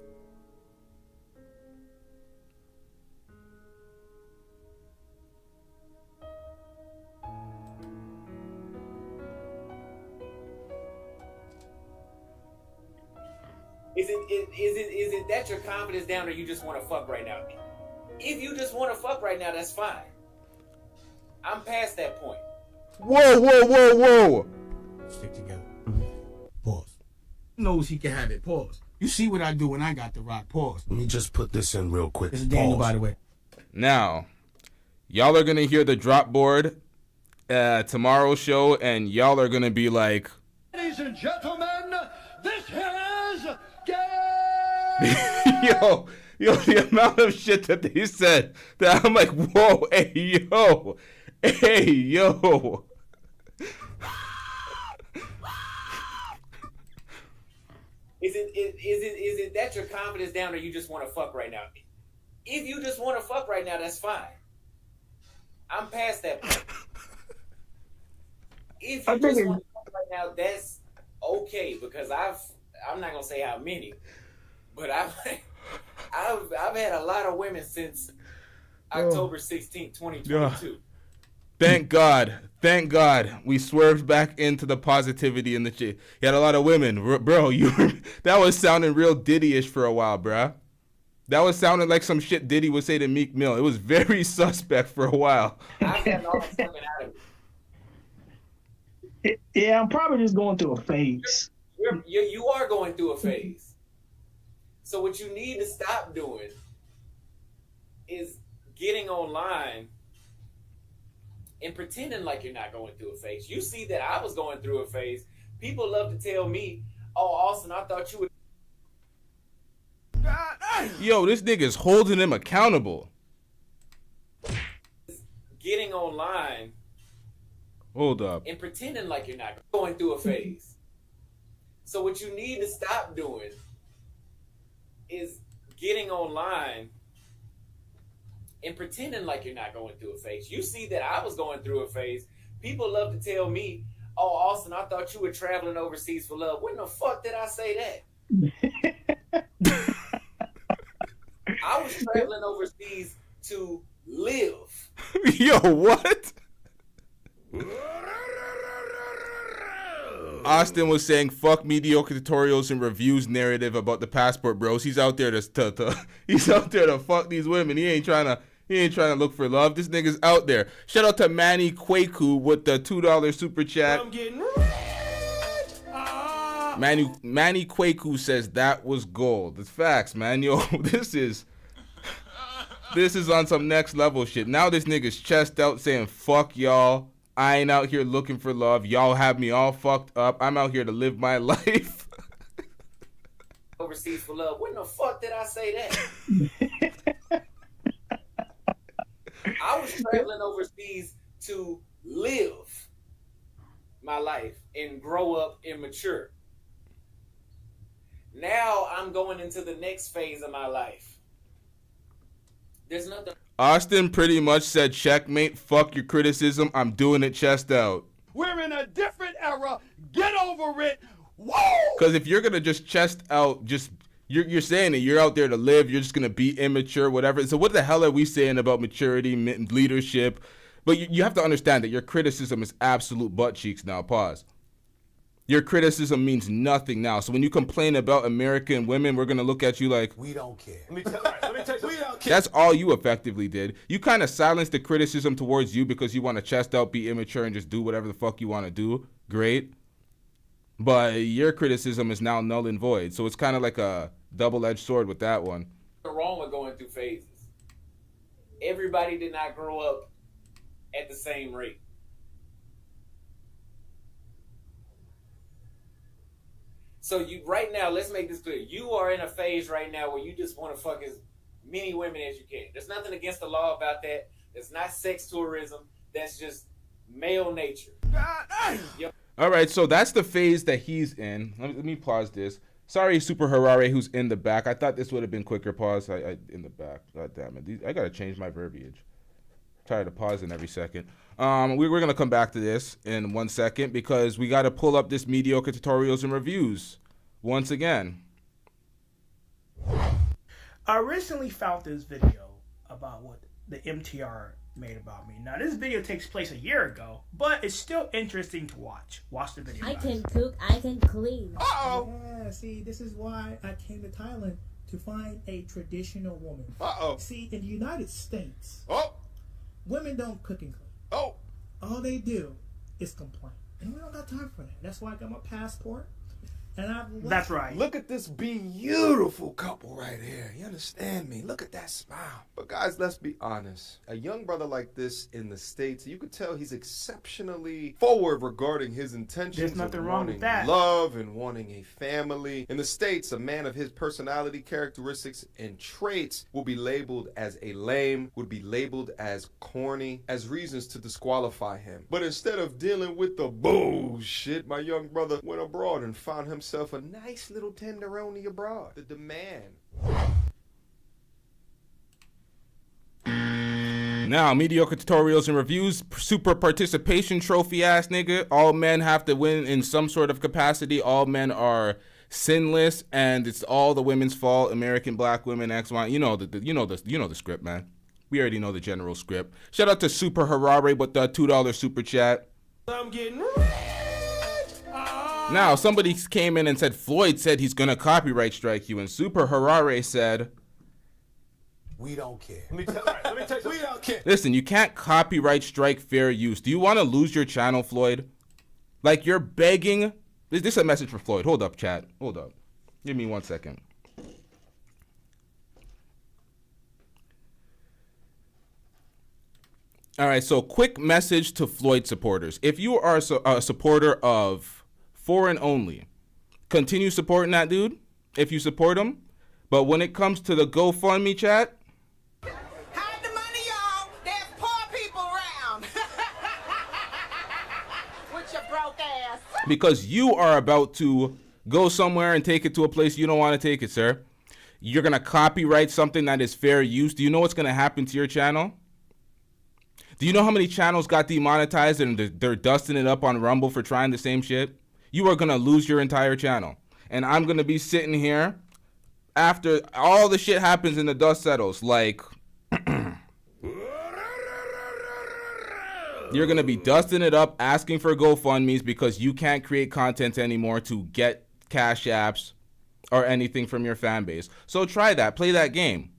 Is it that your confidence down, or you just want to fuck right now? If you just want to fuck right now, that's fine. I'm past that point. Whoa, whoa, whoa, whoa. Stick together. Pause. Knows he can have it. Pause. You see what I do when I got the rock. Pause. Let me just put this in real quick. This is Daniel, by the way. Now, y'all are gonna hear the drop board tomorrow's show, and y'all are gonna be like, Ladies and gentlemen, this is yo, the amount of shit that they said that I'm like, whoa, hey, yo. Is it that your confidence down, or you just want to fuck right now? If you just want to fuck right now, that's fine. I'm past that point. If you just want to fuck right now, that's okay, because I'm not gonna say how many, but I've had a lot of women since October 16th, 2022. Thank God we swerved back into the positivity in the shit. You had a lot of women, bro. That was sounding real Diddy-ish for a while, bruh. That was sounding like some shit Diddy would say to Meek Mill. It was very suspect for a while. I've had all this coming out of me. Yeah, I'm probably just going through a phase. You are going through a phase. So what you need to stop doing is getting online and pretending like you're not going through a phase. You see that I was going through a phase. People love to tell me, "Oh, Austin, I thought you would." Yo, this nigga's holding him accountable. Getting online. Hold up. And pretending like you're not going through a phase. So what you need to stop doing is getting online and pretending like you're not going through a phase. You see that I was going through a phase. People love to tell me, "Oh, Austin, I thought you were traveling overseas for love." When the fuck did I say that? I was traveling overseas to live. Yo, what? Austin was saying, "Fuck mediocre tutorials and reviews narrative about the passport, bros." He's out there he's out there to fuck these women. He ain't trying to look for love. This nigga's out there. Shout out to Manny Kwaku with the $2 super chat. I'm getting Manny Kwaku says that was gold. It's facts, man. Yo, this is on some next level shit. Now this nigga's chest out saying, "Fuck y'all. I ain't out here looking for love. Y'all have me all fucked up. I'm out here to live my life." Overseas for love. When the fuck did I say that? I was traveling overseas to live my life and grow up and mature. Now I'm going into the next phase of my life. There's nothing. Austin pretty much said, "Checkmate, fuck your criticism. I'm doing it chest out." We're in a different era. Get over it. Whoa! Because if you're going to just chest out, you're saying that you're out there to live, you're just going to be immature, whatever. So what the hell are we saying about maturity, leadership? But you have to understand that your criticism is absolute butt cheeks now. Pause. Your criticism means nothing now. So when you complain about American women, we're going to look at you like, we don't care. Let me tell you, we don't care. That's all you effectively did. You kind of silenced the criticism towards you because you want to chest out, be immature, and just do whatever the fuck you want to do. Great. But your criticism is now null and void. So it's kind of like a double-edged sword with that one. What's wrong with going through phases? Everybody did not grow up at the same rate. So you right now, let's make this clear. You are in a phase right now where you just want to fuck as many women as you can. There's nothing against the law about that. It's not sex tourism. That's just male nature. All right, so that's the phase that he's in. Let me pause this. Sorry, Super Harare, who's in the back. I thought this would have been quicker. Pause. I in the back. God damn it. I gotta change my verbiage. Tired of pausing every second. We're gonna come back to this in 1 second because we got to pull up this mediocre tutorials and reviews once again. I recently found this video about what the MTR made about me. Now, this video takes place a year ago, but it's still interesting to watch. Watch the video. I guys. can cook, I can clean. Uh-oh. Yeah, see, this is why I came to Thailand, to find a traditional woman. Uh-oh. See, in the United States, women don't cook and clean. Oh. All they do is complain. And we don't got time for that. That's why I got my passport. And That's right. Look at this beautiful couple right here. You understand me? Look at that smile. But guys, let's be honest. A young brother like this in the States, you could tell he's exceptionally forward regarding his intentions. There's nothing of wrong wanting with that. love and wanting a family. In the States, a man of his personality, characteristics, and traits will be labeled as a lame, would be labeled as corny, as reasons to disqualify him. But instead of dealing with the bullshit, my young brother went abroad and found himself a nice little tenderoni abroad. The demand. Now, mediocre tutorials and reviews, super participation trophy ass nigga. All men have to win in some sort of capacity. All men are sinless, and it's all the women's fault. American black women, X, Y. You know the script, man. We already know the general script. Shout out to Super Harare with the $2 super chat. I'm getting Now, somebody came in and said Floyd said he's gonna copyright strike you, and Super Harare said, We don't care. Let me tell you, we don't care. listen, you can't copyright strike fair use. Do you want to lose your channel, Floyd? Like, you're begging. This is a message for Floyd. Hold up, chat. Hold up. Give me 1 second. All right, so quick message to Floyd supporters. If you are a supporter of foreign only, continue supporting that dude if you support him. But when it comes to the GoFundMe, chat, Hide the money, y'all. There's poor people around. With your broke ass. because you are about to go somewhere and take it to a place you don't want to take it, sir. You're going to copyright something that is fair use. Do you know what's going to happen to your channel? Do you know how many channels got demonetized and they're dusting it up on Rumble for trying the same shit? You are going to lose your entire channel. And I'm going to be sitting here after all the shit happens and the dust settles. Like, you're going to be dusting it up, asking for GoFundMes because you can't create content anymore to get cash apps or anything from your fan base. So try that. Play that game.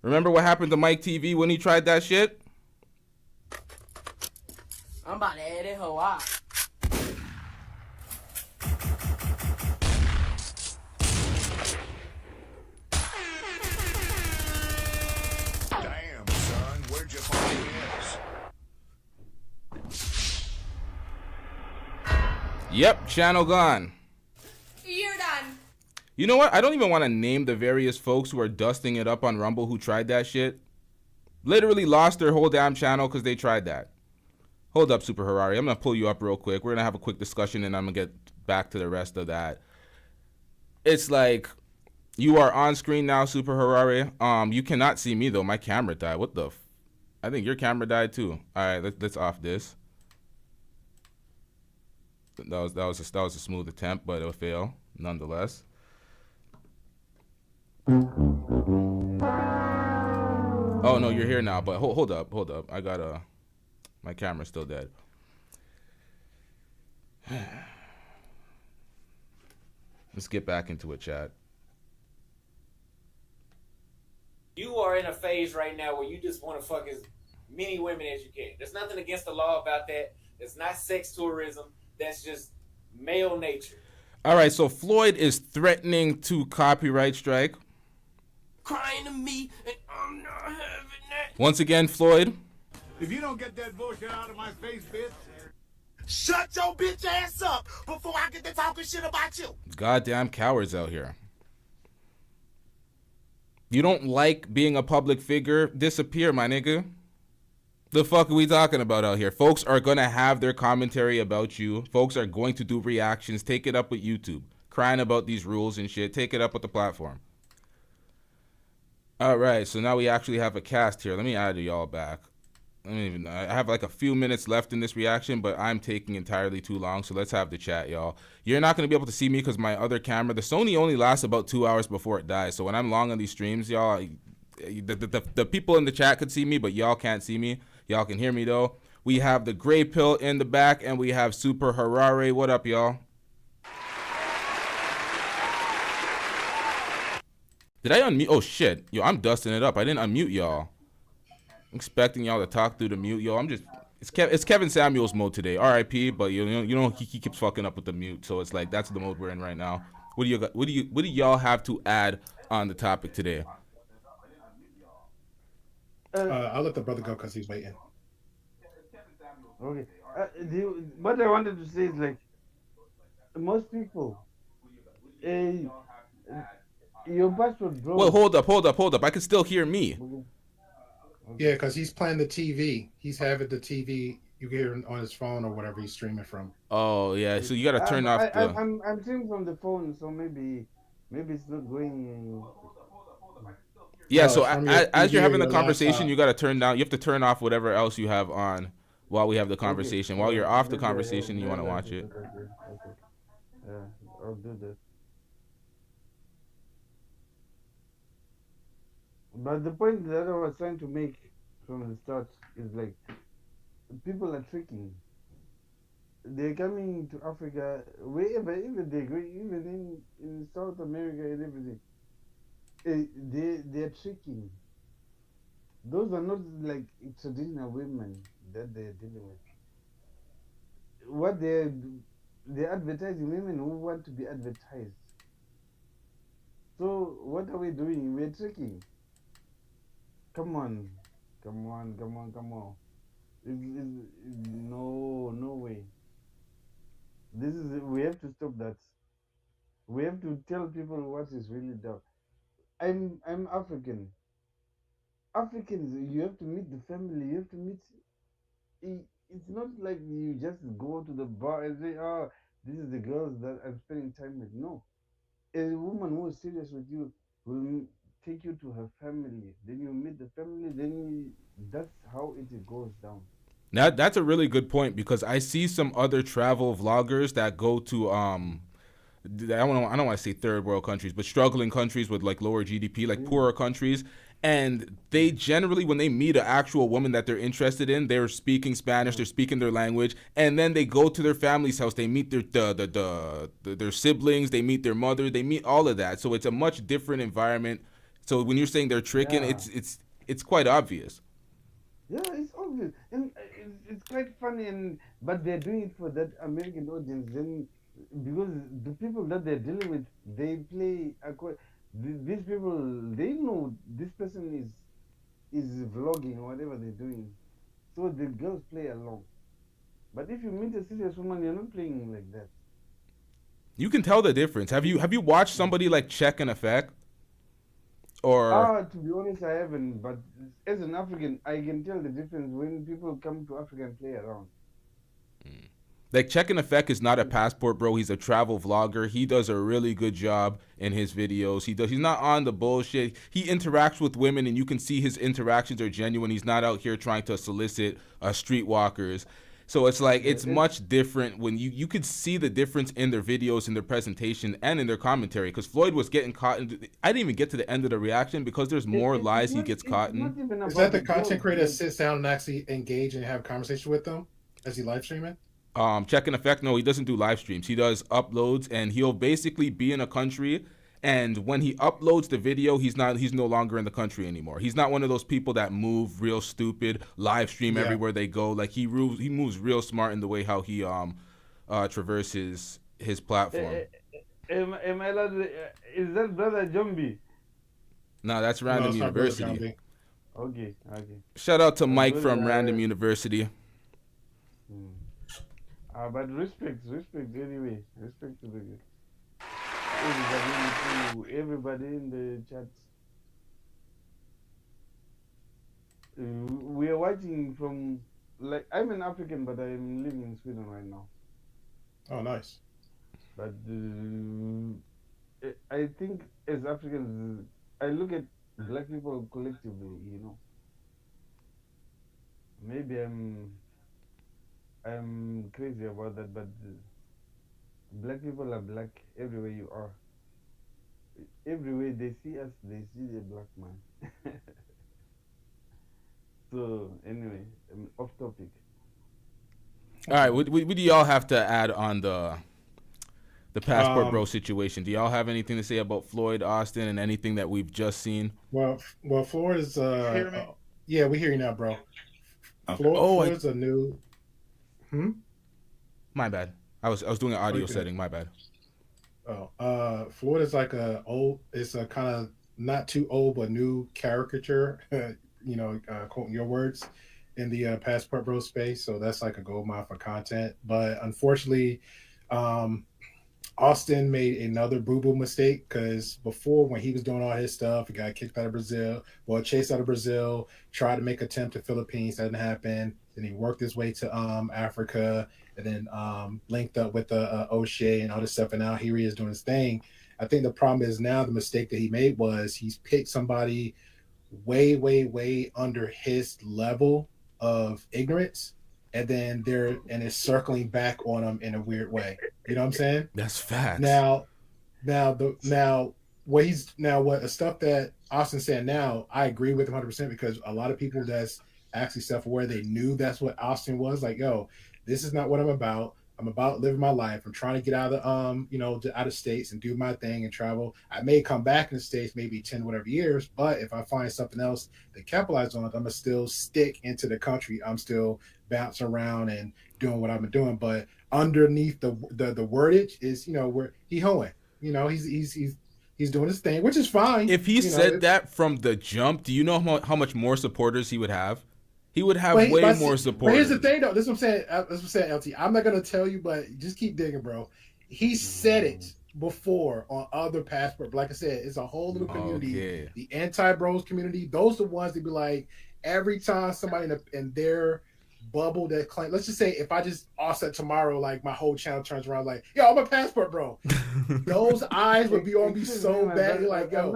Remember what happened to Mike TV when he tried that shit? I'm about to add it hoe out. Damn, son, where'd you find this? Yep, channel gone. You're done. You know what? I don't even want to name the various folks who are dusting it up on Rumble who tried that shit. Literally lost their whole damn channel because they tried that. Hold up, Super Harari. I'm going to pull you up real quick. We're going to have a quick discussion and I'm going to get back to the rest of that. It's like, you are on screen now, Super Harari. You cannot see me though. My camera died. What the I think your camera died too. All right, let's off this. That was a smooth attempt, but it'll fail nonetheless. Oh no, you're here now. But hold up. I got my camera's still dead. Let's get back into it, chat. You are in a phase right now where you just want to fuck as many women as you can. There's nothing against the law about that. It's not sex tourism. That's just male nature. All right, so Floyd is threatening to copyright strike. Crying to me, and I'm not having that. Once again, Floyd. If you don't get that bullshit out of my face, bitch, shut your bitch ass up before I get to talking shit about you. Goddamn cowards out here. You don't like being a public figure? Disappear, my nigga. The fuck are we talking about out here? Folks are going to have their commentary about you. Folks are going to do reactions. Take it up with YouTube. Crying about these rules and shit. Take it up with the platform. All right, so now we actually have a cast here. Let me add y'all back. I have like a few minutes left in this reaction, but I'm taking entirely too long, so let's have the chat, y'all. You're not going to be able to see me because my other camera, the Sony only lasts about 2 hours before it dies, so when I'm long on these streams, y'all, the people in the chat could see me, but y'all can't see me. Y'all can hear me, though. We have the Gray Pill in the back, and we have Super Harare. What up, y'all? Did I unmute? Oh, shit. Yo, I'm dusting it up. I didn't unmute y'all. I'm expecting y'all to talk through the mute. Yo, it's Kevin Samuels mode today. R.I.P. But you know he keeps fucking up with the mute. So it's like that's the mode we're in right now. What do y'all have to add on the topic today? I'll let the brother go because he's waiting. Okay. What I wanted to say is like most people, your passport broke. Well, hold up. I can still hear me. Yeah, because he's playing the TV. He's having the TV. You can hear him on his phone or whatever he's streaming from. Oh yeah, so you gotta turn off the. I'm streaming from the phone, so maybe it's not going. Yeah, so as you're having the conversation, you gotta turn down. You have to turn off whatever else you have on while we have the conversation. Okay. While you're off the conversation, you want to watch it. Okay. Yeah, I'll do that. But the point that I was trying to make from the start is like people are tricking. They're coming to Africa wherever, even they go, even in South America and everything. They're tricking. Those are not like traditional women that they're dealing with. What they're advertising women who want to be advertised. So what are we doing? We're tricking. Come on. No way. We have to stop that. We have to tell people what is really done. I'm African. Africans, you have to meet the family. You have to meet. It's not like you just go to the bar and say, "Oh, this is the girls that I'm spending time with." No, a woman who is serious with you will take you to her family. Then you meet the family. That's how it goes down. Now that's a really good point because I see some other travel vloggers that go to I don't want to say third world countries, but struggling countries with like lower GDP, like poorer countries. And they generally, when they meet an actual woman that they're interested in, they're speaking Spanish, they're speaking their language, and then they go to their family's house. They meet their siblings, they meet their mother, they meet all of that. So it's a much different environment. So when you're saying they're tricking, it's quite obvious. Yeah, it's obvious, and it's quite funny. But they're doing it for that American audience. Then because the people that they're dealing with, they play. These people, they know this person is vlogging or whatever they're doing, so the girls play along. But if you meet a serious woman, you're not playing like that. You can tell the difference. Have you watched somebody like Check and Effect? Or to be honest, I haven't. But as an African, I can tell the difference when people come to Africa and play around. Like Check and Effect is not a passport, bro. He's a travel vlogger. He does a really good job in his videos. He's not on the bullshit. He interacts with women, and you can see his interactions are genuine. He's not out here trying to solicit streetwalkers. So it's like it's much different when you could see the difference in their videos, in their presentation, and in their commentary. Because Floyd was getting caught. I didn't even get to the end of the reaction because there's more lies he gets caught in. Is that the content creator that sits down and actually engage and have a conversation with them as he live streaming? Check and Effect, no, he doesn't do live streams. He does uploads, and he'll basically be in a country, and when he uploads the video, he's no longer in the country anymore. He's not one of those people that move real stupid, live stream everywhere they go. Like he moves real smart in the way how he traverses his platform. Am I allowed? Is that brother Jumbi? No, that's Random University. Okay. Shout out to Mike from Random University. But respect anyway. Respect to everybody in the chat. We are watching from, like, I'm an African, but I'm living in Sweden right now. Oh, nice. But I think as Africans, I look at black people collectively, you know. Maybe I'm crazy about that, but black people are black everywhere you are. Everywhere they see us, they see a black man. So anyway, off topic. All right, what do y'all have to add on the passport bro situation? Do y'all have anything to say about Floyd, Austin, and anything that we've just seen? Well, Floyd is hear me? yeah, we hear you now, bro. Okay. Floyd's a new. My bad. I was doing an audio Okay. setting. My bad. Floyd is like it's a kind of not too old but new caricature, quoting your words, in the passport bro space. So that's like a gold mine for content. But unfortunately, Austin made another boo-boo mistake, because before, when he was doing all his stuff, he got kicked out of Brazil, chased out of Brazil, tried to make an attempt to Philippines, that didn't happen. Then he worked his way to Africa, and then linked up with O'Shea and all this stuff, and now here he is doing his thing. I think the problem is now the mistake that he made was he's picked somebody way, way, way under his level of ignorance, and then it's circling back on him in a weird way. You know what I'm saying? That's facts. Now what the stuff that Austin's saying now, I agree with him 100%, because a lot of people that's actually self-aware, they knew that's what Austin was like. Yo, this is not what I'm about. I'm about living my life. I'm trying to get out of out of states and do my thing and travel. I may come back in the states maybe 10 whatever years, but if I find something else to capitalize on, I'm gonna still stick into the country. I'm still bouncing around and doing what I've been doing. But underneath the wordage is, where he hoeing. He's doing his thing, which is fine. If he said that from the jump, do you know how much more supporters he would have? He would have way more supporters. But here's the thing, though. This is what I'm saying. LT. I'm not gonna tell you, but just keep digging, bro. He said it before on other passport. Like I said, it's a whole little community. Okay. The anti-bros community. Those are the ones that be like, every time somebody in their bubble that claim, let's just say if I just offset tomorrow, like my whole channel turns around like, yo, I'm a passport bro. Those eyes would be on me so bad. You're like, yo,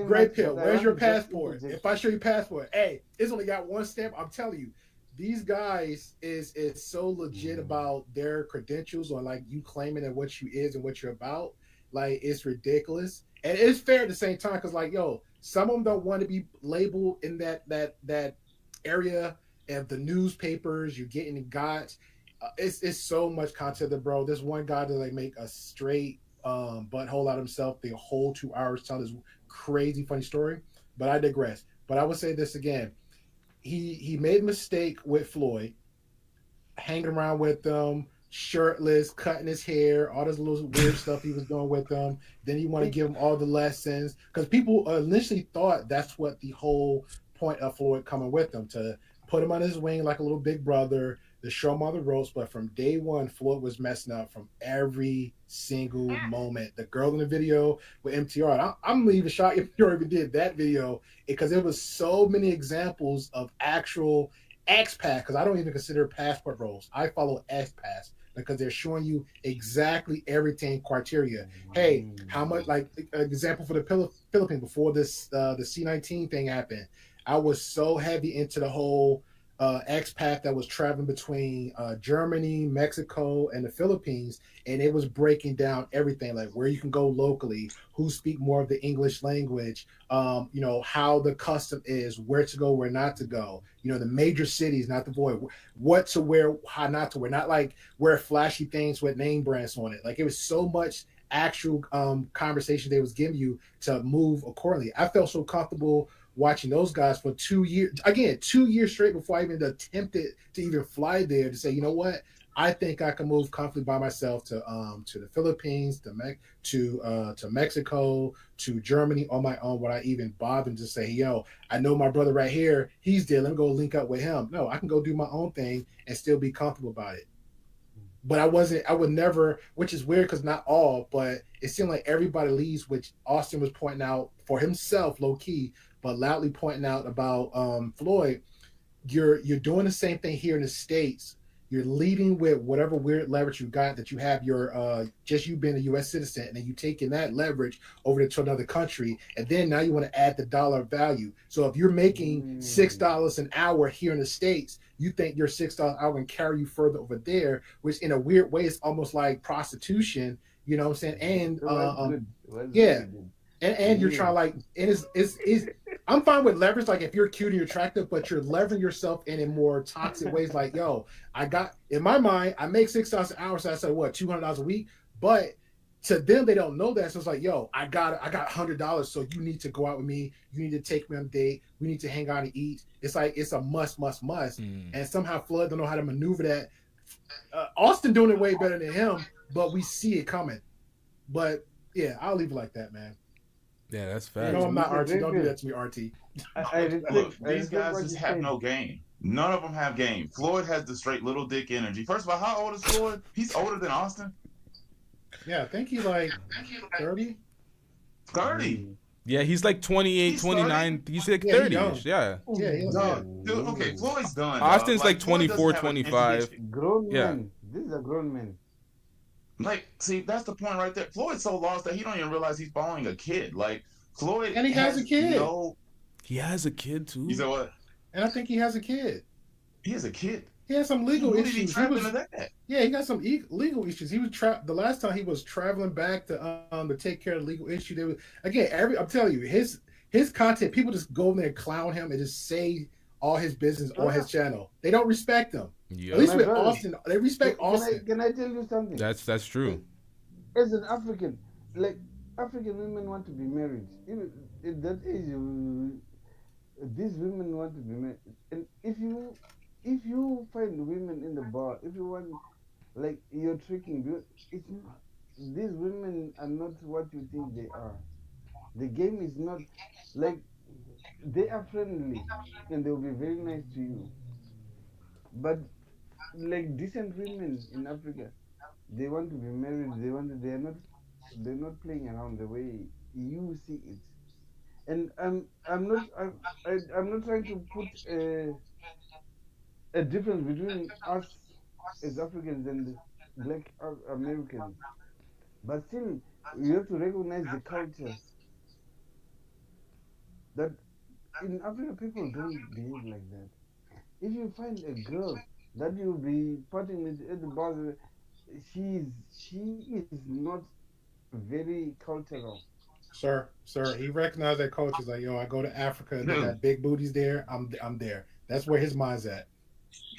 Great Pill, where's your passport? If I show you passport, hey, it's only got one stamp. I'm telling you, these guys is so legit about their credentials, or like you claiming that what you is and what you're about. Like, it's ridiculous. And it's fair at the same time, because like, yo, some of them don't want to be labeled in that area of the newspapers. You're getting got. It's so much content that, bro. This one guy that like make a straight butthole out of himself the whole 2 hours telling this crazy funny story. But I digress. But I would say this again. He made a mistake with Floyd, hanging around with them, shirtless, cutting his hair, all this little weird stuff he was doing with them. Then you want to give him all the lessons, because people initially thought that's what the whole point of Floyd coming with them, to put him on his wing like a little big brother, to show him all the ropes. But from day one, Floyd was messing up from every single moment. The girl in the video with MTR, I'm even shocked if you even did that video, because there was so many examples of actual expats, because I don't even consider passport bros. I follow expats, because they're showing you exactly everything criteria. Hey, how much, like example for the Philippines, before this the C-19 thing happened, I was so heavy into the whole expat that was traveling between Germany, Mexico, and the Philippines, and it was breaking down everything, like where you can go locally, who speak more of the English language, how the custom is, where to go, where not to go, the major cities not to avoid, what to wear, how not to wear, not like wear flashy things with name brands on it. Like, it was so much actual conversation they was giving you to move accordingly. I felt so comfortable watching those guys for 2 years, again, 2 years straight, before I even attempted to even fly there, to say, you know what, I think I can move comfortably by myself to the Philippines, to Mexico, to Germany on my own, without even bothering to say, yo, I know my brother right here, he's there, let me go link up with him. No, I can go do my own thing and still be comfortable about it. But I would never, which is weird, because not all, but it seemed like everybody leaves, which Austin was pointing out for himself, low key, but loudly pointing out about Floyd. You're doing the same thing here in the States. You're leading with whatever weird leverage you got that you have your just you being a U.S. citizen, and then you taking that leverage over to another country, and then now you want to add the dollar value. So if you're making $6 an hour here in the States, you think your $6 an hour can carry you further over there, which in a weird way is almost like prostitution. You know what I'm saying? And yeah. And you're trying like it's I'm fine with leverage, like if you're cute and you're attractive, but you're leveraging yourself in more toxic ways. Like, yo, I got in my mind, I make $6 an hour, so I said what, $200 a week. But to them, they don't know that. So it's like, yo, I got $100, so you need to go out with me. You need to take me on a date. We need to hang out and eat. It's like it's a must. And somehow Flood don't know how to maneuver that. Austin doing it way better than him, but we see it coming. But yeah, I'll leave it like that, man. Yeah, that's fair. No, I'm not RT. Don't do that to me, RT. Look, these guys just have no game. None of them have game. Floyd has the straight little dick energy. First of all, how old is Floyd? He's older than Austin. Yeah, I think he's like 30. 30. Yeah, he's like 28, 29. He's like 30-ish. Yeah. Yeah, he's Dude, okay, Floyd's done. Austin's dog. like Floyd doesn't 24, have an 25. education. Grown Yeah. man. This is a grown man. Like, see, that's the point right there. Floyd's so lost that he don't even realize he's following a kid. Like, Floyd And he has a kid. He has a kid too. You said what? And I think he has a kid. He has a kid. He has some legal Who did issues. he trap into that? Yeah, he got some legal issues. He was the last time he was traveling back to take care of the legal issue. There was again, I'm telling you, his content, people just go in there and clown him and just say all his business on his channel. They don't respect him. Yeah. At least with Austin, they respect Austin. Can I tell you something? That's true. As an African, like African women want to be married. Even at that age, these women want to be married. And if you find women in the bar, if you want, like you're tricking, it's not, these women are not what you think they are. The game is not like they are friendly and they'll be very nice to you. But like decent women in Africa, they want to be married. They're not playing around the way you see it. And I'm not trying to put a difference between us as Africans and Black Americans, but still you have to recognize the culture. That in Africa people don't behave like that. If you find a girl that you'll be partying with at the bar, she is not very cultural. Sir, he recognized that culture. He's like, yo, I go to Africa and they got big booties there. I'm there. That's where his mind's at.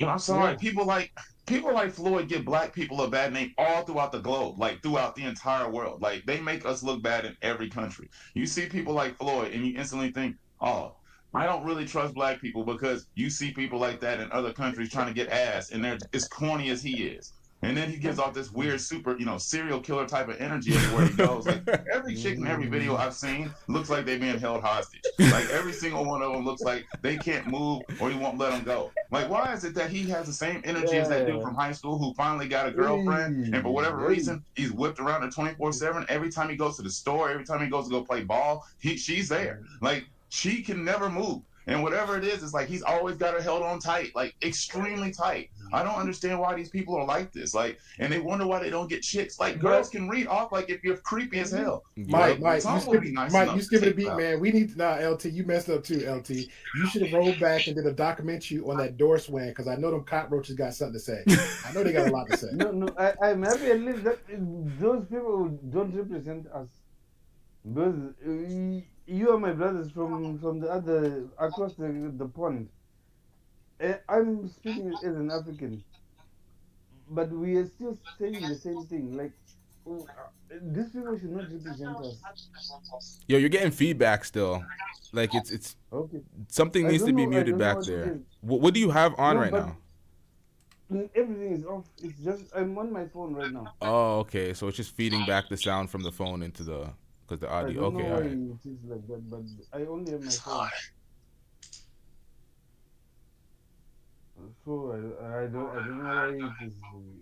I'm sorry. People like Floyd give black people a bad name all throughout the globe, like throughout the entire world. Like they make us look bad in every country. You see people like Floyd and you instantly think, oh, I don't really trust black people, because you see people like that in other countries trying to get ass and they're as corny as he is. And then he gives off this weird super, serial killer type of energy everywhere he goes. Like every chick in every video I've seen looks like they're being held hostage. Like every single one of them looks like they can't move or he won't let them go. Like why is it that he has the same energy as that dude from high school who finally got a girlfriend and for whatever reason he's whipped around her 24/7? Every time he goes to the store, every time he goes to go play ball, she's there. Like she can never move. And whatever it is, it's like he's always got her held on tight, like extremely tight. I don't understand why these people are like this. Like, and they wonder why they don't get chicks. Like, girls can read off like if you're creepy as hell. Mike, you skip a beat, man. We need LT. You messed up too, LT. You should have rolled back and did a documentary on that door swing, because I know them cockroaches got something to say. I know they got a lot to say. No, I'm happy at least that those people don't represent us, because you are my brothers from the other across the pond. I'm speaking as an African, but we are still saying the same thing. Like these people should not represent us. Yo, you're getting feedback still. Like it's okay. Something needs to be muted back there. What do you have on right now? Everything is off. It's just I'm on my phone right now. Oh, okay. So it's just feeding back the sound from the phone into the audio. I don't Okay, know all why right. it is like that, but I only have my phone. So I don't know why it is,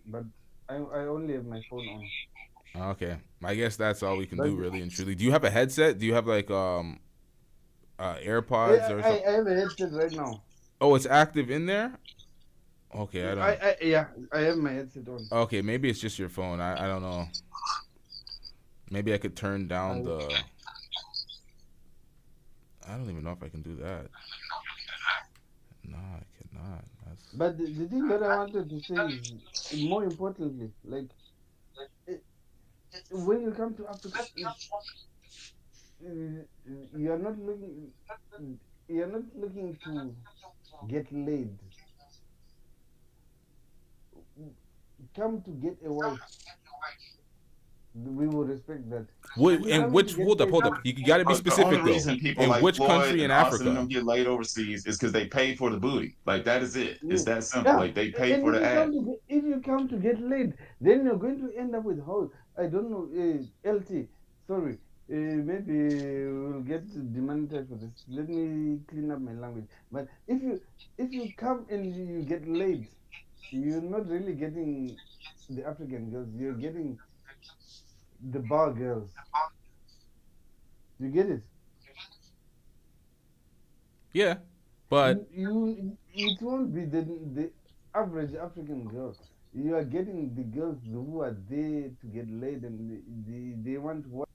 but I only have my phone on. Okay, I guess that's all we can do, really and truly. Do you have a headset? Do you have like AirPods or something? I have a headset right now. Oh, it's active in there. Okay, I don't. I have my headset on. Okay, maybe it's just your phone. I don't know. Maybe I could turn down the. I don't even know if I can do that. No, I cannot. But the thing that I wanted to say is, more importantly, like when you come to Africa, you're not looking to get laid. Come to get a wife. We will respect that. Hold up. You gotta be specific The only though. reason people In like which Floyd country in and Austin Africa? don't get laid overseas is because they pay for the booty. Like that is it. It's that simple. Yeah. Like they pay And for the ass. if you come to get laid, then you're going to end up with I don't know, LT. Sorry, maybe we'll get demonetized for this. Let me clean up my language. But if you come and you get laid, you're not really getting the African girls. You're getting the bar girls. You get it? Yeah, but it won't be the average African girl. You are getting the girls who are there to get laid, and they want what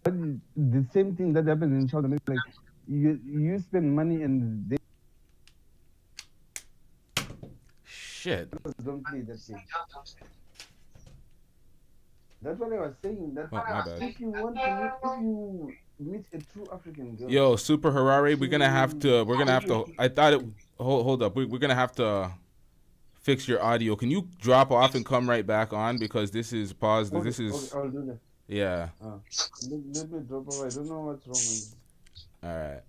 the same thing that happens in South America. Like you spend money and they shit don't play that game. That's what I was saying. That my bad. if you meet a true African girl. Yo, Super Harari, we're gonna have to. I thought it. Hold up. We're gonna have to fix your audio. Can you drop off and come right back on because this is paused. Okay, This is. I'll do that. Yeah. Let me drop off. I don't know what's wrong with it. All right.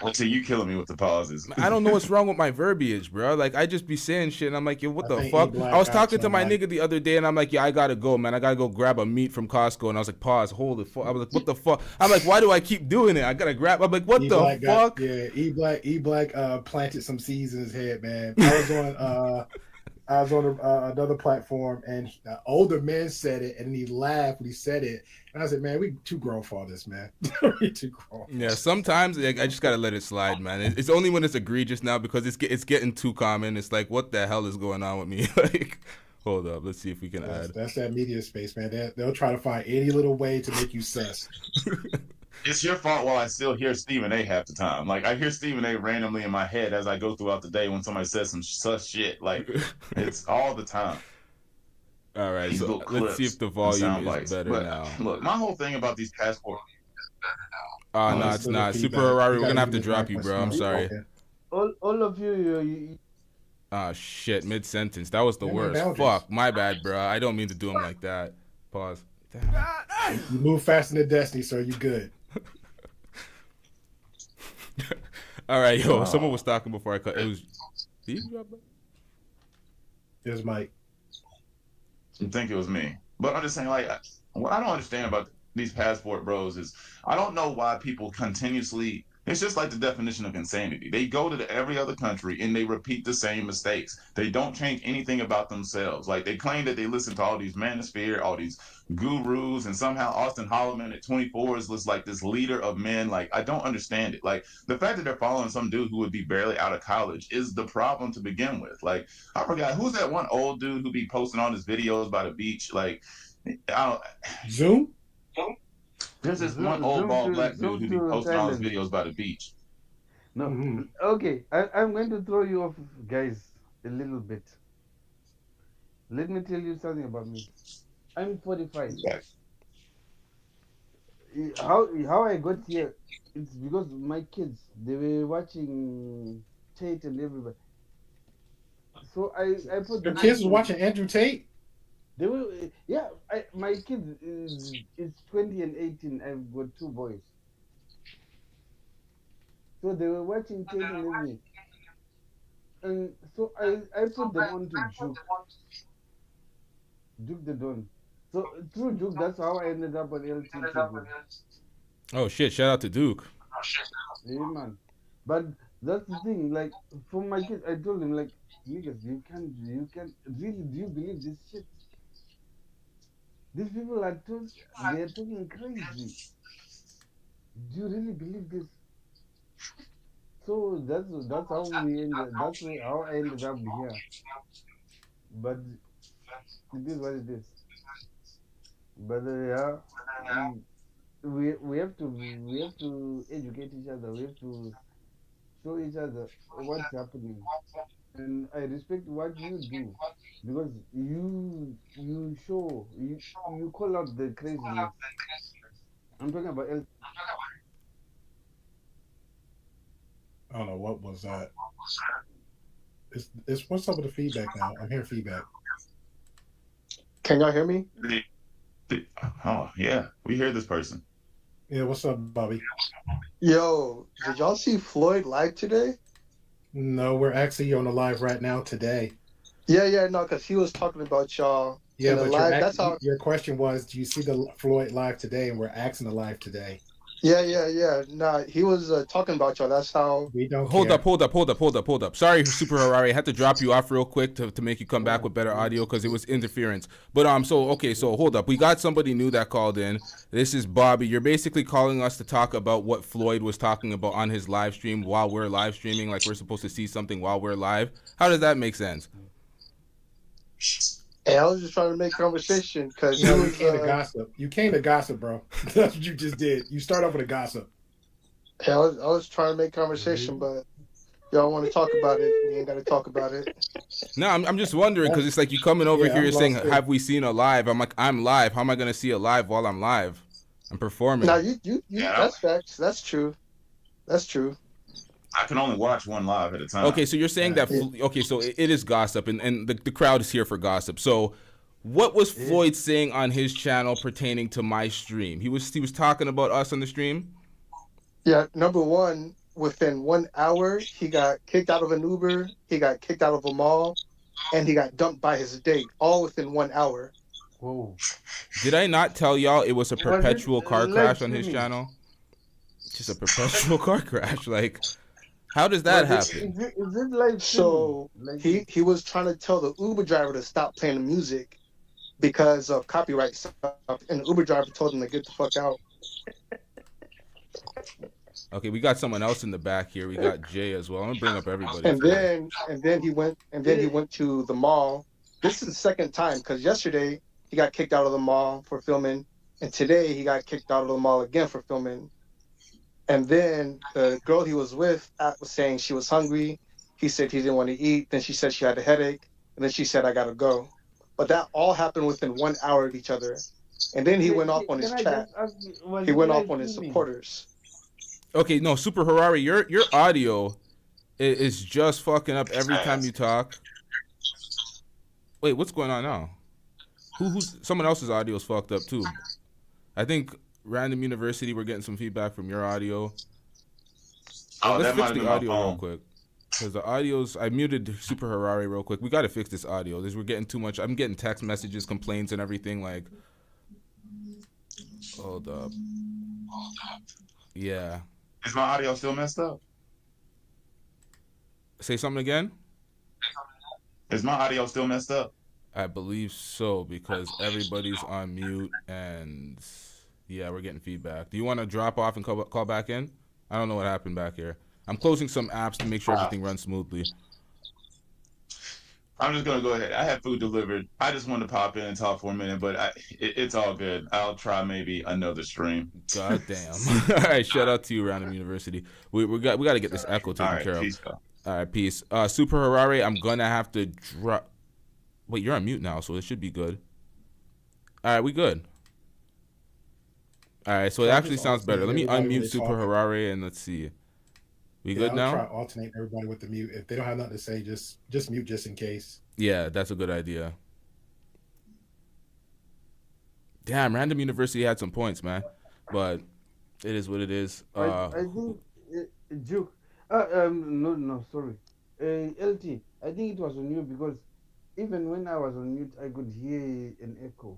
Until you killing me with the pauses. I don't know what's wrong with my verbiage, bro. Like I just be saying shit, and I'm like, yo, what the fuck? I was talking to my nigga the other day, and I'm like, yeah, I gotta go, man. I gotta go grab a meat from Costco, and I was like, pause, hold it. I was like, what the fuck? I'm like, why do I keep doing it? I gotta grab. I'm like, what the fuck? E Black planted some seeds in his head, man. I was on another platform, and an older man said it, and he laughed when he said it. And I said, "Man, we too grown for all this, man. We too grown." Yeah, sometimes I just gotta let it slide, man. It's only when it's egregious now because it's getting too common. It's like, what the hell is going on with me? Like, hold up, let's see if we can add. That's that media space, man. They'll try to find any little way to make you sus. It's your fault while I still hear Stephen A half the time. Like I hear Stephen A randomly in my head as I go throughout the day when somebody says some sus shit. Like it's all the time. All right, These so little let's see if the volume is better now. Look, my whole thing about these passports. No, it's not. Super Harari, we're gonna have to drop you, bro. I'm sorry. All of you. Oh shit! Mid sentence. That was the worst. Fuck. My bad, bro. I don't mean to do him like that. Pause. Damn. You move faster than Destiny, sir. You good. All right, yo. Someone was talking before I cut. It was. Did you drop that? It was Mike. I think it was me, but I'm just saying, like, what I don't understand about these passport bros is I don't know why people continuously. It's just like the definition of insanity. They go to every other country and they repeat the same mistakes. They don't change anything about themselves. Like they claim that they listen to all these manosphere, all these gurus, and somehow Austin Hollman at 24 is like this leader of men. Like I don't understand it. Like the fact that they're following some dude who would be barely out of college is the problem to begin with. Like I forgot who's that one old dude who be posting all his videos by the beach. Like I don't Zoom. There's this one old bald black dude who be posting all his videos by the beach. No, okay. I'm going to throw you off, guys, a little bit. Let me tell you something about me. I'm 45. How I got here, it's because my kids, they were watching Tate and everybody. So I put your kids were watching Andrew Tate. They were, yeah. My kids is 20 and 18. I've got two boys. So they were watching Tate and everything. And so I put them on to Duke the Don. So through Duke, that's how I ended up on LTTV. Oh shit! Shout out to Duke. Yeah, man. But that's the thing. Like for my kids, I told them like, niggas, you can't really. Do you believe this shit? These people they're talking crazy. Do you really believe this? So that's how we ended. That's how I ended up here. But it is what it is. But yeah, we have to educate each other. We have to show each other what's happening. And I respect what you do because you call out the craziness. I'm talking about I don't know what was that. It's what's up with the feedback now? I'm hearing feedback. Can y'all hear me? Oh yeah, we hear this person. Yeah, what's up, Bobby? Yo, did y'all see Floyd live today? No, we're actually on the live right now today. Yeah, no, because he was talking about y'all Yeah, in the but live. That's how. your question was, do you see the Floyd live today? And we're asking the live today. Yeah. Nah, he was talking about y'all. That's how. We don't Hold care. up. Sorry, Super Harari. I had to drop you off real quick to make you come back with better audio because it was interference. But so hold up. We got somebody new that called in. This is Bobby. You're basically calling us to talk about what Floyd was talking about on his live stream while we're live streaming, like we're supposed to see something while we're live. How does that make sense? Hey, I was just trying to make conversation because You came to gossip. You came to gossip, bro. That's what you just did. You start off with a gossip. Hey, I was trying to make conversation, but y'all want to talk about it. We ain't got to talk about it. No, I'm just wondering because it's like you coming over Yeah, here I'm saying, lost too. "Have we seen a live?" I'm like, I'm live. How am I gonna see a live while I'm live? I'm performing. Now you that's facts. That's true. That's true. I can only watch one live at a time. Okay, so you're saying that. Okay, so it is gossip, and the crowd is here for gossip. So, what was Floyd saying on his channel pertaining to my stream? He was talking about us on the stream. Yeah, number one, within 1 hour, he got kicked out of an Uber, he got kicked out of a mall, and he got dumped by his date, all within 1 hour. Whoa. Did I not tell y'all it was a perpetual car live crash on his streaming? channel? Just a perpetual car crash. Like, how does that happen? Is it like So he was trying to tell the Uber driver to stop playing the music because of copyright stuff, and the Uber driver told him to get the fuck out. Okay, we got someone else in the back here. We got Jay as well. I'm gonna bring up everybody. And then he went to the mall. This is the second time because yesterday he got kicked out of the mall for filming, and today he got kicked out of the mall again for filming. And then the girl he was with was saying she was hungry. He said he didn't want to eat. Then she said she had a headache, and then she said I gotta go. But that all happened within 1 hour of each other. And then he went off on his chat. He went off on his supporters. Okay, no, Super Harari, your audio is just fucking up every time you talk. Wait, what's going on now? Who's someone else's audio is fucked up too. I think Random University, we're getting some feedback from your audio. Oh, Let's that fix might have the been my audio real phone. quick. Because the audio's, I muted Super Harari real quick. We got to fix this audio. We're getting too much. I'm getting text messages, complaints, and everything. Like, hold up. Yeah. Is my audio still messed up? Say something again? Is my audio still messed up? I believe so, because everybody's on mute and yeah, we're getting feedback. Do you want to drop off and call back in? I don't know what happened back here. I'm closing some apps to make sure everything runs smoothly. I'm just gonna go ahead. I had food delivered. I just wanted to pop in and talk for a minute, but it's all good. I'll try maybe another stream. God damn. All right, shout out to you, Random University. We got to get this echo taken care of. Peace, bro. All right, peace. Super Harari, I'm gonna have to drop. Wait, you're on mute now, so it should be good. All right, we good. All right, so it actually sounds better. Let me unmute Super Harari and let's see. We good now? Try alternate everybody with the mute. If they don't have nothing to say, just mute just in case. Yeah, that's a good idea. Damn, Random University had some points, man. But it is what it is. I think Juke. No, sorry. LT. I think it was on you because even when I was on mute, I could hear an echo.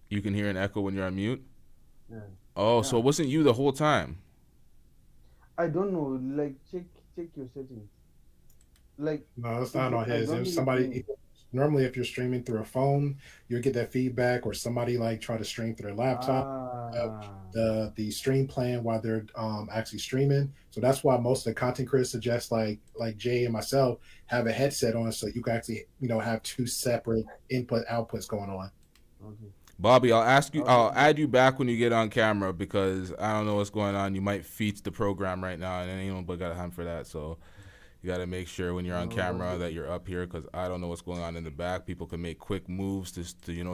You can hear an echo when you're on mute? Yeah. Oh, so it wasn't you the whole time? I don't know. Like check your settings. Like no, it's not on his. If somebody Normally, if you're streaming through a phone, you'll get that feedback, or somebody like try to stream through their laptop. The stream plan while they're actually streaming. So that's why most of the content creators suggest like Jay and myself have a headset on, so you can actually have two separate input outputs going on. Okay. Bobby, I'll add you back when you get on camera, because I don't know what's going on. You might feed the program right now, and anyone but got a hand for that. So you got to make sure when you're on camera that you're up here, because I don't know what's going on in the back. People can make quick moves to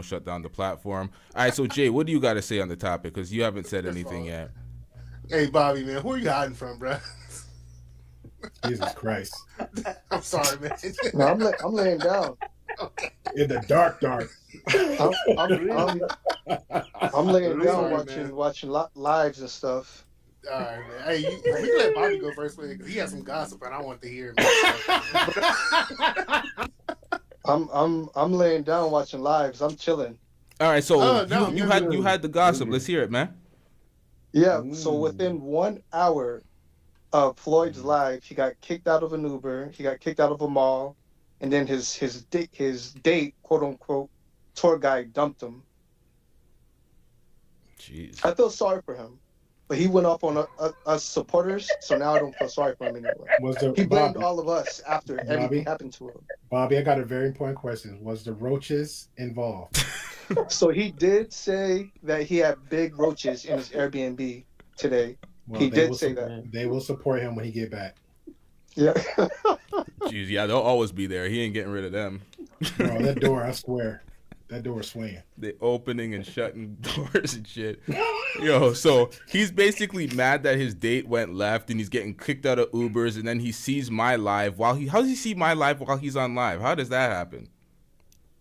shut down the platform. All right, so Jay, what do you got to say on the topic? Because you haven't said anything yet. Hey, Bobby, man, who are you hiding from, bro? Jesus Christ. I'm sorry, man. No, I'm laying down. In the dark. I'm laying down sorry, watching lives and stuff. All right, man. Hey, we can let Bobby go first, because he has some gossip, and I want to hear it. I'm laying down watching lives. I'm chilling. All right, so you had the gossip. Let's hear it, man. Yeah. So within 1 hour of Floyd's live, he got kicked out of an Uber. He got kicked out of a mall, and then his date, quote unquote, tour guide dumped him. Jeez. I feel sorry for him. But he went off on us supporters, so now I don't feel sorry for him anymore. He blamed all of us after everything happened to him. Bobby, I got a very important question. Was the roaches involved? So he did say that he had big roaches in his Airbnb today. Well, he did say that. They will support him when he get back. Yeah. Jeez, yeah, they'll always be there. He ain't getting rid of them. Bro, that door, I swear. That door swinging. They opening and shutting doors and shit. Yo, so he's basically mad that his date went left and he's getting kicked out of Ubers, and then he sees my live how does he see my live while he's on live? How does that happen?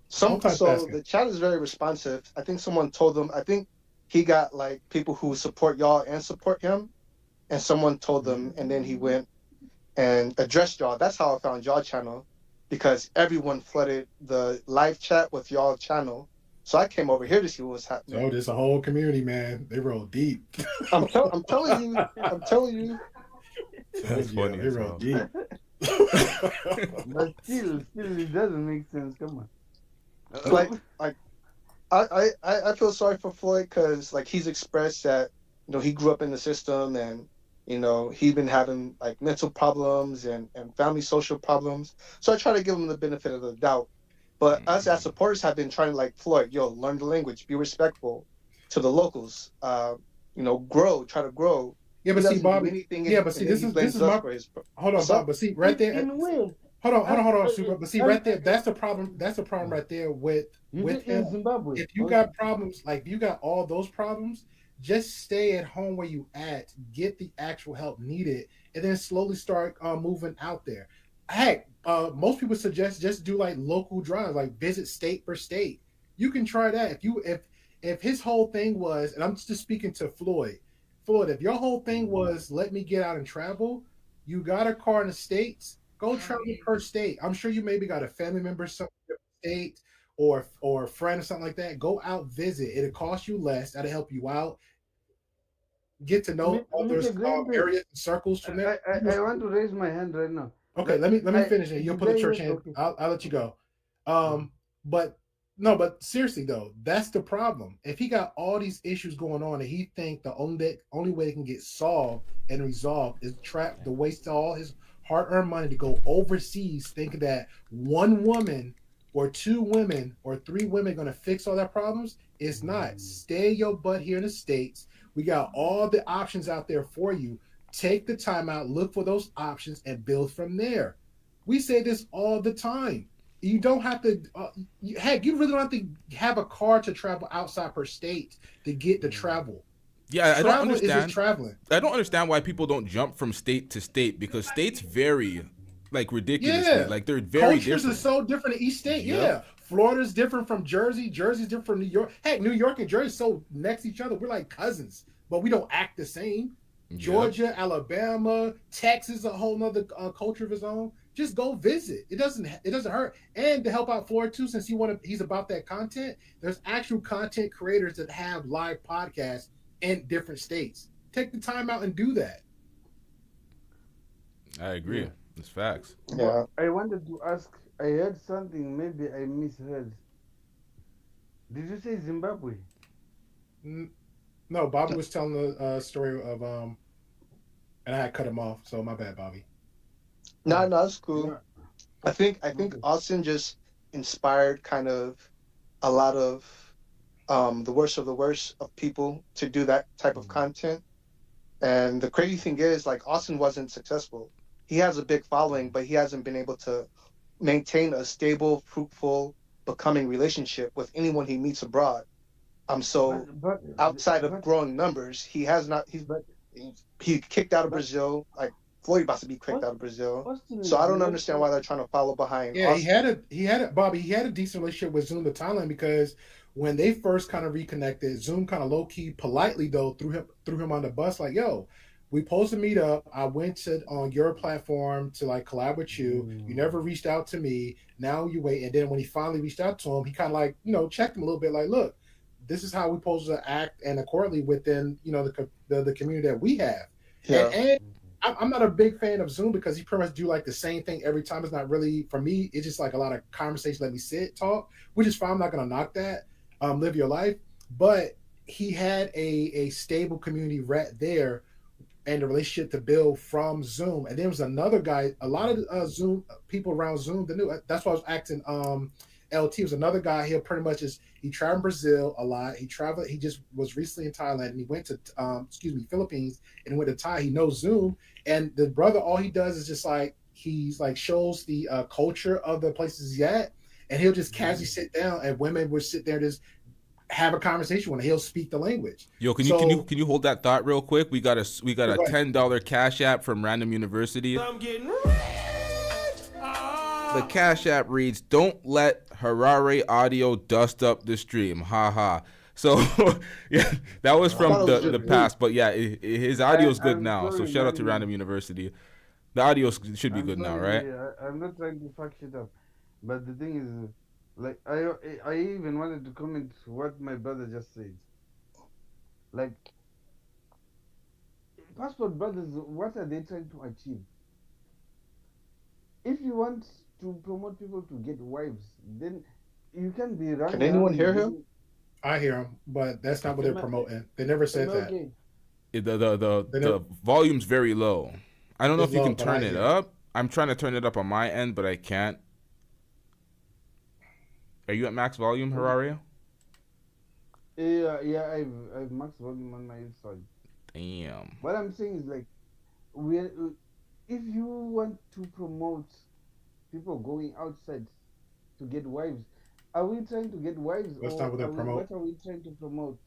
So the chat is very responsive. I think someone told them, I think he got like people who support y'all and support him, and someone told them, and then he went and addressed y'all. That's how I found y'all channel, because everyone flooded the live chat with y'all channel. So I came over here to see what was happening. Oh, there's a whole community, man. They roll deep. I'm telling you. That's funny. They roll deep. But still, it doesn't make sense. Come on. Like I feel sorry for Floyd, because like he's expressed that he grew up in the system, and he's been having like mental problems and family social problems. So I try to give him the benefit of the doubt. But us as supporters have been trying to like, Floyd, learn the language, be respectful to the locals, grow, try to grow. Yeah, but see, Bobby. This is my. Hold on, Bob. But see, right there. Hold on, Super. But see, right there, that's the problem. That's the problem right there with him. Zimbabwe. If you got problems, like you got all those problems, just stay at home where you at, get the actual help needed, and then slowly start moving out there. Heck, most people suggest just do like local drives, like visit state per state. You can try that. If his whole thing was, and I'm just speaking to Floyd, if your whole thing was let me get out and travel, you got a car in the States, go travel per state. I'm sure you maybe got a family member in some state or a friend or something like that. Go out, visit. It'll cost you less. That'll help you out. Get to know others, areas and circles from there. I want to raise my hand right now. Okay, let me finish it. You'll put the church hand. Okay. I'll let you go. But seriously though, that's the problem. If he got all these issues going on, and he think the only way they can get solved and resolved is to waste all his hard-earned money to go overseas, thinking that one woman or two women or three women are going to fix all their problems. It's not. Stay your butt here in the States. We got all the options out there for you. Take the time out, look for those options, and build from there. We say this all the time. You don't have to, heck, you really don't have to have a car to travel outside per state to get to travel. Yeah, I don't understand. Traveling. I don't understand why people don't jump from state to state, because states vary like ridiculously. Yeah. Like they're very Cultures different. are so different in each state. Yep. Yeah. Florida's different from Jersey. Jersey's different from New York. Heck, New York and Jersey so next to each other. We're like cousins, but we don't act the same. Yep. Georgia, Alabama, Texas, a whole nother culture of his own. Just go visit. It doesn't hurt. And to help out Floyd too, since he's about that content, there's actual content creators that have live podcasts in different states. Take the time out and do that. I agree. Yeah. It's facts. Yeah. I wanted to ask I heard something. Maybe I misheard. Did you say Zimbabwe? No, Bobby was telling the story of and I had cut him off. So my bad, Bobby. No, it's cool. I think Austin just inspired kind of a lot of the worst of people to do that type of content. And the crazy thing is, like, Austin wasn't successful. He has a big following, but he hasn't been able to maintain a stable, fruitful, becoming relationship with anyone he meets abroad. So outside of growing numbers, he has not. He kicked out of Brazil. Like Floyd about to be kicked out of Brazil. So I don't understand why they're trying to follow behind. Yeah, Austin. he had a Bobby. He had a decent relationship with Zoom to Thailand because when they first kind of reconnected, Zoom kind of low key, politely though, threw him on the bus. Like, yo, we supposed to meet up. I went to on your platform to like collab with you. You never reached out to me. Now you wait. And then when he finally reached out to him, he kind of like checked him a little bit. Like, look, this is how we're supposed to act and accordingly within the community that we have. Yeah. And I'm not a big fan of Zoom because he pretty much do like the same thing every time. It's not really, for me, it's just like a lot of conversation, let me sit, talk, which is fine. I'm not going to knock that. Live your life. But he had a stable community right there and the relationship to build from Zoom. And there was another guy, a lot of Zoom people around Zoom that knew. That's why I was acting LT was another guy. He pretty much he traveled in Brazil a lot. He just was recently in Thailand and he went to Philippines and went to Thai. He knows Zoom. And the brother, all he does is just like he's like shows the culture of the places he's at, and he'll just casually sit down and women would sit there just have a conversation with him. He'll speak the language. Yo, can you hold that thought real quick? We got a $10 Cash App from Random University. I'm getting The Cash App reads, "Don't let Harare audio dust up the stream." Ha ha. So yeah, that was from the past, but yeah, his audio is good now. So shout out to Random University. The audio should be good now, right? Yeah, I'm not trying to fuck shit up, but the thing is, like, I even wanted to comment what my brother just said. Like, passport brothers, what are they trying to achieve? If you want to promote people to get wives, then you can be running. Can anyone hear him? I hear him, but that's not what they're promoting. They never said that. The volume's very low. I don't know if you can turn it up. I'm trying to turn it up on my end, but I can't. Are you at max volume, Harare? Yeah, I've max volume on my side. Damn. What I'm saying is, like, if you want to promote people going outside to get wives, are we trying to get wives? That's not what they're promoting. What are we trying to promote?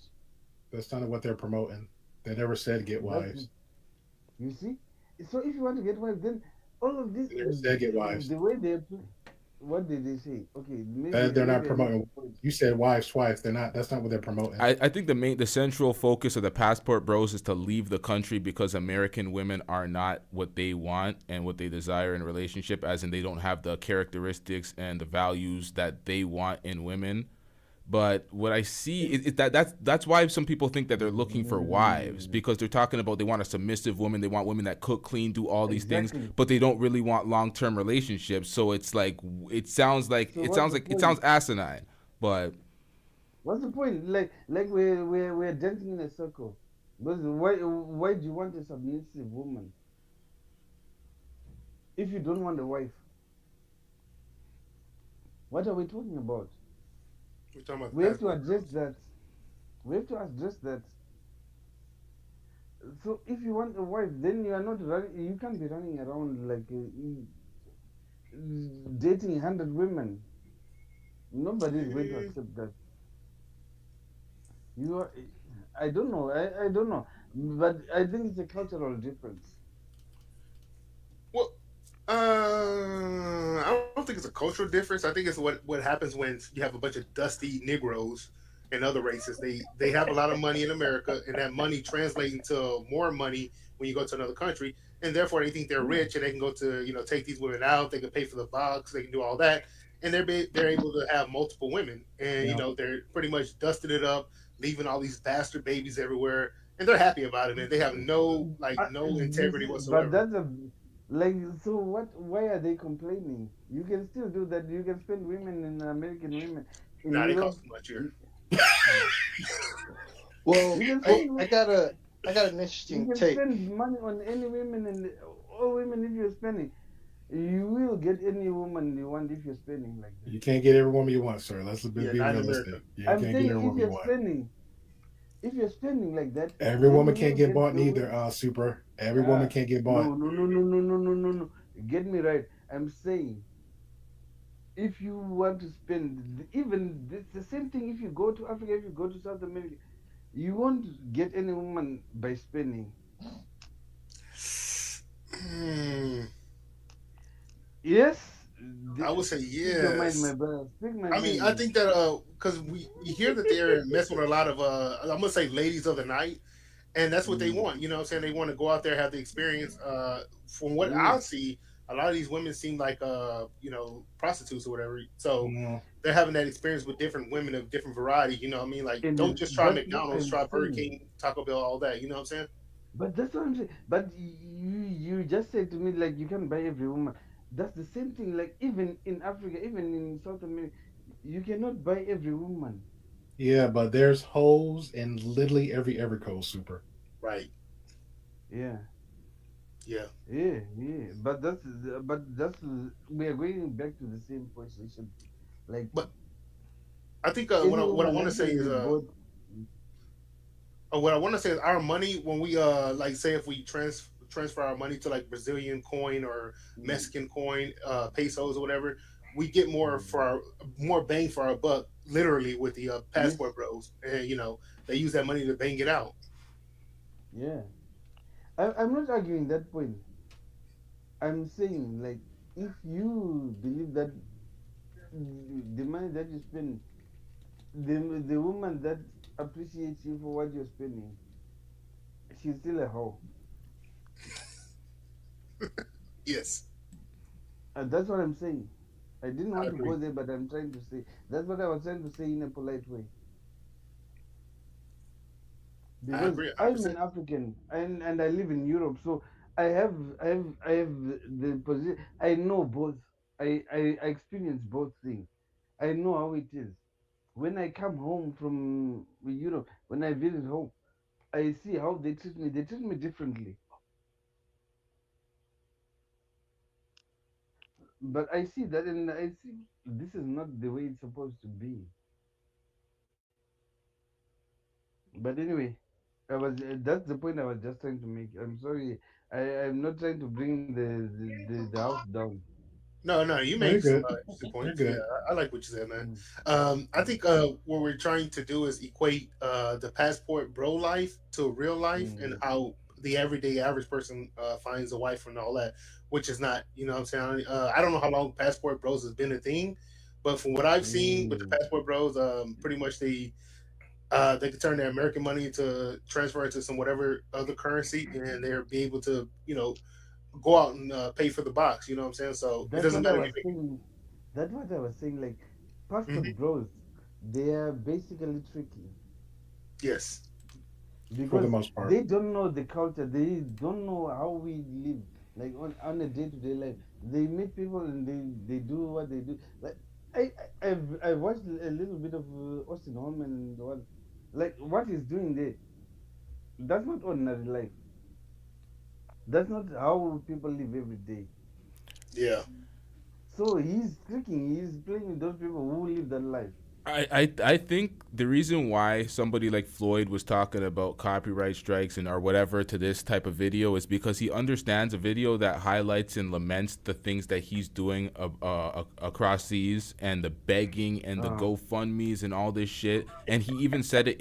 That's not what they're promoting. They never said get wives. You see? So if you want to get wives, then all of this. They never said get wives. The way they play. What did they say? Okay, maybe they're not promoting. You said wives twice. They're not. That's not what they're promoting. I think the central focus of the Passport Bros is to leave the country because American women are not what they want and what they desire in a relationship, as in they don't have the characteristics and the values that they want in women. But what I see is that's why some people think that they're looking for wives, because they're talking about they want a submissive woman, they want women that cook, clean, do all these things, but they don't really want long-term relationships. So it's like it sounds asinine. But what's the point? Like we're dancing in a circle. Because why do you want a submissive woman if you don't want a wife? What are we talking about? We have to address that. So if you want a wife, then you are not running. You can't be running around like dating 100 women. Nobody is going to accept that. You are. I don't know. I don't know. But I think it's a cultural difference. Well, I don't think it's a cultural difference. I think it's what happens when you have a bunch of dusty Negroes and other races. They have a lot of money in America, and that money translates into more money when you go to another country, and therefore they think they're rich and they can go to take these women out. They can pay for the box. They can do all that, and they're able to have multiple women, and they're pretty much dusting it up, leaving all these bastard babies everywhere, and they're happy about it, and they have no integrity whatsoever. But Like, so what? Why are they complaining? You can still do that. You can spend women in American women in Nah, they Europe. cost too much here. Well, You can I, spend. I got a I got an You interesting can take. spend money on any women and all women if you're spending. You will get any woman you want if you're spending like that. You can't get every woman you want, sir. Let's be Yeah, not in realistic. America. You I'm can't get saying every woman you want. if you're spending like that, Every then woman you can't will get get bought the neither, women. Super. Every woman can't get bought. No. Get me right. I'm saying if you want to spend, even it's the same thing if you go to Africa, if you go to South America, you won't get any woman by spending. Yes, I would say speak your mind, yes. my brother. Speak my I mean, mind. I think that because we hear that they're messing with a lot of I'm gonna say ladies of the night, and that's what they want. You know what I'm saying? They want to go out there, have the experience. From what I see, a lot of these women seem like prostitutes or whatever. So they're having that experience with different women of different variety. You know what I mean? Like, And don't just try that's what McDonald's, I'm try Burger saying. King, Taco Bell, all that. You know what I'm saying? But that's what I'm saying. But you just said to me like you can buy every woman. That's the same thing. Like even in Africa, even in South America, you cannot buy every woman. Yeah, but there's holes in literally every coast, Super. Right. Yeah. Yeah. But that's we are going back to the same position. Like, but I think what I want to say is what I want to say is our money when we like say if we transfer our money to like Brazilian coin or Mexican coin, pesos or whatever, we get more more bang for our buck, literally with the passport bros, and they use that money to bang it out. Yeah, I'm not arguing that point. I'm saying like if you believe that the money that you spend, the woman that appreciates you for what you're spending, she's still a hoe. Yes. That's what I'm saying. I didn't want to go there, but I'm trying to say. That's what I was trying to say in a polite way. Because I'm an African and I live in Europe, so I have the position. I know both. I experience both things. I know how it is. When I come home from Europe, when I visit home, I see how they treat me. They treat me differently. But I see that, and I see this is not the way it's supposed to be. But anyway, that's the point I was just trying to make. I'm sorry, I'm not trying to bring the house down. No, you No, you're make some good. interesting You're points. good. Yeah, I like what you said, man. I think what we're trying to do is equate the passport bro life to real life and how the everyday average person finds a wife and all that, which is not, you know what I'm saying? I don't know how long passport bros has been a thing, but from what I've seen with the passport bros, pretty much they can turn their American money to transfer it to some whatever other currency, and they'll be able to, go out and pay for the box. You know what I'm saying? So it doesn't matter. That's what I was saying. Like passport bros, they are basically tricky. Yes. Because for the most part, they don't know the culture. They don't know how we live, like on a day-to-day life. They meet people and they do what they do. Like I watched a little bit of Austin Hollman and what he's doing there. That's not ordinary life. That's not how people live every day. Yeah. So he's tricking. He's playing with those people who live that life. I think the reason why somebody like Floyd was talking about copyright strikes or whatever to this type of video is because he understands a video that highlights and laments the things that he's doing across seas and the begging and the GoFundMes and all this shit. And he even said it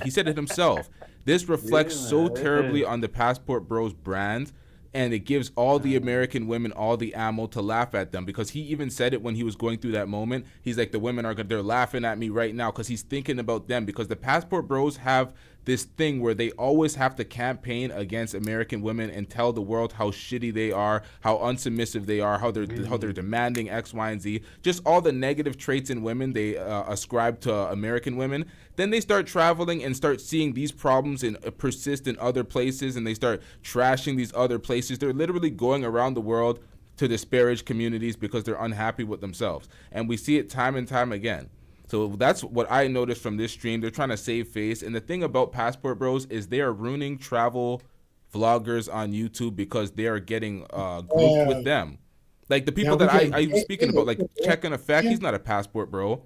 he said it himself. This reflects so terribly on the Passport Bros brand. And it gives all the American women all the ammo to laugh at them, because he even said it when he was going through that moment. He's like, the women they're laughing at me right now, because he's thinking about them, because the Passport Bros have this thing where they always have to campaign against American women and tell the world how shitty they are, how unsubmissive they are, how they're demanding X, Y, and Z, just all the negative traits in women they ascribe to American women. Then they start traveling and start seeing these problems persist in other places, and they start trashing these other places. They're literally going around the world to disparage communities because they're unhappy with themselves. And we see it time and time again. So that's what I noticed from this stream. They're trying to save face. And the thing about Passport Bros is they are ruining travel vloggers on YouTube because they are getting grouped with them. Like the people that I was speaking about, like Check in Effect, he's not a Passport Bro.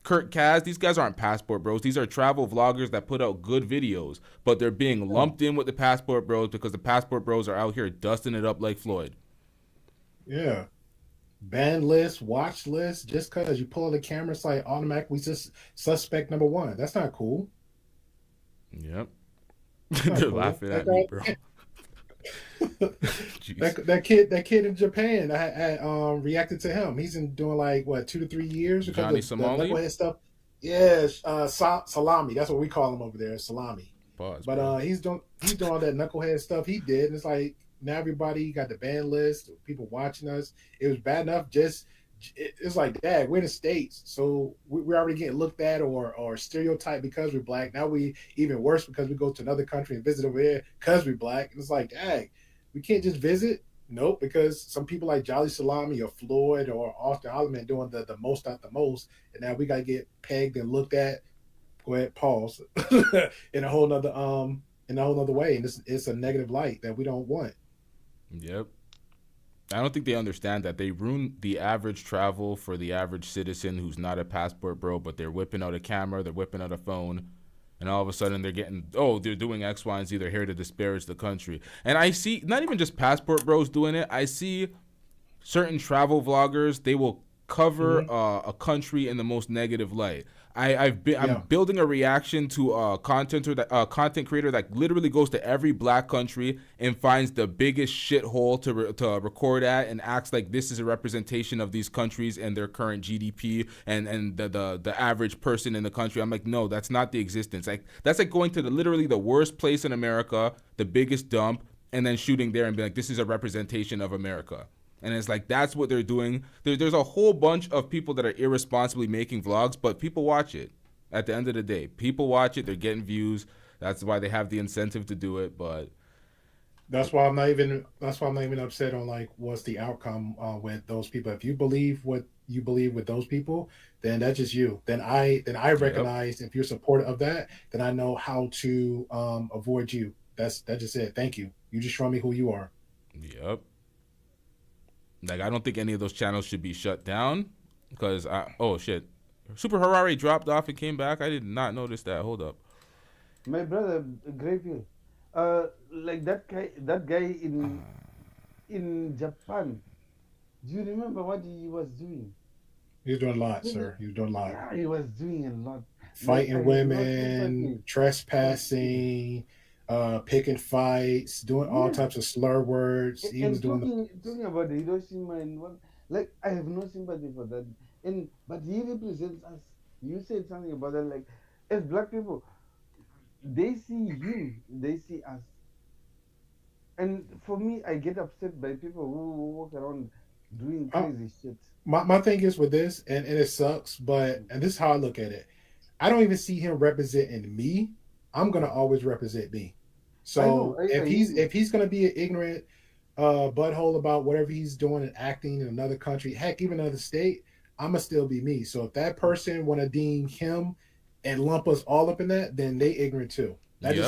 Kurt Kaz, these guys aren't Passport Bros. These are travel vloggers that put out good videos, but they're being lumped in with the Passport Bros because the Passport Bros are out here dusting it up like Floyd. Yeah. Ban list, watch list, just because you pull the camera, it's like automatically just suspect number one. That's not cool. Yep. They're laughing at me, bro. that kid in Japan, I reacted to him. He's been doing like what 2 to 3 years because Johnny of Somali? the stuff. Yeah, salami. That's what we call him over there, salami. Pause, but bro. he's doing all that knucklehead stuff he did, and it's like now everybody got the ban list, people watching us. It was bad enough. It's like, Dad, we're in the States, so we're already getting looked at or stereotyped because we're black. Now we even worse because we go to another country and visit over there because we're black. And it's like, Dad, we can't just visit. Nope, because some people like Jolly Salami or Floyd or Austin Hollman doing the most out the most, and now we gotta get pegged and looked at. Go ahead, pause. in a whole nother way, and it's a negative light that we don't want. Yep. I don't think they understand that they ruin the average travel for the average citizen who's not a Passport Bro, but they're whipping out a camera, they're whipping out a phone, and all of a sudden they're getting, they're doing X, Y, and Z. They're here to disparage the country. And I see not even just Passport Bros doing it. I see certain travel vloggers, they will cover a country in the most negative light. I'm building a reaction to a content creator that literally goes to every black country and finds the biggest shithole to record at and acts like this is a representation of these countries and their current GDP and the average person in the country. I'm like, no, that's not the existence. Like that's like going to literally the worst place in America, the biggest dump, and then shooting there and be like, this is a representation of America. And it's like, that's what they're doing. There's a whole bunch of people that are irresponsibly making vlogs, but people watch it. At the end of the day, people watch it. They're getting views. That's why they have the incentive to do it. But that's why I'm not even upset on like what's the outcome with those people. If you believe what you believe with those people, then that's just you. Then I recognize if you're supportive of that, then I know how to avoid you. That's just it. Thank you. You just show me who you are. Yep. Like, I don't think any of those channels should be shut down because, oh, shit. Super Harari dropped off and came back. I did not notice that. Hold up. My brother, Grayfield, like that guy in Japan, do you remember what he was doing? He was doing a lot, sir. He was doing a lot. Yeah, he was doing a lot. Fighting women, trespassing, picking fights, doing all types of slur words. He was doing talking about the Hiroshima and what, like I have no sympathy for that. But he represents us. You said something about that, like as black people, they see him, they see us. And for me, I get upset by people who walk around doing crazy shit. My thing is with this, and it sucks, and this is how I look at it. I don't even see him representing me. I'm gonna always represent me. So if he's gonna be an ignorant butthole about whatever he's doing and acting in another country, heck, even another state, I'ma still be me. So if that person wanna deem him and lump us all up in that, then they ignorant too. That's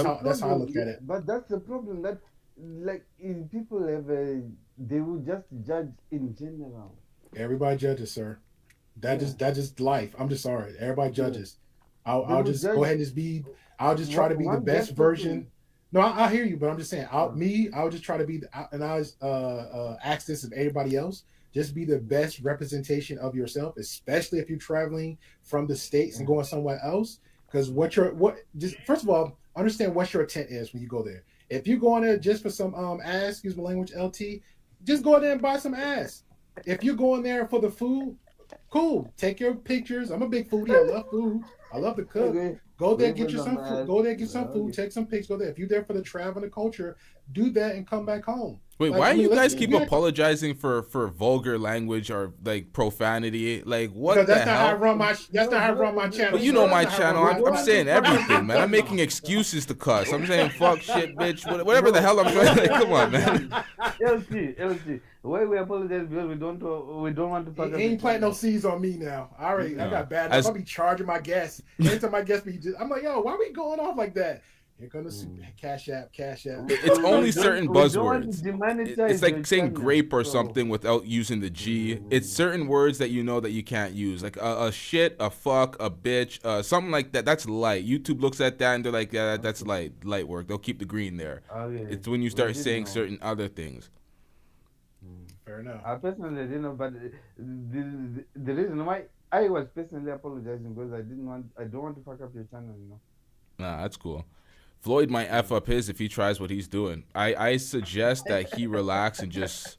how I look at it. But that's the problem, that like if people have they will just judge in general. Everybody judges, sir. That's just life. I'm just sorry. Everybody judges. I'll just go ahead and just be. I'll just try to be the best version. No, I hear you, but I'm just saying. I'll just try to be. And I ask this of everybody else. Just be the best representation of yourself, especially if you're traveling from the States and going somewhere else. Because first of all, understand what your intent is when you go there. If you're going there just for some ass, excuse my language, LT, just go there and buy some ass. If you're going there for the food, cool. Take your pictures. I'm a big foodie. I love food. I love to cook. Go there, Wait get for you the some food. match. Go there, get some Okay. food. Take some pics. Go there. If you're there for the travel and the culture, do that and come back home. Wait, Like, why I do mean, you let's guys keep be- apologizing for vulgar language or like profanity? Like what Because the that's not how I hell? run my. That's not how I run my channel. But you sir. know That's my not how I channel. run I'm my- saying everything, man. I'm making excuses to cuss. I'm saying fuck, shit, bitch, whatever the hell I'm trying. Like, come on, man. LT. Why we apologize because we don't want to fuck He up. ain't planting no seeds on me now. I No. got bad As- enough. I'll be charging my guests. Anytime my guests be, I'm like, yo, why are we going off like that? Here comes the cash app. It's only certain we don't want to buzzwords. demonetize It's like your saying channel, grape or so- something without using the G. It's certain words that you know that you can't use, like a shit, a fuck, a bitch, something like that. That's light. YouTube looks at that and they're like, yeah, that's light work. They'll keep the green there. Okay. It's when you We start didn't saying know. certain other things. Fair enough. I personally didn't know, but the reason why I was personally apologizing because I don't want to fuck up your channel, you know. Nah, that's cool. Floyd might F up his if he tries what he's doing. I suggest that he relax and just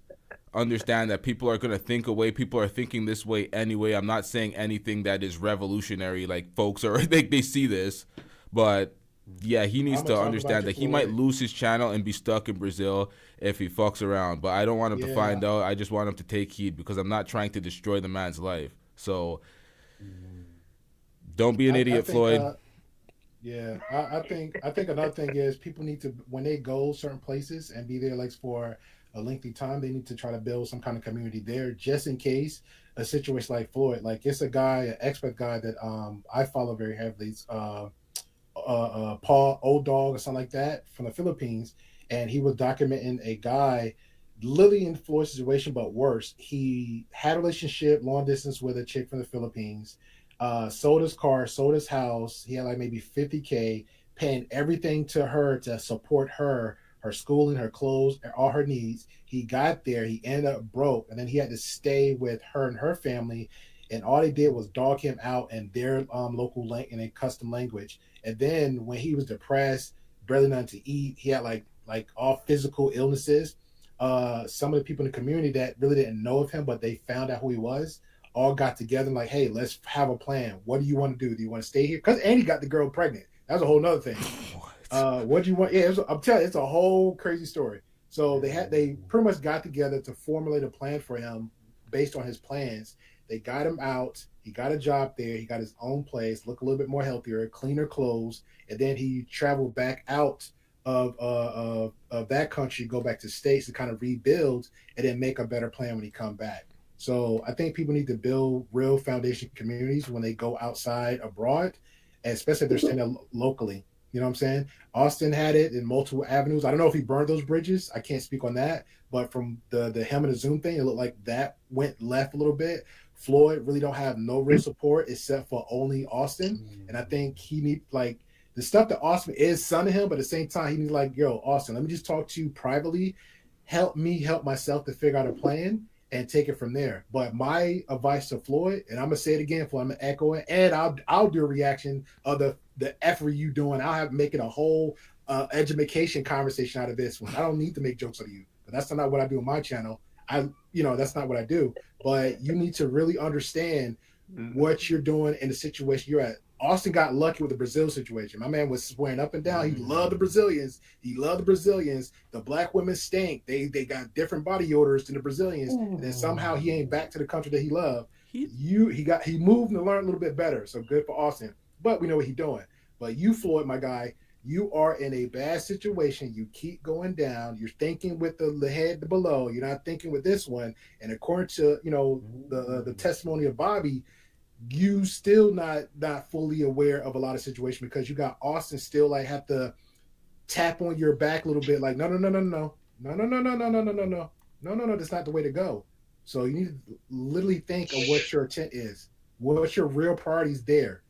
understand that people are going to think away. People are thinking this way anyway. I'm not saying anything that is revolutionary, like folks are they see this. But yeah, he needs I'ma to talk understand about that you, he might Floyd. lose his channel and be stuck in Brazil if he fucks around. But I don't want him to Yeah. find out. I just want him to take heed because I'm not trying to destroy the man's life. So don't be an idiot, think, Floyd. Yeah, I think another thing is people need to, when they go certain places and be there like for a lengthy time, they need to try to build some kind of community there just in case a situation like Floyd. Like it's a guy, an expert guy that I follow very heavily. It's, Paul Old Dog or something like that from the Philippines, and he was documenting a guy literally in Floyd's situation, but worse. He had a relationship long distance with a chick from the Philippines. Sold his car, sold his house. He had like maybe $50K, paying everything to her to support her schooling, her clothes, all her needs. He got there, he ended up broke, and then he had to stay with her and her family. And all they did was dog him out in their local in a custom language. And then when he was depressed, barely nothing to eat, he had like all physical illnesses. Some of the people in the community that really didn't know of him, but they found out who he was, all got together and like, hey, let's have a plan. What do you want to do? Do you want to stay here? Because Andy got the girl pregnant. That's a whole nother thing. What do you want? Yeah, I'm telling you, it's a whole crazy story. So they pretty much got together to formulate a plan for him based on his plans. They got him out. He got a job there. He got his own place, look a little bit more healthier, cleaner clothes, and then he traveled back out of that country, go back to States to kind of rebuild, and then make a better plan when he come back. So I think people need to build real foundation communities when they go outside abroad, and especially if they're staying there locally. You know what I'm saying? Austin had it in multiple avenues. I don't know if he burned those bridges. I can't speak on that. But from the him and the Zoom thing, it looked like that went left a little bit. Floyd really don't have no real support except for only Austin. And I think he need like the stuff that Austin is son to him, but at the same time, he needs like, yo, Austin, let me just talk to you privately. Help me help myself to figure out a plan and take it from there. But my advice to Floyd, and I'm gonna say it again, Floyd, I'm gonna echo it, and I'll do a reaction of the effort you doing. I'll have make it a whole education conversation out of this one. I don't need to make jokes out of you, but that's not what I do on my channel. That's not what I do. But you need to really understand what you're doing in the situation you're at. Austin got lucky with the Brazil situation. My man was swearing up and down. He loved the Brazilians. The black women stink. They got different body odors than the Brazilians. And then somehow he ain't back to the country that he loved. He moved and learned a little bit better. So good for Austin. But we know what he's doing. But you, Floyd, my guy, you are in a bad situation. You keep going down. You're thinking with the head below. You're not thinking with this one. And according to the testimony of Bobby, you still not fully aware of a lot of situations because you got Austin still like have to tap on your back a little bit like no, that's not the way to go. So you need to literally think of what your intent is, what's your real priorities there.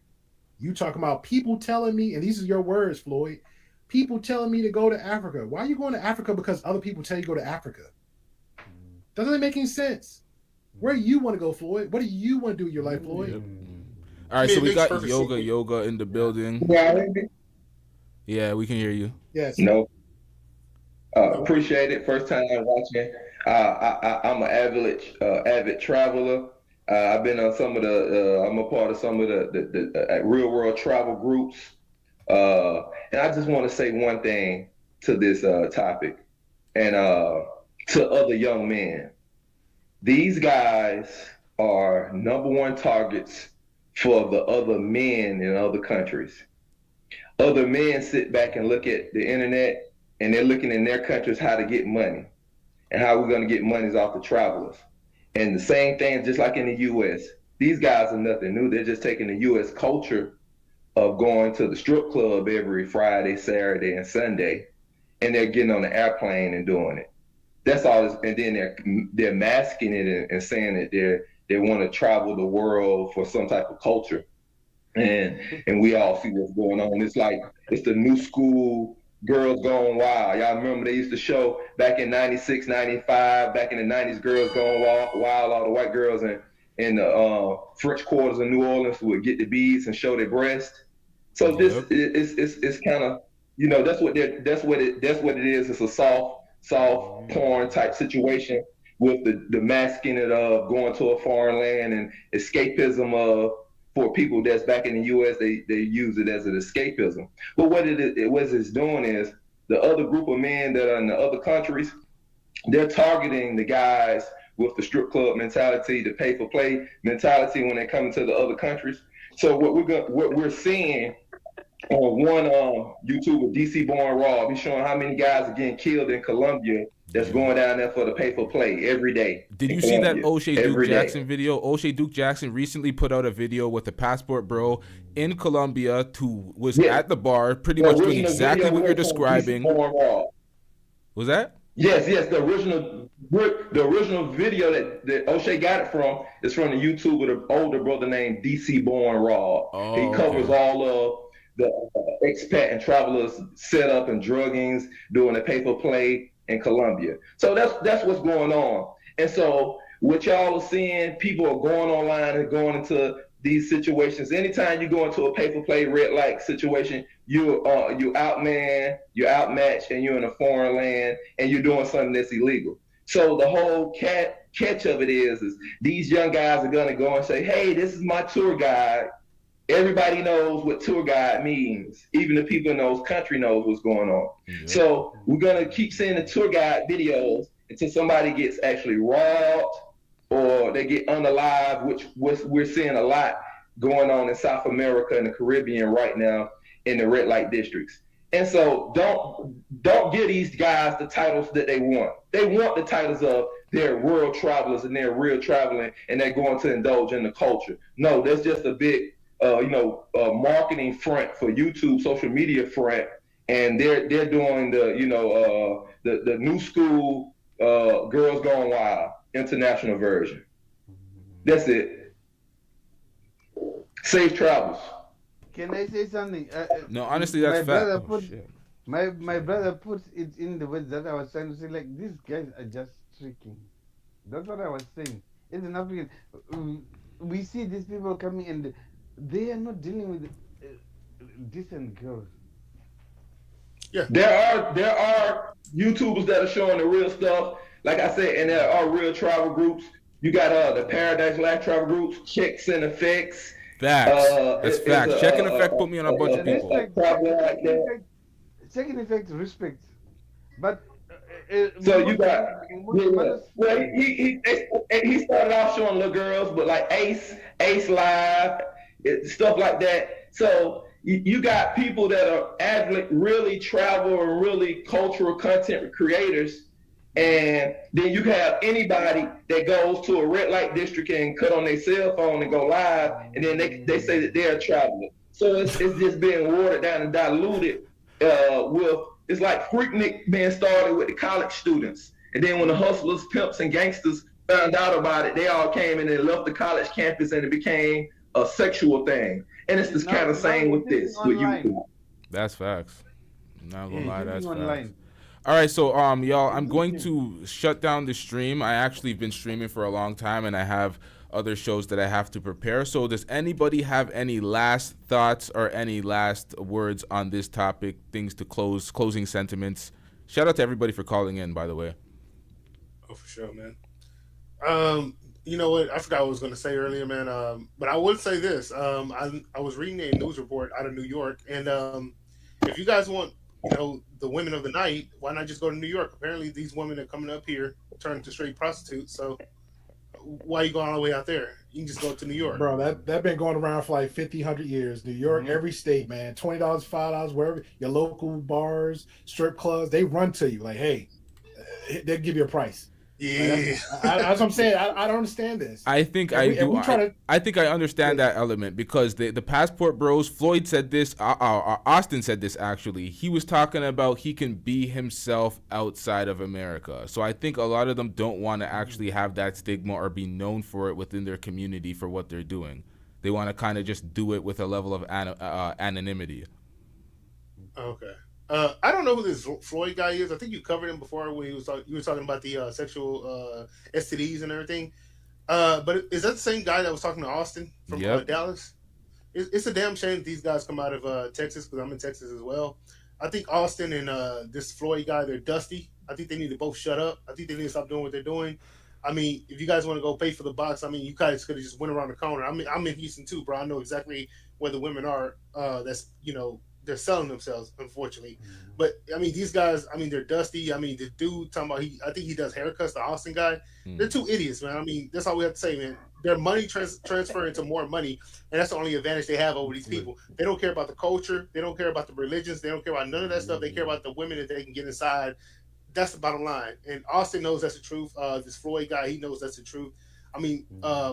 You talking about people telling me, and these are your words, Floyd, people telling me to go to Africa. Why are you going to Africa because other people tell you to go to Africa? Doesn't make any sense. Where do you want to go, Floyd? What do you want to do with your life, Floyd? All right, so we got yoga in the building. Yeah, we can hear you. Yes. No. Appreciate it. First time watching. I'm an avid traveler. I've been on some of I'm a part of some of the real world travel groups. And I just want to say one thing to this topic and to other young men. These guys are number one targets for the other men in other countries. Other men sit back and look at the internet, and they're looking in their countries how to get money and how we're going to get monies off the travelers. And the same thing, just like in the U.S., these guys are nothing new. They're just taking the U.S. culture of going to the strip club every Friday, Saturday, and Sunday, and they're getting on the airplane and doing it. That's all. And then they're masking it and saying that they want to travel the world for some type of culture. And we all see what's going on. It's like it's the new school Girls Gone Wild. Y'all remember they used to show back in 96, 95, back in the 90s, Girls Gone Wild, all the white girls in the French quarters of New Orleans would get the beads and show their breast. So this is kind of, you know, that's what it is. It's a soft porn type situation with the masking it of going to a foreign land and escapism of, for people that's back in the U.S., they use it as an escapism. But what it's doing is the other group of men that are in the other countries, they're targeting the guys with the strip club mentality, the pay for play mentality when they come to the other countries. So what we're seeing on one YouTuber, DC Born Raw, he's showing how many guys are getting killed in Colombia that's going down there for the pay for play every day. Did you see that O'Shea Duke Jackson video? O'Shea Duke Jackson recently put out a video with a passport bro in Colombia was at the bar, pretty much doing exactly what you're describing. Was that? Yes. The original video that O'Shea got it from is from the YouTuber, the older brother named DC Born Raw. He covers all of the expat and travelers setup and druggings, doing the pay for play in Colombia. So that's what's going on. And so what y'all are seeing, people are going online and going into these situations. Anytime you go into a pay for play red light situation, you outman, you're outmatched, and you're in a foreign land and you're doing something that's illegal. So the whole catch of it is these young guys are gonna go and say, hey, this is my tour guide. Everybody knows what tour guide means. Even the people in those countries knows what's going on. Yeah. So we're gonna keep seeing the tour guide videos until somebody gets actually robbed or they get unalive, which we're seeing a lot going on in South America and the Caribbean right now in the red light districts. And so don't give these guys the titles that they want. They want the titles of they're world travelers and they're real traveling and they're going to indulge in the culture. No, that's just a big marketing front for YouTube, social media front, and they're doing the new school Girls Gone Wild international version. That's it. Safe travels. Can I say something? No, honestly, that's fact. My brother put it in the words that I was trying to say. Like, these guys are just tricking. That's what I was saying. It's an African. We see these people coming and they are not dealing with decent girls. Yeah, there are YouTubers that are showing the real stuff, like I said, and there are real travel groups. You got the Paradise Life travel groups, Checks and Effects. Facts. That's facts. Check and Effect put me on a bunch of people. Check and Effect respect, but so you got he started off showing little girls, but like Ace Live, stuff like that. So you got people that are really travel and really cultural content creators, and then you have anybody that goes to a red light district and cut on their cell phone and go live, and then they say that they're a traveler. So it's just being watered down and diluted with. It's like Freaknik being started with the college students. And then when the hustlers, pimps, and gangsters found out about it, they all came in and left the college campus and it became a sexual thing. And it's this kind of same with this, with YouTube. That's facts. I'm not gonna lie, that's facts. All right, so y'all, I'm going to shut down the stream. I actually have been streaming for a long time and I have other shows that I have to prepare. So does anybody have any last thoughts or any last words on this topic, things to closing sentiments? Shout out to everybody for calling in, by the way. Oh, for sure, man. You know what? I forgot what I was going to say earlier, man. But I would say this. I was reading a news report out of New York, and if you guys want, the women of the night, why not just go to New York? Apparently, these women are coming up here, turning to straight prostitutes. So why are you going all the way out there? You can just go to New York. Bro, that been going around for like 50, 100 years. New York, every state, man. $20, $5, wherever. Your local bars, strip clubs, they run to you. Like, hey, they'll give you a price. Yeah. That's what I'm saying. I don't understand this. I think I think I understand that element because the passport bros, Floyd said this, Austin said this actually. He was talking about he can be himself outside of America. So I think a lot of them don't want to actually have that stigma or be known for it within their community for what they're doing. They want to kind of just do it with a level of anonymity. Okay. I don't know who this Floyd guy is. I think you covered him before when you were talking about the sexual STDs and everything. But is that the same guy that was talking to Austin from Dallas? It's a damn shame that these guys come out of Texas because I'm in Texas as well. I think Austin and this Floyd guy, they're dusty. I think they need to both shut up. I think they need to stop doing what they're doing. I mean, if you guys want to go pay for the box, I mean, you guys could have just went around the corner. I mean, I'm in Houston too, bro. I know exactly where the women are. They're selling themselves, unfortunately. But I mean, these guys, I mean, they're dusty. I mean, the dude talking about I think he does haircuts, the Austin guy. They're two idiots, man. I mean, that's all we have to say, man. Their money transfer into more money, and that's the only advantage they have over these people. They don't care about the culture. They don't care about the religions. They don't care about none of that stuff. They care about the women that they can get inside. That's the bottom line. And Austin knows that's the truth. This Floyd guy, he knows that's the truth. I mean,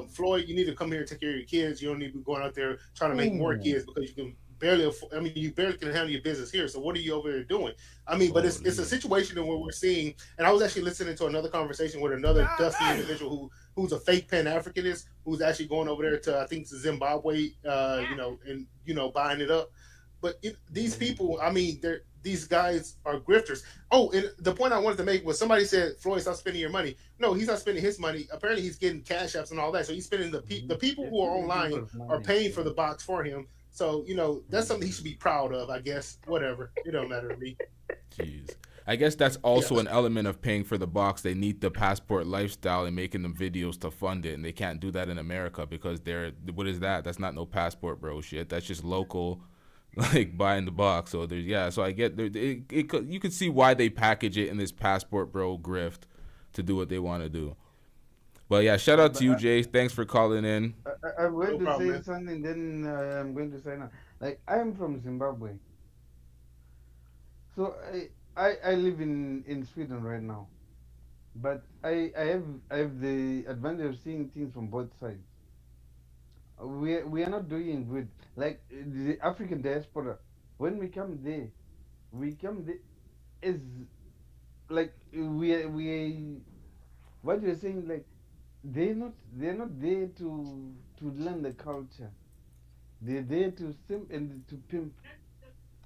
Floyd, you need to come here and take care of your kids. You don't need to be going out there trying to make more kids because you can you barely can handle your business here. So what are you over there doing? I mean, but it's a situation where we're seeing, and I was actually listening to another conversation with another dusty individual who's a fake Pan-Africanist, who's actually going over there to, I think, Zimbabwe, and buying it up. But these people, I mean, these guys are grifters. Oh, and the point I wanted to make was somebody said, Floyd, stop spending your money. No, he's not spending his money. Apparently, he's getting cash apps and all that. So he's spending the people who are online are paying for the box for him. So, that's something he should be proud of, I guess. Whatever. It don't matter to me. Jeez. I guess that's also an element of paying for the box. They need the passport lifestyle and making them videos to fund it. And they can't do that in America because what is that? That's not no passport bro shit. That's just local, like buying the box. So so I get you can see why they package it in this passport bro grift to do what they want to do. But yeah, shout out to you, Jay. Thanks for calling in. I'm going to say something, then I'm going to sign up. Like, I'm from Zimbabwe. So I live in Sweden right now. But I have the advantage of seeing things from both sides. We are not doing good. Like the African diaspora, when we come there as like we what you're saying, like they're not there to learn the culture. They're there to simp and to pimp.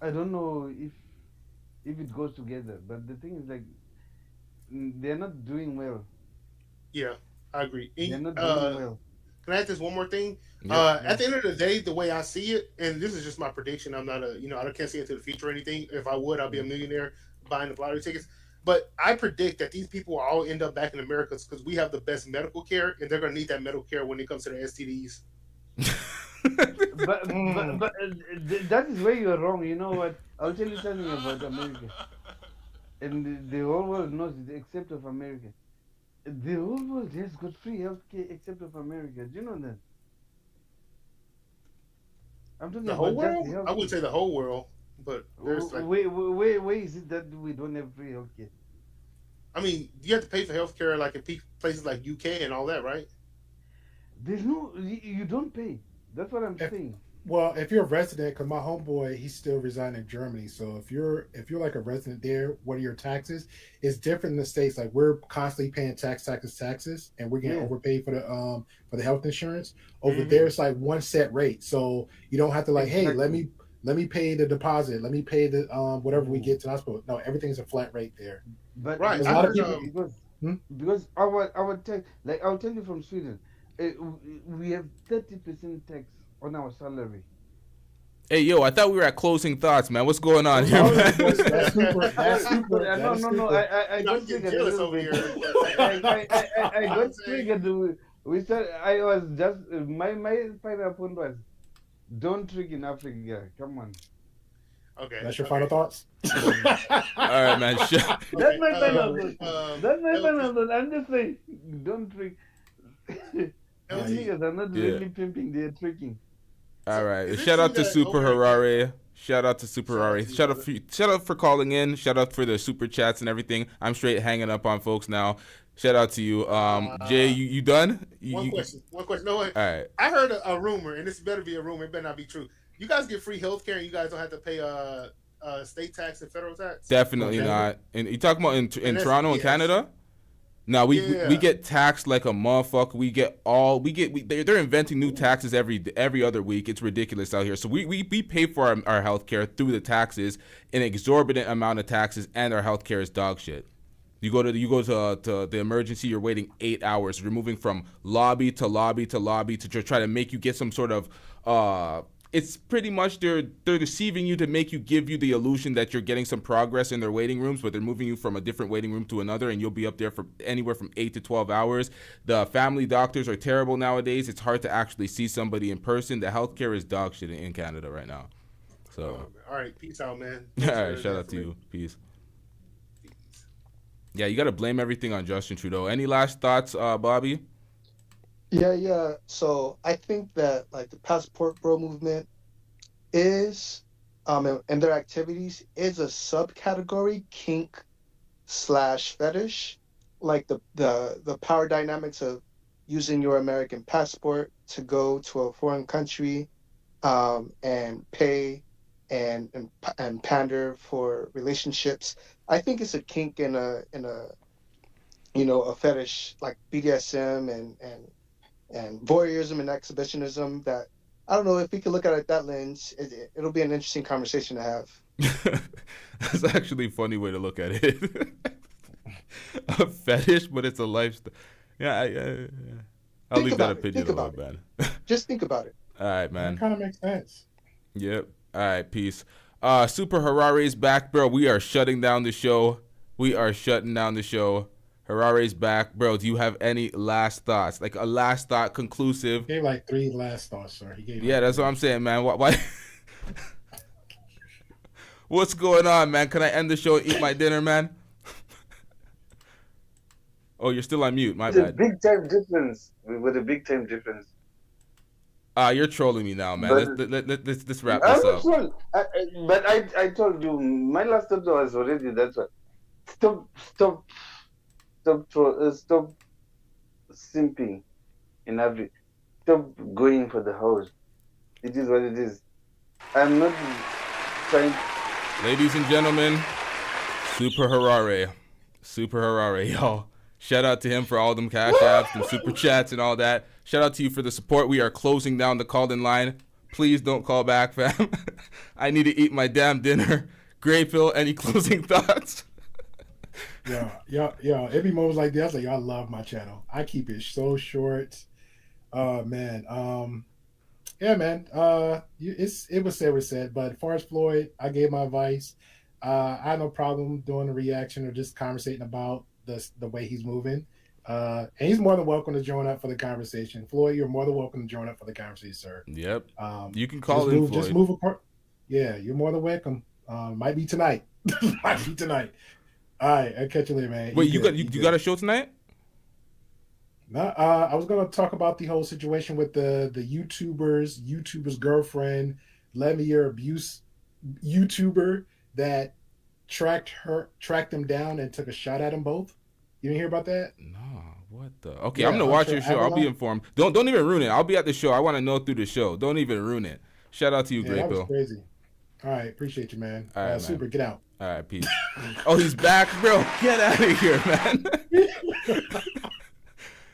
I don't know if it goes together, but the thing is, like, they're not doing well. Yeah, I agree. They're not doing well. Can I add this one more thing? At the end of the day, the way I see it, and this is just my prediction, I'm not I can't see into the future or anything. If I would, I'd be a millionaire buying the lottery tickets. But I predict that these people will all end up back in America because we have the best medical care, and they're going to need that medical care when it comes to the STDs. but that is where you're wrong. You know what? I'll tell you something about America. And the whole world knows it except of America. The whole world has got free healthcare except of America. Do you know that? I'm talking the whole about world? just the I wouldn't say the whole world, but there's like... Where is it that we don't have free healthcare? I mean, you have to pay for healthcare like in places like UK and all that, right? There's no... You don't pay. That's what I'm saying. Well, if you're a resident, because my homeboy, he's still residing in Germany. So if you're like a resident there, what are your taxes? It's different in the States. Like we're constantly paying taxes, and we're getting overpaid for the health insurance. Over there, it's like one set rate. So you don't have to like, hey, let me pay the deposit, let me pay the whatever we get to the hospital. No, everything's a flat rate there. But right, a lot of people because our tax, like I'll tell you from Sweden, we have 30% tax on our salary. Hey, yo, I thought we were at closing thoughts, man. What's going on here, man? That's super. No. I got triggered over here. I got triggered We said I was just my final point was don't trick in Africa. Come on. Okay. That's your final thoughts? All right, man. That's my final thought. That's my final thought. I'm just saying, don't trick. These niggas are not really pimping, they're tricking. All right. Shout out to Super Harare. Shout out to Super Harare. Shout out for calling in. Shout out for the super chats and everything. I'm straight hanging up on folks now. Shout out to you. Jay, you done? One question. No, wait. All right. I heard a rumor, and this better be a rumor. It better not be true. You guys get free health care, and you guys don't have to pay state tax and federal tax? Definitely not. And you talking about in Toronto and Canada? No, we get taxed like a motherfucker. They're inventing new taxes every other week. It's ridiculous out here. So we pay for our health care through the taxes, an exorbitant amount of taxes, and our health care is dog shit. You go to the emergency, you're waiting 8 hours. You're moving from lobby to lobby to lobby to try to make you get some sort of it's pretty much they're deceiving you to make you give you the illusion that you're getting some progress in their waiting rooms, but they're moving you from a different waiting room to another, and you'll be up there for anywhere from 8 to 12 hours. The family doctors are terrible nowadays. It's hard to actually see somebody in person. The healthcare is dog shit in Canada right now. So all right, peace out, man. All right, shout out to you. Peace. Yeah, you got to blame everything on Justin Trudeau. Any last thoughts, Bobby? Yeah. So I think that like the Passport Bro movement is, and their activities is a subcategory kink / fetish, like the power dynamics of using your American passport to go to a foreign country, and pay and pander for relationships. I think it's a kink in a fetish like BDSM and voyeurism and exhibitionism that I don't know if we could look at it that lens. It'll be an interesting conversation to have. That's actually a funny way to look at it. A fetish, but it's a lifestyle. Yeah, I'll leave that opinion alone, man. Just think about it. All right, man. That kind of makes sense. Yep. All right, peace. Super Harare's back, bro. We are shutting down the show. Harare's back, bro. Do you have any last thoughts? Like a last thought, conclusive? He gave like 3 last thoughts, sir. Yeah, that's what I'm saying, man. Why? What's going on, man? Can I end the show and eat my dinner, man? Oh, you're still on mute. My bad. Big time difference. With a big time difference. You're trolling me now, man. Let's wrap this up. But I told you, my last thought was already that one. Stop simping in every. Stop going for the house. It is what it is. I'm not trying. Ladies and gentlemen, Super Harare, y'all. Shout out to him for all them cash apps and super chats and all that. Shout out to you for the support. We are closing down the call-in line. Please don't call back, fam. I need to eat my damn dinner. Gray Pill, any closing thoughts? Yeah. Every moment like that, I was like, I love my channel. I keep it so short. Man. Yeah, man. It was said. But as far as Floyd, I gave my advice. I had no problem doing a reaction or just conversating about the way he's moving. And he's more than welcome to join up for the conversation. Floyd, you're more than welcome to join up for the conversation, sir. Yep. You can call in, Floyd. Just move apart. Yeah, you're more than welcome. Might be tonight. All right, I'll catch you later, man. Wait, you got a show tonight? No, I was gonna talk about the whole situation with the YouTuber's girlfriend, led me your abuse YouTuber that tracked them down and took a shot at them both. You didn't hear about that? No, what the? Okay, yeah, I'm gonna watch your show. I'll be informed. Don't even ruin it. I'll be at the show. I want to know through the show. Don't even ruin it. Shout out to you, Great Bill. That was crazy. All right, appreciate you, man. All right, Super, get out. All right, peace. Oh, he's back, bro. Get out of here, man.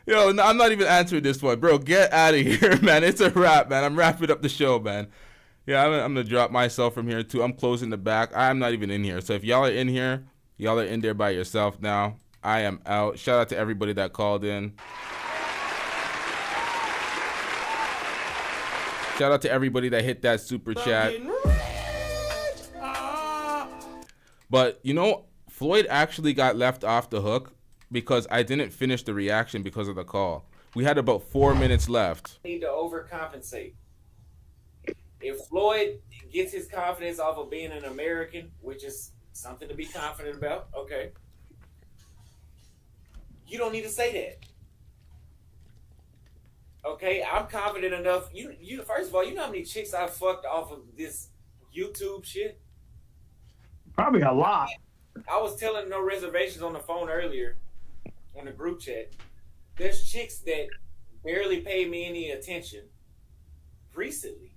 Yo, no, I'm not even answering this one, bro. Get out of here, man. It's a wrap, man. I'm wrapping up the show, man. Yeah, I'm gonna drop myself from here too. I'm closing the back. I'm not even in here. So if y'all are in here, y'all are in there by yourself now. I am out. Shout out to everybody that called in. Shout out to everybody that hit that super chat. But you know, Floyd actually got left off the hook because I didn't finish the reaction because of the call. We had about 4 minutes left. Need to overcompensate. If Floyd gets his confidence off of being an American, which is something to be confident about, okay, you don't need to say that. Okay, I'm confident enough. You first of all, you know how many chicks I fucked off of this YouTube shit? Probably a lot. I was telling no reservations on the phone earlier on the group chat. There's chicks that barely pay me any attention recently.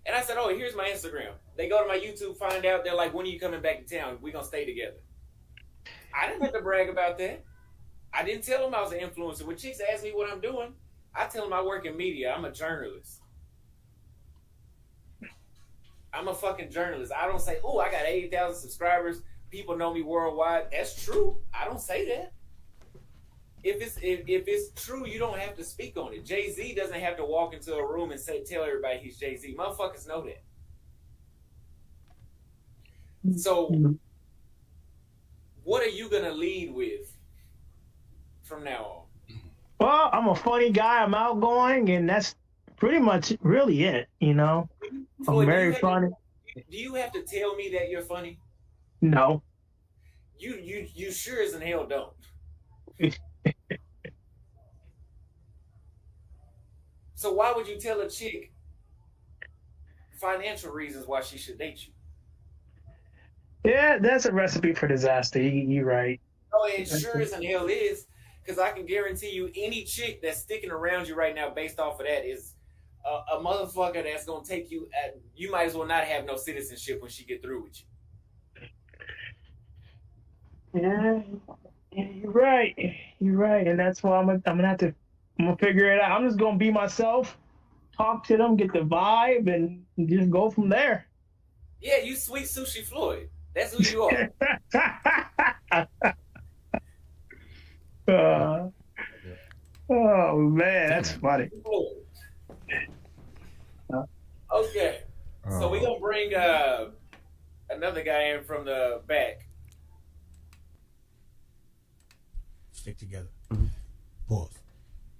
And I said, oh, here's my Instagram. They go to my YouTube, find out, they're like, when are you coming back to town? We're going to stay together. I didn't have to brag about that. I didn't tell them I was an influencer. When chicks ask me what I'm doing, I tell them I work in media. I'm a journalist. I'm a fucking journalist. I don't say, oh, I got 80,000 subscribers. People know me worldwide. That's true. I don't say that. If it's true, you don't have to speak on it. Jay-Z doesn't have to walk into a room and tell everybody he's Jay-Z. Motherfuckers know that. So, what are you gonna lead with from now on? Well, I'm a funny guy. I'm outgoing, and that's pretty much really it. You know, Floyd, I'm very funny. Do you have to tell me that you're funny? No. You sure as in hell don't. So why would you tell a chick financial reasons why she should date you? Yeah, that's a recipe for disaster. You're right. Oh, it sure as in hell is, because I can guarantee you any chick that's sticking around you right now based off of that is a motherfucker that's going to take you at, you might as well not have no citizenship when she get through with you. Yeah, you're right. You're right, and that's why I'm gonna figure it out. I'm just gonna be myself, talk to them, get the vibe, and just go from there. Yeah, you sweet Sushi Floyd. That's who you are. Oh man, that's funny. Okay, so we're gonna bring another guy in from the back. Stick together. Pause.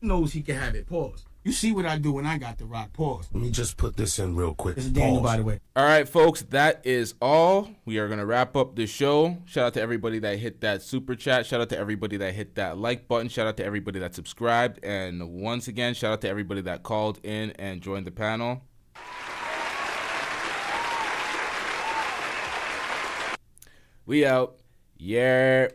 Knows he can have it. Pause. You see what I do when I got the rock. Pause. Let me just put this in real quick. This is Daniel, by the way. All right, folks, that is all. We are going to wrap up the show. Shout out to everybody that hit that super chat. Shout out to everybody that hit that like button. Shout out to everybody that subscribed. And once again, shout out to everybody that called in and joined the panel. We out. Yeah.